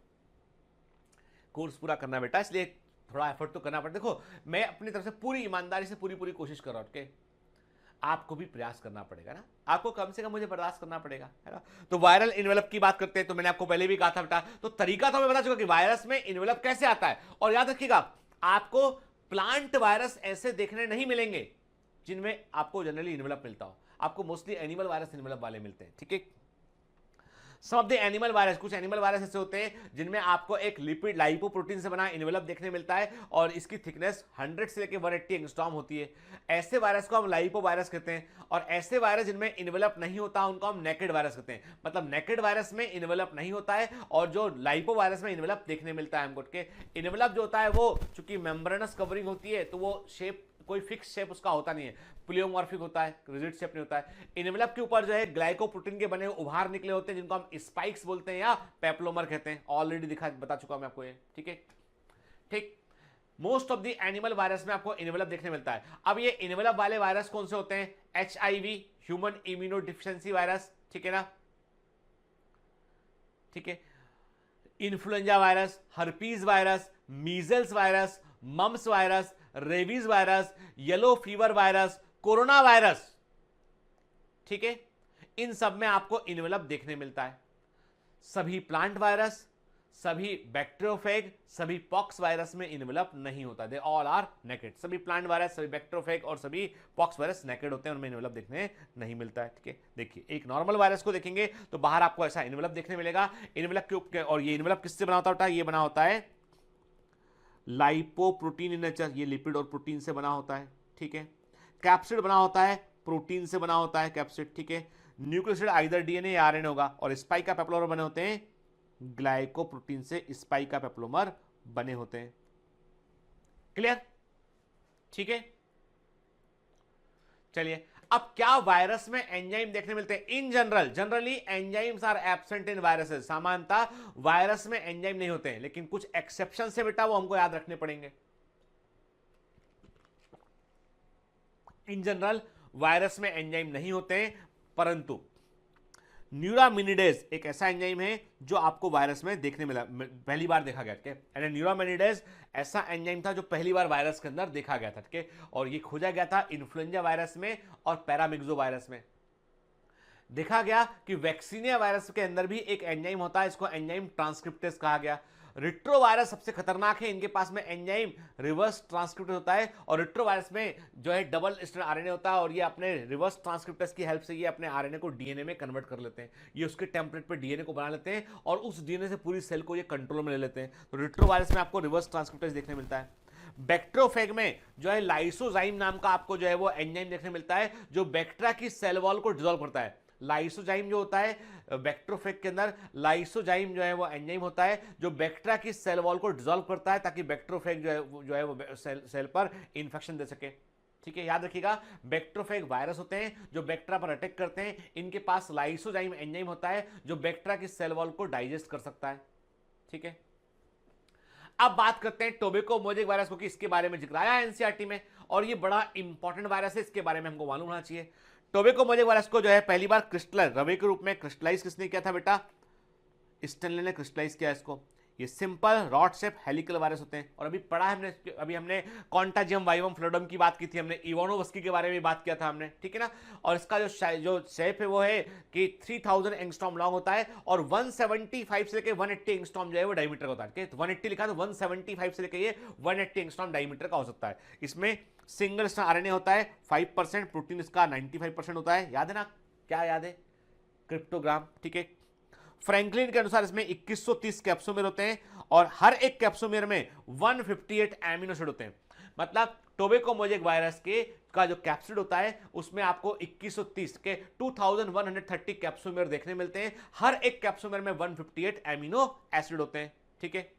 कोर्स पूरा करना बेटा, इसलिए थोड़ा एफर्ट तो करना पड़ता। देखो मैं अपनी तरफ से पूरी ईमानदारी से पूरी कोशिश कर रहा हूं। ओके, आपको भी प्रयास करना पड़ेगा ना, आपको कम से कम मुझे बर्दाश्त करना पड़ेगा, है ना। तो वायरल इन्वेलप की बात करते हैं, तो मैंने आपको पहले भी कहा था बेटा, तो तरीका तो मैं बता चुका कि वायरस में इन्वेलप कैसे आता है। और याद रखिएगा, आपको प्लांट वायरस ऐसे देखने नहीं मिलेंगे जिनमें आपको जनरली इन्वेलप मिलता हो, आपको मोस्टली एनिमल वायरस इन्वेलप वाले मिलते हैं। ठीक है, सम ऑफ द एनिमल वायरस, कुछ एनिमल वायरस ऐसे होते हैं जिनमें आपको एक लिपिड लाइपोप्रोटीन से बना इनवेलप देखने मिलता है और इसकी थिकनेस 100 से लेकर 180 एंगस्ट्रॉम होती है। ऐसे वायरस को हम लाइपो वायरस कहते हैं। और ऐसे वायरस जिनमें इनवेलप नहीं होता उनको हम नेकेड वायरस कहते हैं। मतलब नेकेड वायरस में इनवेलप नहीं होता है और जो लाइपो वायरस में इनवेलप देखने मिलता है हमको। इनवेलप जो होता है वो चूंकि मेम्ब्रेनस कवरिंग होती है तो वो शेप कोई फिक्स शेप उसका होता नहीं है, प्लियोमॉर्फिक होता है, रिजिड शेप नहीं होता है। इनवेलप के ऊपर जो है ग्लाइकोप्रोटीन के बने उभार निकले होते हैं जिनको हम स्पाइक्स बोलते हैं या पेप्लोमर कहते हैं। ऑलरेडी बता चुका मैं आपको ये, ठीक है। ठीक, most of the animal virus में आपको इनवेलप देखने मिलता है। अब ये इनवेलप वाले वायरस कौन से होते हैं? HIV, human immunodeficiency virus, ठीक है ना, ठीक है, influenza virus, herpes virus, measles virus, mumps virus, rabies virus, yellow fever virus, corona virus, ठीक है। इन सब में आपको इनवेलप देखने मिलता है। सभी प्लांट वायरस, सभी बैक्टीरियोफेज, सभी पॉक्स वायरस में इनवेलप नहीं होता। They all are naked. सभी प्लांट वायरस, सभी बैक्टीरियोफेज और सभी पॉक्स वायरस नेकेड होते हैं, उनमें इनवेलप देखने नहीं मिलता है, ठीक है। देखिए एक नॉर्मल वायरस को देखेंगे तो बाहर आपको ऐसा इनवेलप देखने मिलेगा। इनवेलप के और ये इनवेलप किससे बना होता है? ये बना होता है लाइपोप्रोटीन इन नेचर, ये लिपिड और प्रोटीन से बना होता है, ठीक है। कैप्सिड बना होता है, प्रोटीन से बना होता है कैप्सिड, ठीक है। न्यूक्लिक एसिड आइदर DNA या RNA होगा और स्पाइका पेप्लोमर बने होते हैं ग्लाइकोप्रोटीन से, स्पाइका पेप्लोमर बने होते हैं। क्लियर, ठीक है। चलिए अब क्या वायरस में एंजाइम देखने मिलते हैं? In generally enzymes are absent in viruses. सामान्यतः वायरस में एंजाइम नहीं होते हैं, लेकिन कुछ एक्सेप्शन से बेटा वो हमको याद रखने पड़ेंगे। इन जनरल वायरस में एंजाइम नहीं होते हैं, परंतु न्यूरामिनिडेज एक ऐसा एंजाइम है जो आपको वायरस में देखने मिला, पहली बार देखा गया, ठीक है। एंड न्यूरामिनिडेज ऐसा एंजाइम था जो पहली बार वायरस के अंदर देखा गया था, ठीक है। और ये खोजा गया था इन्फ्लुएंजा वायरस में और पैरामिक्सो वायरस में। देखा गया कि वैक्सीनिया वायरस के अंदर भी एक एंजाइम होता है, इसको एंजाइम ट्रांसक्रिप्टेज कहा गया। रिट्रोवायरस सबसे खतरनाक है, इनके पास में एंजाइम रिवर्स ट्रांसक्रिप्टेज होता है और रिट्रोवायरस में जो है डबल स्ट्रैंड RNA होता है और ये अपने रिवर्स ट्रांसक्रिप्टेज की हेल्प से ये अपने RNA को DNA में कन्वर्ट कर लेते हैं। ये उसके टेम्पलेट पे DNA को बना लेते हैं और उस DNA से पूरी सेल को ये कंट्रोल में ले लेते हैं। तो रिट्रोवायरस में आपको रिवर्स ट्रांसक्रिप्टेज देखने मिलता है। बैक्टीरियोफेज में जो है लाइसोजाइम नाम का आपको जो है वो एंजाइम देखने मिलता है जो बैक्टीरिया की सेल वॉल को डिसॉल्व करता है। लाइसोजाइम जो होता है बैक्टीरियोफेज के अंदर, लाइसोजाइम जो है वो एंजाइम होता है जो बैक्टीरिया की सेल वॉल को डिसॉल्व करता है ताकि बैक्टीरियोफेज जो है वो सेल पर इंफेक्शन दे सके, ठीक है। याद रखिएगा बैक्टीरियोफेज वायरस होते हैं जो बैक्टीरिया पर अटैक करते हैं, इनके पास लाइसोजाइम एंजाइम होता है जो बैक्टीरिया की सेल वॉल को डाइजेस्ट कर सकता है, ठीक है। अब बात करते हैं टोबैको मोजेक वायरस को, कि इसके बारे में जिक्र आया एनसीईआरटी में और ये बड़ा इंपॉर्टेंट वायरस है, इसके बारे में हमको मालूम होना चाहिए। टोबैको मोजेक वायरस को जो है पहली बार क्रिस्टलाइज रवे के रूप में क्रिस्टलाइज किसने किया था बेटा? स्टेनले ने क्रिस्टलाइज किया इसको। ये simple rod shape helical virus होते हैं और अभी पढ़ा है हमने कॉन्टाजियम वाइवम फ्लोडम की बात की थी, हमने इवानोवस्की के बारे में बात किया था हमने, ठीक है ना। और इसका जो शेप है वो है कि 3000 एंगस्ट्रॉम लॉन्ग होता है और 175 से लेकर 180 एंगस्ट्रॉम जो है वो डायमीटर होता है। 180 लिखा तो 175 से लेकर ये 180 एंगस्ट्रॉम डायमीटर का हो सकता है। इसमें सिंगल स्ट्रैंड RNA होता है 5%, प्रोटीन इसका 95% होता है। याद है ना, क्या याद है? क्रिप्टोग्राम, ठीक है। फ्रैंकलिन के अनुसार इसमें 2130 कैप्सोमेर होते हैं और हर एक कैप्सोमेर में 158 एमिनो एसिड होते हैं। मतलब टोबैको मोजेक वायरस का जो कैप्सिड होता है उसमें आपको 2130 के 2130 कैप्सोमेर देखने मिलते हैं। हर एक कैप्सोमेर में 158 एमिनो एसिड होते हैं, ठीक है।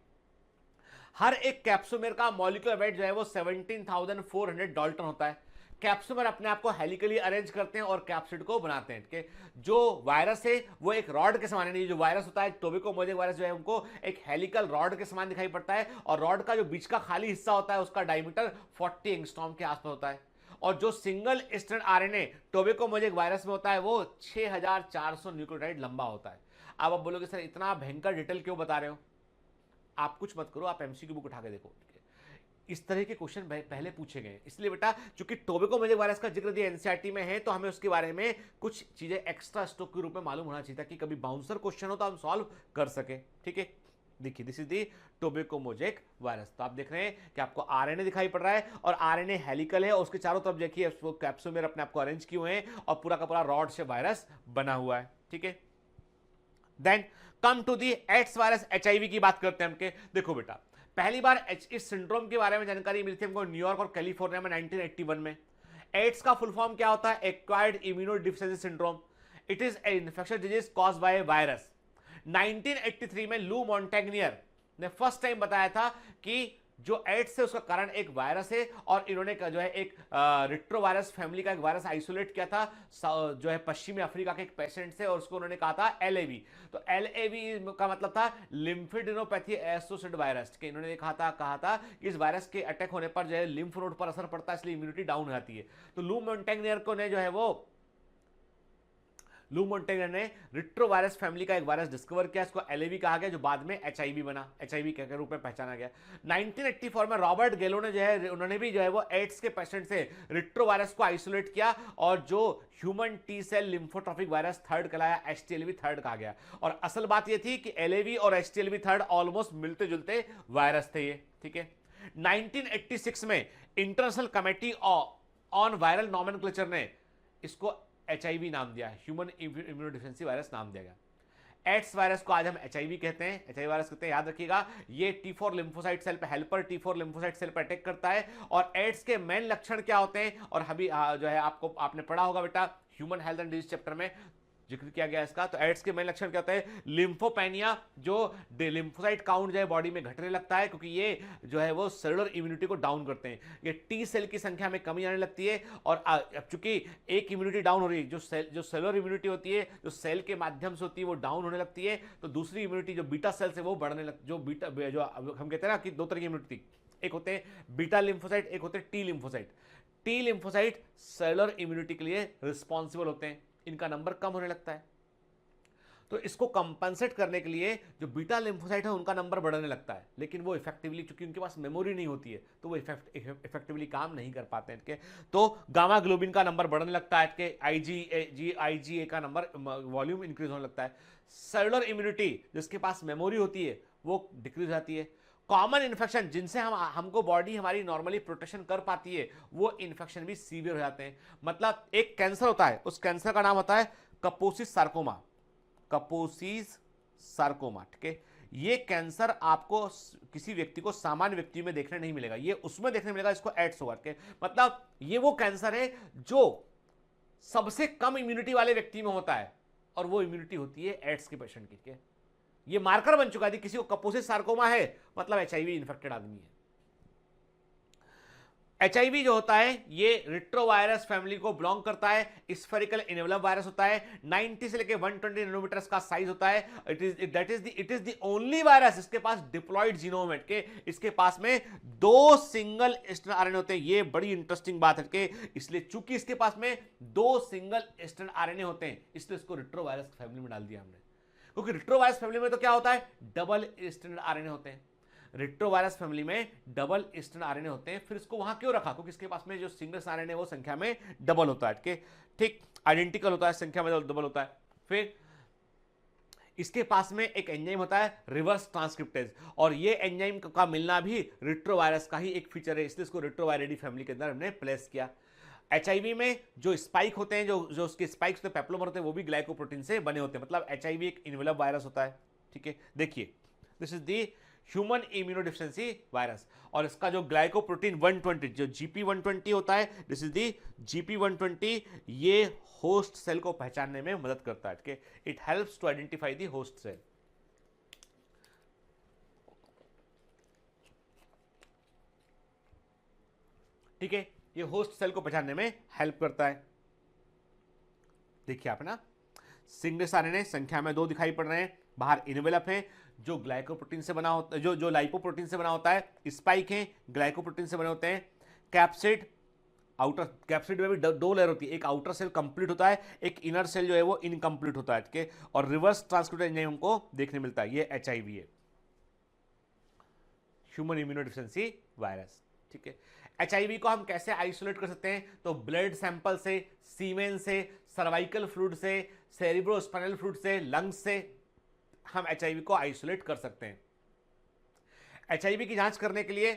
हर एक कैप्सोमेर का मॉलिक्यूलर वेट जो है वो 17,400 डाल्टन होता है। कैप्सोमेर अपने आप को हेलिकली अरेंज करते हैं और कैप्सिड को बनाते हैं, ठीक है। जो वायरस है वो एक रॉड के समान है, जो वायरस होता है टोबैको मोजेक वायरस जो है उनको एक हेलिकल रॉड के समान दिखाई पड़ता है और रॉड का जो बीच का खाली हिस्सा होता है उसका डायमीटर 40 एंगस्ट्रॉम के आसपास होता है। और जो single strand RNA tobacco mosaic virus में होता है वो 6400 न्यूक्लियोटाइड लंबा होता है। अब आप बोलोगे सर इतना भयंकर डिटेल क्यों बता रहे हो? आप कुछ मत करो, आप MCQ बुक उठा के देखो, इस तरह के क्वेश्चन पहले पूछे गए। इसलिए बेटा चूंकि टोबैको मोजेक वायरस का जिक्र दिया एनसीईआरटी में है तो हमें उसके बारे में कुछ चीजें एक्स्ट्रा स्टॉक के रूप में मालूम होना चाहिए ताकि कभी बाउंसर क्वेश्चन हो तो हम सॉल्व कर सके, ठीक है। देखिए this is the tobacco mosaic virus. तो आप देख रहे हैं कि आपको RNA दिखाई पड़ रहा है और RNA हेलिकल है और उसके चारों तरफ देखिए कैप्सोमेर अपने आपको अरेंज किए हुए हैं और पूरा का पूरा रॉड से वायरस बना हुआ है, ठीक है। Then come to the AIDS virus HIV की बात करते हैं हम के। देखो बेटा, पहली बार इस सिंड्रोम के बारे में जानकारी मिली थी हमको न्यूयॉर्क और कैलिफोर्निया में 1981 में। एड्स का फुल फॉर्म क्या होता है? Acquired immunodeficiency syndrome. It is a infectious disease caused by A virus. 1983 में लू मॉन्टेग्नियर ने फर्स्ट टाइम बताया था कि जो एड्स है उसका कारण एक वायरस है, और इन्होंने जो है एक रिट्रोवायरस फैमिली का एक वायरस आइसोलेट किया था जो है पश्चिमी अफ्रीका के एक पेशेंट से, और उसको उन्होंने कहा था LAV। तो LAV का मतलब था लिम्फेडिनोपैथी एसोसिएटेड वायरस के। इन्होंने कहा था कि इस वायरस के अटैक होने पर जो है लिम्फ नोड पर असर पड़ता है, इसलिए इम्यूनिटी डाउन हो जाती है। तो लू मॉन्टेग्नियर को ने जो है वो लू मॉन्टेग्नियर ने रिट्रोवायरस फैमिली का एक वायरस डिस्कवर किया, इसको LAV कहा गया, जो बाद में HIV बना, HIV के रूप में पहचाना गया। 1984 में रॉबर्ट गेलो ने जो है उन्होंने भी जो है वो एड्स के पेशेंट से रिट्रोवायरस को आइसोलेट किया, और जो human T cell lymphotrophic virus third कहलाया, HTLV थर्ड कहा गया। और असल बात ये थी कि LAV और HTLV थर्ड ऑलमोस्ट मिलते जुलते वायरस थे ये, ठीक है। 1986 में international committee on viral nomenclature ने इसको HIV नाम दिया, ह्यूमन इम्यूनोडेफिशिएंसी वायरस नाम दिया गया। एड्स वायरस को आज हम HIV कहते हैं, HIV वायरस कहते हैं, याद रखिएगा। ये T4 लिम्फोसाइट सेल पे, हेल्पर T4 लिम्फोसाइट सेल पर अटैक करता है। और एड्स के मेन लक्षण क्या होते हैं? और अभी जो है आपने पढ़ा होगा बेटा human health and disease chapter में जिक्र किया गया इसका। तो एड्स के मेन लक्षण क्या होता है? लिम्फोपेनिया, जो लिम्फोसाइट काउंट जो है बॉडी में घटने लगता है, क्योंकि ये जो है वो सेलुलर इम्यूनिटी को डाउन करते हैं। ये टी सेल की संख्या में कमी आने लगती है, और अब चूंकि एक इम्यूनिटी डाउन हो रही है, जो सेलुलर इम्यूनिटी होती है, जो सेल के माध्यम से होती है, वो डाउन होने लगती है। तो दूसरी इम्यूनिटी जो बीटा सेल से वो बढ़ने लग, जो हम कहते हैं ना कि दो तरह की इम्यूनिटी, एक होते हैं बीटा लिम्फोसाइट, एक होते हैं T lymphocyte. T lymphocyte cellular immunity के लिए रिस्पॉन्सिबल होते हैं, इनका नंबर कम होने लगता है। तो इसको कंपनसेट करने के लिए जो बीटा लिम्फोसाइट है उनका नंबर बढ़ने लगता है, लेकिन वो इफेक्टिवली, चूंकि उनके पास मेमोरी नहीं होती है, तो वो इफेक्टिवली काम नहीं कर पाते हैं। तो गामा ग्लोबिन का नंबर बढ़ने लगता है, IgA का नंबर वॉल्यूम इंक्रीज होने लगता है। सेलुलर इम्यूनिटी जिसके पास मेमोरी होती है वो डिक्रीज जाती है। कॉमन इन्फेक्शन जिनसे हमको बॉडी हमारी नॉर्मली प्रोटेक्शन कर पाती है, वो इन्फेक्शन भी सीवियर हो जाते हैं। मतलब एक कैंसर होता है, उस कैंसर का नाम होता है कपोसिस सार्कोमा, कपोसिस सार्कोमा, ठीक है। ये कैंसर आपको किसी व्यक्ति को सामान्य व्यक्ति में देखने नहीं मिलेगा, ये उसमें देखने मिलेगा इसको एड्स होकर के। मतलब ये वो कैंसर है जो सबसे कम इम्यूनिटी वाले व्यक्ति में होता है, और वो इम्यूनिटी होती है एड्स के पेशेंट की, ठीक है। ये मार्कर बन चुका है, किसी को कपोसिस सार्कोमा है मतलब HIV इन्फेक्टेड आदमी है। HIV जो होता है ये रिट्रोवायरस फैमिली को बिलोंग करता है, स्फेरिकल इनवेलप वायरस होता है, 90 से लेकर 120 नैनोमीटर का साइज होता है। It is the only virus इसके पास डिप्लॉयड जीनोम है के, इसके पास में 2 सिंगल स्ट्रैंड RNA होते हैं। ये बड़ी इंटरेस्टिंग बात है के, इसलिए चूंकि इसके पास में 2 सिंगल स्ट्रैंड RNA होते हैं, इसलिए इसको रिट्रोवायरस फैमिली में डाल दिया हमने। क्योंकि रिट्रोवायरस फैमिली में तो क्या होता है, डबल स्ट्रैंड RNA होते हैं। रिट्रोवायरस फैमिली में डबल स्ट्रैंड RNA होते हैं। फिर इसको वहां क्यों रखा? क्योंकि इसके पास में जो सिंगल RNA वो संख्या में डबल होता है, ठीक, आइडेंटिकल होता है, संख्या में डबल होता है। फिर इसके पास में एक एंजाइम होता है रिवर्स ट्रांसक्रिप्टेज, और ये एंजाइम का मिलना भी रिट्रोवायरस का ही एक फीचर है, इसलिए इसको रिट्रोवायरिडी फैमिली के अंदर हमने प्लेस किया। HIV में जो स्पाइक होते हैं, जो उसके स्पाइक्स होते हैं, पेप्लोमर होते हैं, वो भी ग्लाइकोप्रोटीन से बने होते हैं। मतलब HIV एक इन्वेलप वायरस होता है, ठीक है। देखिए, this is the human immunodeficiency virus, और इसका जो ग्लाइकोप्रोटीन 120 जो GP120 होता है, दिस इज द GP120, ये होस्ट सेल को पहचानने में मदद करता है, ठीक है। It helps to identify the host cell, ठीक है। ये होस्ट सेल को पहचानने में हेल्प करता है। देखिए आप ना, सिंगल RNA संख्या में 2 दिखाई पड़ रहे हैं, बाहर इनवेलप है जो ग्लाइकोप्रोटीन से बना होता है, जो लाइपोप्रोटीन से बना होता है, स्पाइक है ग्लाइकोप्रोटीन से बने होते हैं, कैप्सिड, आउटर कैप्सिड में भी 2 लेयर होती है, एक आउटर सेल कंप्लीट होता है, एक इनर सेल जो है वो इनकम्प्लीट होता है, ठीक है। और रिवर्स ट्रांसक्रिप्टेज एंजाइम हमको देखने मिलता है, ये HIV है, ह्यूमन इम्यूनोडेफिशिएंसी वायरस, ठीक है। HIV को हम कैसे आइसोलेट कर सकते हैं? तो ब्लड सैंपल से, सीमेन से, सर्वाइकल फ्लूइड से, सेरिब्रोस्पाइनल फ्लूइड से, लंग्स से हम HIV को आइसोलेट कर सकते हैं। HIV की जांच करने के लिए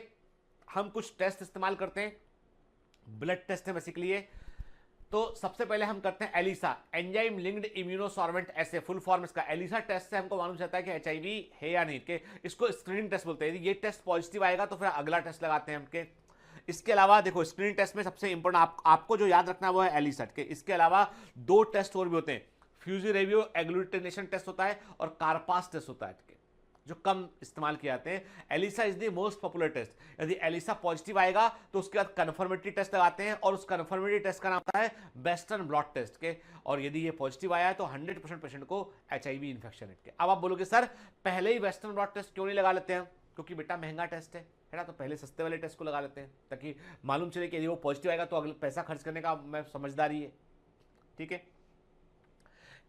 हम कुछ टेस्ट इस्तेमाल करते हैं। ब्लड टेस्ट है बेसिकली, तो सबसे पहले हम करते हैं एलिसा, एंजाइम लिंक्ड इम्यूनोसॉर्वेंट एसे, फुल फॉर्म इसका। एलिसा टेस्ट से हमको मालूम चलता है कि एचआईवी है या नहीं, के इसको स्क्रीनिंग टेस्ट बोलते हैं। यदि ये टेस्ट पॉजिटिव आएगा तो फिर अगला टेस्ट लगाते हैं हमके। इसके अलावा देखो स्क्रीनिंग टेस्ट में सबसे इंपॉर्टेंट आपको जो याद रखना है वो है एलिसट के। इसके अलावा 2 टेस्ट और भी होते हैं, फ्यूजिरेवियो एग्लूटिनेशन टेस्ट होता है और कारपास टेस्ट होता है, जो कम इस्तेमाल किए जाते हैं। ELISA is the most popular test. यदि एलिसा पॉजिटिव आएगा तो उसके बाद कन्फर्मेटरी टेस्ट लगाते हैं और उस कन्फर्मेटरी टेस्ट का नाम होता है वेस्टर्न ब्लॉट टेस्ट के। और यदि ये पॉजिटिव आया है तो 100% पेशेंट को एचआईवी इन्फेक्शन है के। अब आप बोलोगे सर पहले ही वेस्टर्न ब्लॉट टेस्ट क्यों नहीं लगा लेते हैं? क्योंकि बेटा महंगा टेस्ट है ना, तो पहले सस्ते वाले टेस्ट को लगा लेते हैं ताकि मालूम चले कि यदि वो पॉजिटिव आएगा तो अगले पैसा खर्च करने का मैं समझदारी है। ठीक है,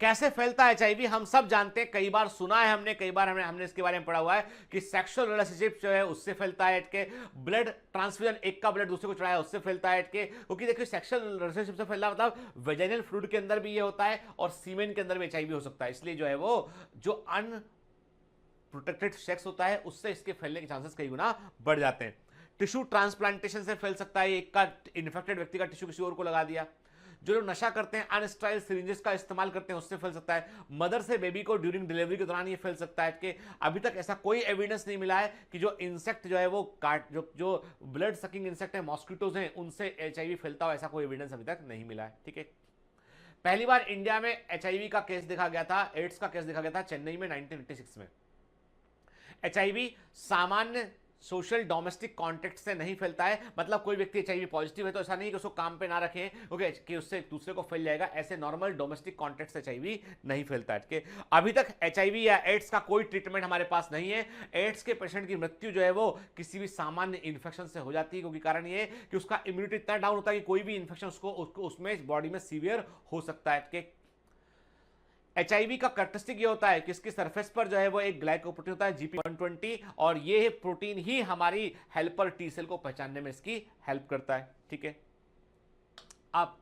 कैसे फैलता है एचआईवी हम सब जानते हैं, कई बार सुना है हमने, कई बार हमने इसके बारे में पढ़ा हुआ है कि सेक्सुअल रिलेशनशिप जो है उससे फैलता है के, ब्लड ट्रांसफ्यूजन, एक का ब्लड दूसरे को चढ़ाया उससे फैलता है के। क्योंकि देखिए सेक्सुअल रिलेशनशिप से फैलना मतलब वेजाइनल फ्लूइड के अंदर भी ये होता है और सीमेन के अंदर भी एचआईवी हो सकता है। इसलिए जो है वो जो अनप्रोटेक्टेड सेक्स होता है उससे इसके फैलने के चांसेस कई गुना बढ़ जाते हैं। टिश्यू ट्रांसप्लांटेशन से फैल सकता है, एक का इन्फेक्टेड व्यक्ति का टिश्यू किसी और को लगा दिया। जो लोग नशा करते हैं, अनस्टाइल सिरिंजेस का इस्तेमाल करते हैं, उससे फैल सकता है। मदर से बेबी को ड्यूरिंग डिलीवरी के दौरान ये फैल सकता है कि अभी तक ऐसा कोई एविडेंस नहीं मिला है कि जो इंसेक्ट जो है वो जो ब्लड सकिंग इंसेक्ट है, मॉस्किटोज हैं, उनसे एचआईवी फैलता हो, ऐसा कोई एविडेंस अभी तक नहीं मिला है। ठीक है, पहली बार इंडिया में एचआईवी का केस देखा गया था, एड्स का केस देखा गया था चेन्नई में 1986 में। एचआईवी सामान्य सोशल डोमेस्टिक कॉन्टेक्ट से नहीं फैलता है, मतलब कोई व्यक्ति एचआईवी पॉजिटिव है तो ऐसा नहीं कि उसको काम पे ना रखें ओके कि उससे दूसरे को फैल जाएगा, ऐसे नॉर्मल डोमेस्टिक कॉन्टेक्ट से एचआईवी नहीं फैलता है। कि अभी तक एचआईवी या एड्स का कोई ट्रीटमेंट हमारे पास नहीं है। एड्स के पेशेंट की मृत्यु जो है वो किसी भी सामान्य इन्फेक्शन से हो जाती है, क्योंकि कारण ये कि उसका इम्यूनिटी इतना डाउन होता है कि कोई भी इन्फेक्शन उसको उसमें बॉडी में सीवियर हो सकता है। कि एचआईवी का कैरेक्टरिस्टिक ये होता है कि इसकी सरफेस पर जो है वो एक ग्लाइकोप्रोटीन होता है GP120 और ये प्रोटीन ही हमारी हेल्पर टी सेल को पहचानने में इसकी हेल्प करता है। ठीक है, अब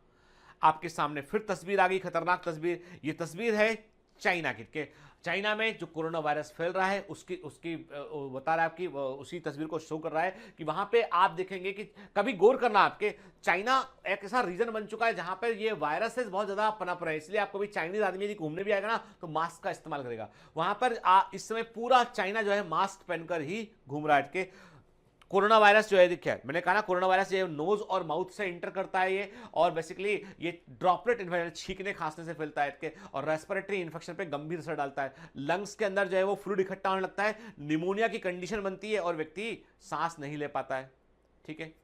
आपके सामने फिर तस्वीर आ गई, खतरनाक तस्वीर। ये तस्वीर है चाइना की। चाइना में जो कोरोना वायरस फैल रहा है उसकी बता रहा है आपकी, उसी तस्वीर को शो कर रहा है कि वहां पे आप देखेंगे कि कभी गौर करना आपके, चाइना एक ऐसा रीजन बन चुका है जहां पर ये वायरसेस बहुत ज्यादा पनप रहे हैं। इसलिए आपको भी चाइनीज आदमी यदि घूमने भी आएगा ना तो मास्क का इस्तेमाल करेगा। वहां पर इस समय पूरा चाइना जो है मास्क पहनकर ही घूम रहा है। के कोरोना वायरस जो है देखिए, मैंने कहा ना कोरोना वायरस ये नोज और माउथ से इंटर करता है ये, और बेसिकली ये ड्रॉपलेट इन्फेक्शन, छींकने खांसने से फैलता है के, और रेस्पिरेटरी इन्फेक्शन पे गंभीर असर डालता है। लंग्स के अंदर जो है वो फ्लूइड इकट्ठा होने लगता है, निमोनिया की कंडीशन बनती है और व्यक्ति सांस नहीं ले पाता है। ठीक है,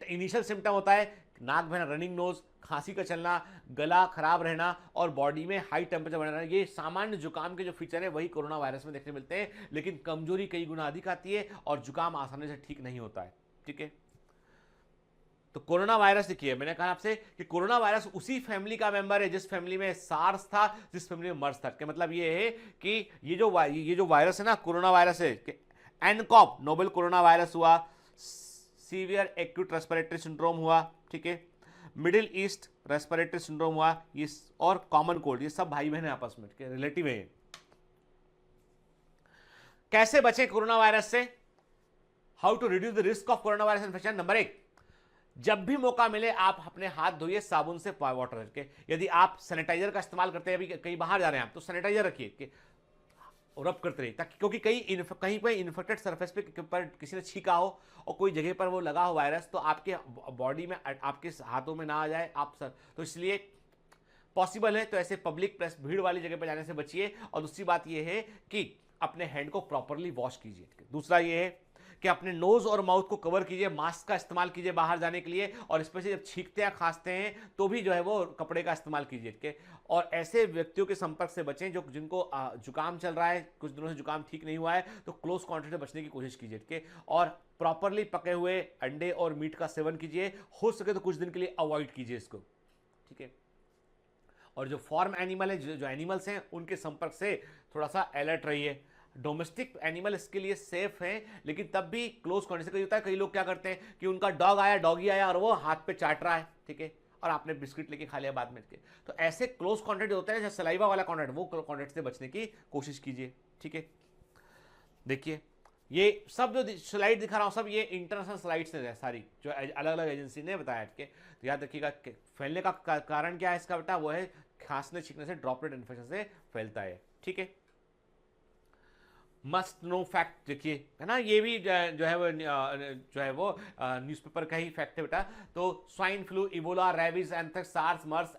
इनिशियल सिम्टम होता है नाक बहना, रनिंग नोज, खांसी का चलना, गला खराब रहना और बॉडी में हाई टेम्परेचर बना रहना। ये सामान्य जुकाम के जो फीचर है वही कोरोना वायरस में देखने मिलते हैं, लेकिन कमजोरी कई गुना अधिक आती है और जुकाम आसानी से ठीक नहीं होता है। ठीक है, तो कोरोना वायरस देखिए, मैंने कहा आपसे कि कोरोना वायरस उसी फैमिली का मेंबर है जिस फैमिली में सार्स था, जिस फैमिली में मर्स था। कि मतलब ये है कि ये जो वायरस है ना, कोरोना वायरस है, एनकॉप नोवेल कोरोना वायरस हुआ, सीवियर एक्यूट रेस्पिरेटरी सिंड्रोम हुआ, ठीक है, मिडिल ईस्ट रेस्पिरेटरी सिंड्रोम हुआ, ये और कॉमन कोल्ड, ये सब भाई बहन है आपस में, रिलेटिव है। कैसे बचें कोरोना वायरस से? How to reduce the risk of corona virus infection. Number 1, जब भी मौका मिले आप अपने हाथ धोइए साबुन से, वाटर रख के। यदि आप सैनिटाइजर का इस्तेमाल करते हैं, अभी कहीं बाहर जा रहे हैं आप, तो सैनिटाइजर रखिए और रब करते रहिए, ताकि क्योंकि कहीं पे इन्फेक्टेड सरफेस पे पर किसी ने छींका हो और कोई जगह पर वो लगा हो वायरस, तो आपके बॉडी में, आपके हाथों में ना आ जाए आप सर। तो इसलिए पॉसिबल है तो ऐसे पब्लिक प्लेस, भीड़ वाली जगह पर जाने से बचिए। और दूसरी बात ये है कि अपने हैंड को प्रॉपरली वॉश कीजिए। दूसरा ये है कि अपने नोज और माउथ को कवर कीजिए, मास्क का इस्तेमाल कीजिए बाहर जाने के लिए, और स्पेशली जब छींकते या खांसते हैं तो भी जो है वो कपड़े का इस्तेमाल कीजिए। और ऐसे व्यक्तियों के संपर्क से बचें जिनको जुकाम चल रहा है, कुछ दिनों से जुकाम ठीक नहीं हुआ है, तो क्लोज कॉन्टैक्ट से बचने की कोशिश कीजिए। और प्रॉपरली पके हुए अंडे और मीट का सेवन कीजिए, हो सके तो कुछ दिन के लिए अवॉइड कीजिए इसको। ठीक है, और जो फार्म एनिमल है, जो एनिमल्स हैं, उनके संपर्क से थोड़ा सा अलर्ट रहिए। डोमेस्टिक एनिमल इसके लिए सेफ है, लेकिन तब भी क्लोज कॉन्टेक्ट से होता है। कई लोग क्या करते हैं कि उनका डॉगी आया और वो हाथ पे चाट रहा है, ठीक है, और आपने बिस्किट लेके खा लिया बाद में। तो ऐसे क्लोज कॉन्टेक्ट होते हैं जैसे सलाइवा वाला कॉन्टेक्ट, वो कॉन्टेक्ट से बचने की कोशिश कीजिए। ठीक है, देखिए ये सब जो स्लाइड दिखा रहा हूँ सब ये इंटरनेशनल स्लाइड्स हैं सारी, जो अलग अलग एजेंसी ने बताया के। तो याद रखिएगा फैलने का कारण क्या है इसका बेटा, वो है खांसने छींकने से, ड्रॉपलेट इन्फेक्शन से फैलता है। ठीक है, मस्ट नो फैक्ट देखिए, है ना, ये भी जो है वो न्यूज़पेपर का ही फैक्ट है बेटा। तो swine flu, Ebola, rabies, anthrax, SARS, MERS,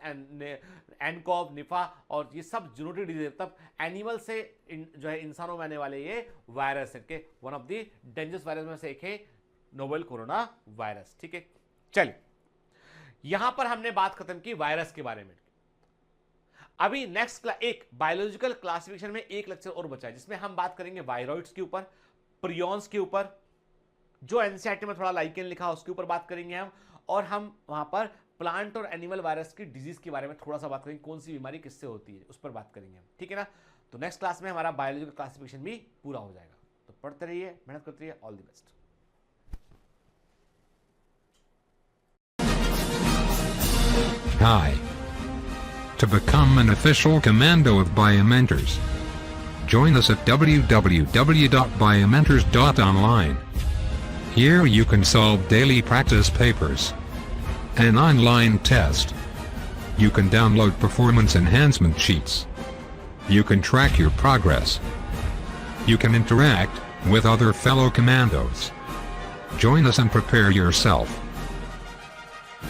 nCoV, Nipah और ये सब जूनोटिक डिजीज, तब एनिमल से जो है इंसानों में आने वाले ये वायरस है के one of the dangerous virus में से एक है नोवेल कोरोना वायरस। ठीक है, चलिए यहां पर हमने बात खत्म की वायरस के बारे में। अभी नेक्स्ट एक बायोलॉजिकल क्लासिफिकेशन में एक लेक्चर और बचा है, जिसमें हम बात करेंगे वायरॉइड्स के ऊपर, प्रियॉन्स के ऊपर, जो एनसीईआरटी में थोड़ा लाइकेन लिखा उसके ऊपर बात करेंगे हम, और हम वहां पर प्लांट और एनिमल वायरस की डिजीज के बारे में थोड़ा सा बात करेंगे, कौन सी बीमारी किससे होती है उस पर बात करेंगे हम। ठीक है ना, तो नेक्स्ट क्लास में हमारा बायोलॉजिकल क्लासिफिकेशन भी पूरा हो जाएगा। तो पढ़ते रहिए, मेहनत करते रहिए, all the best. Hi. To become an official commando of Biomentors, join us at www.biomentors.online. Here you can solve daily practice papers, an online test. You can download performance enhancement sheets. You can track your progress. You can interact with other fellow commandos. Join us and prepare yourself.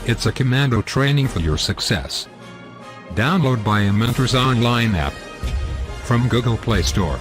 It's a commando training for your success. Download Biomentors online app from Google Play Store.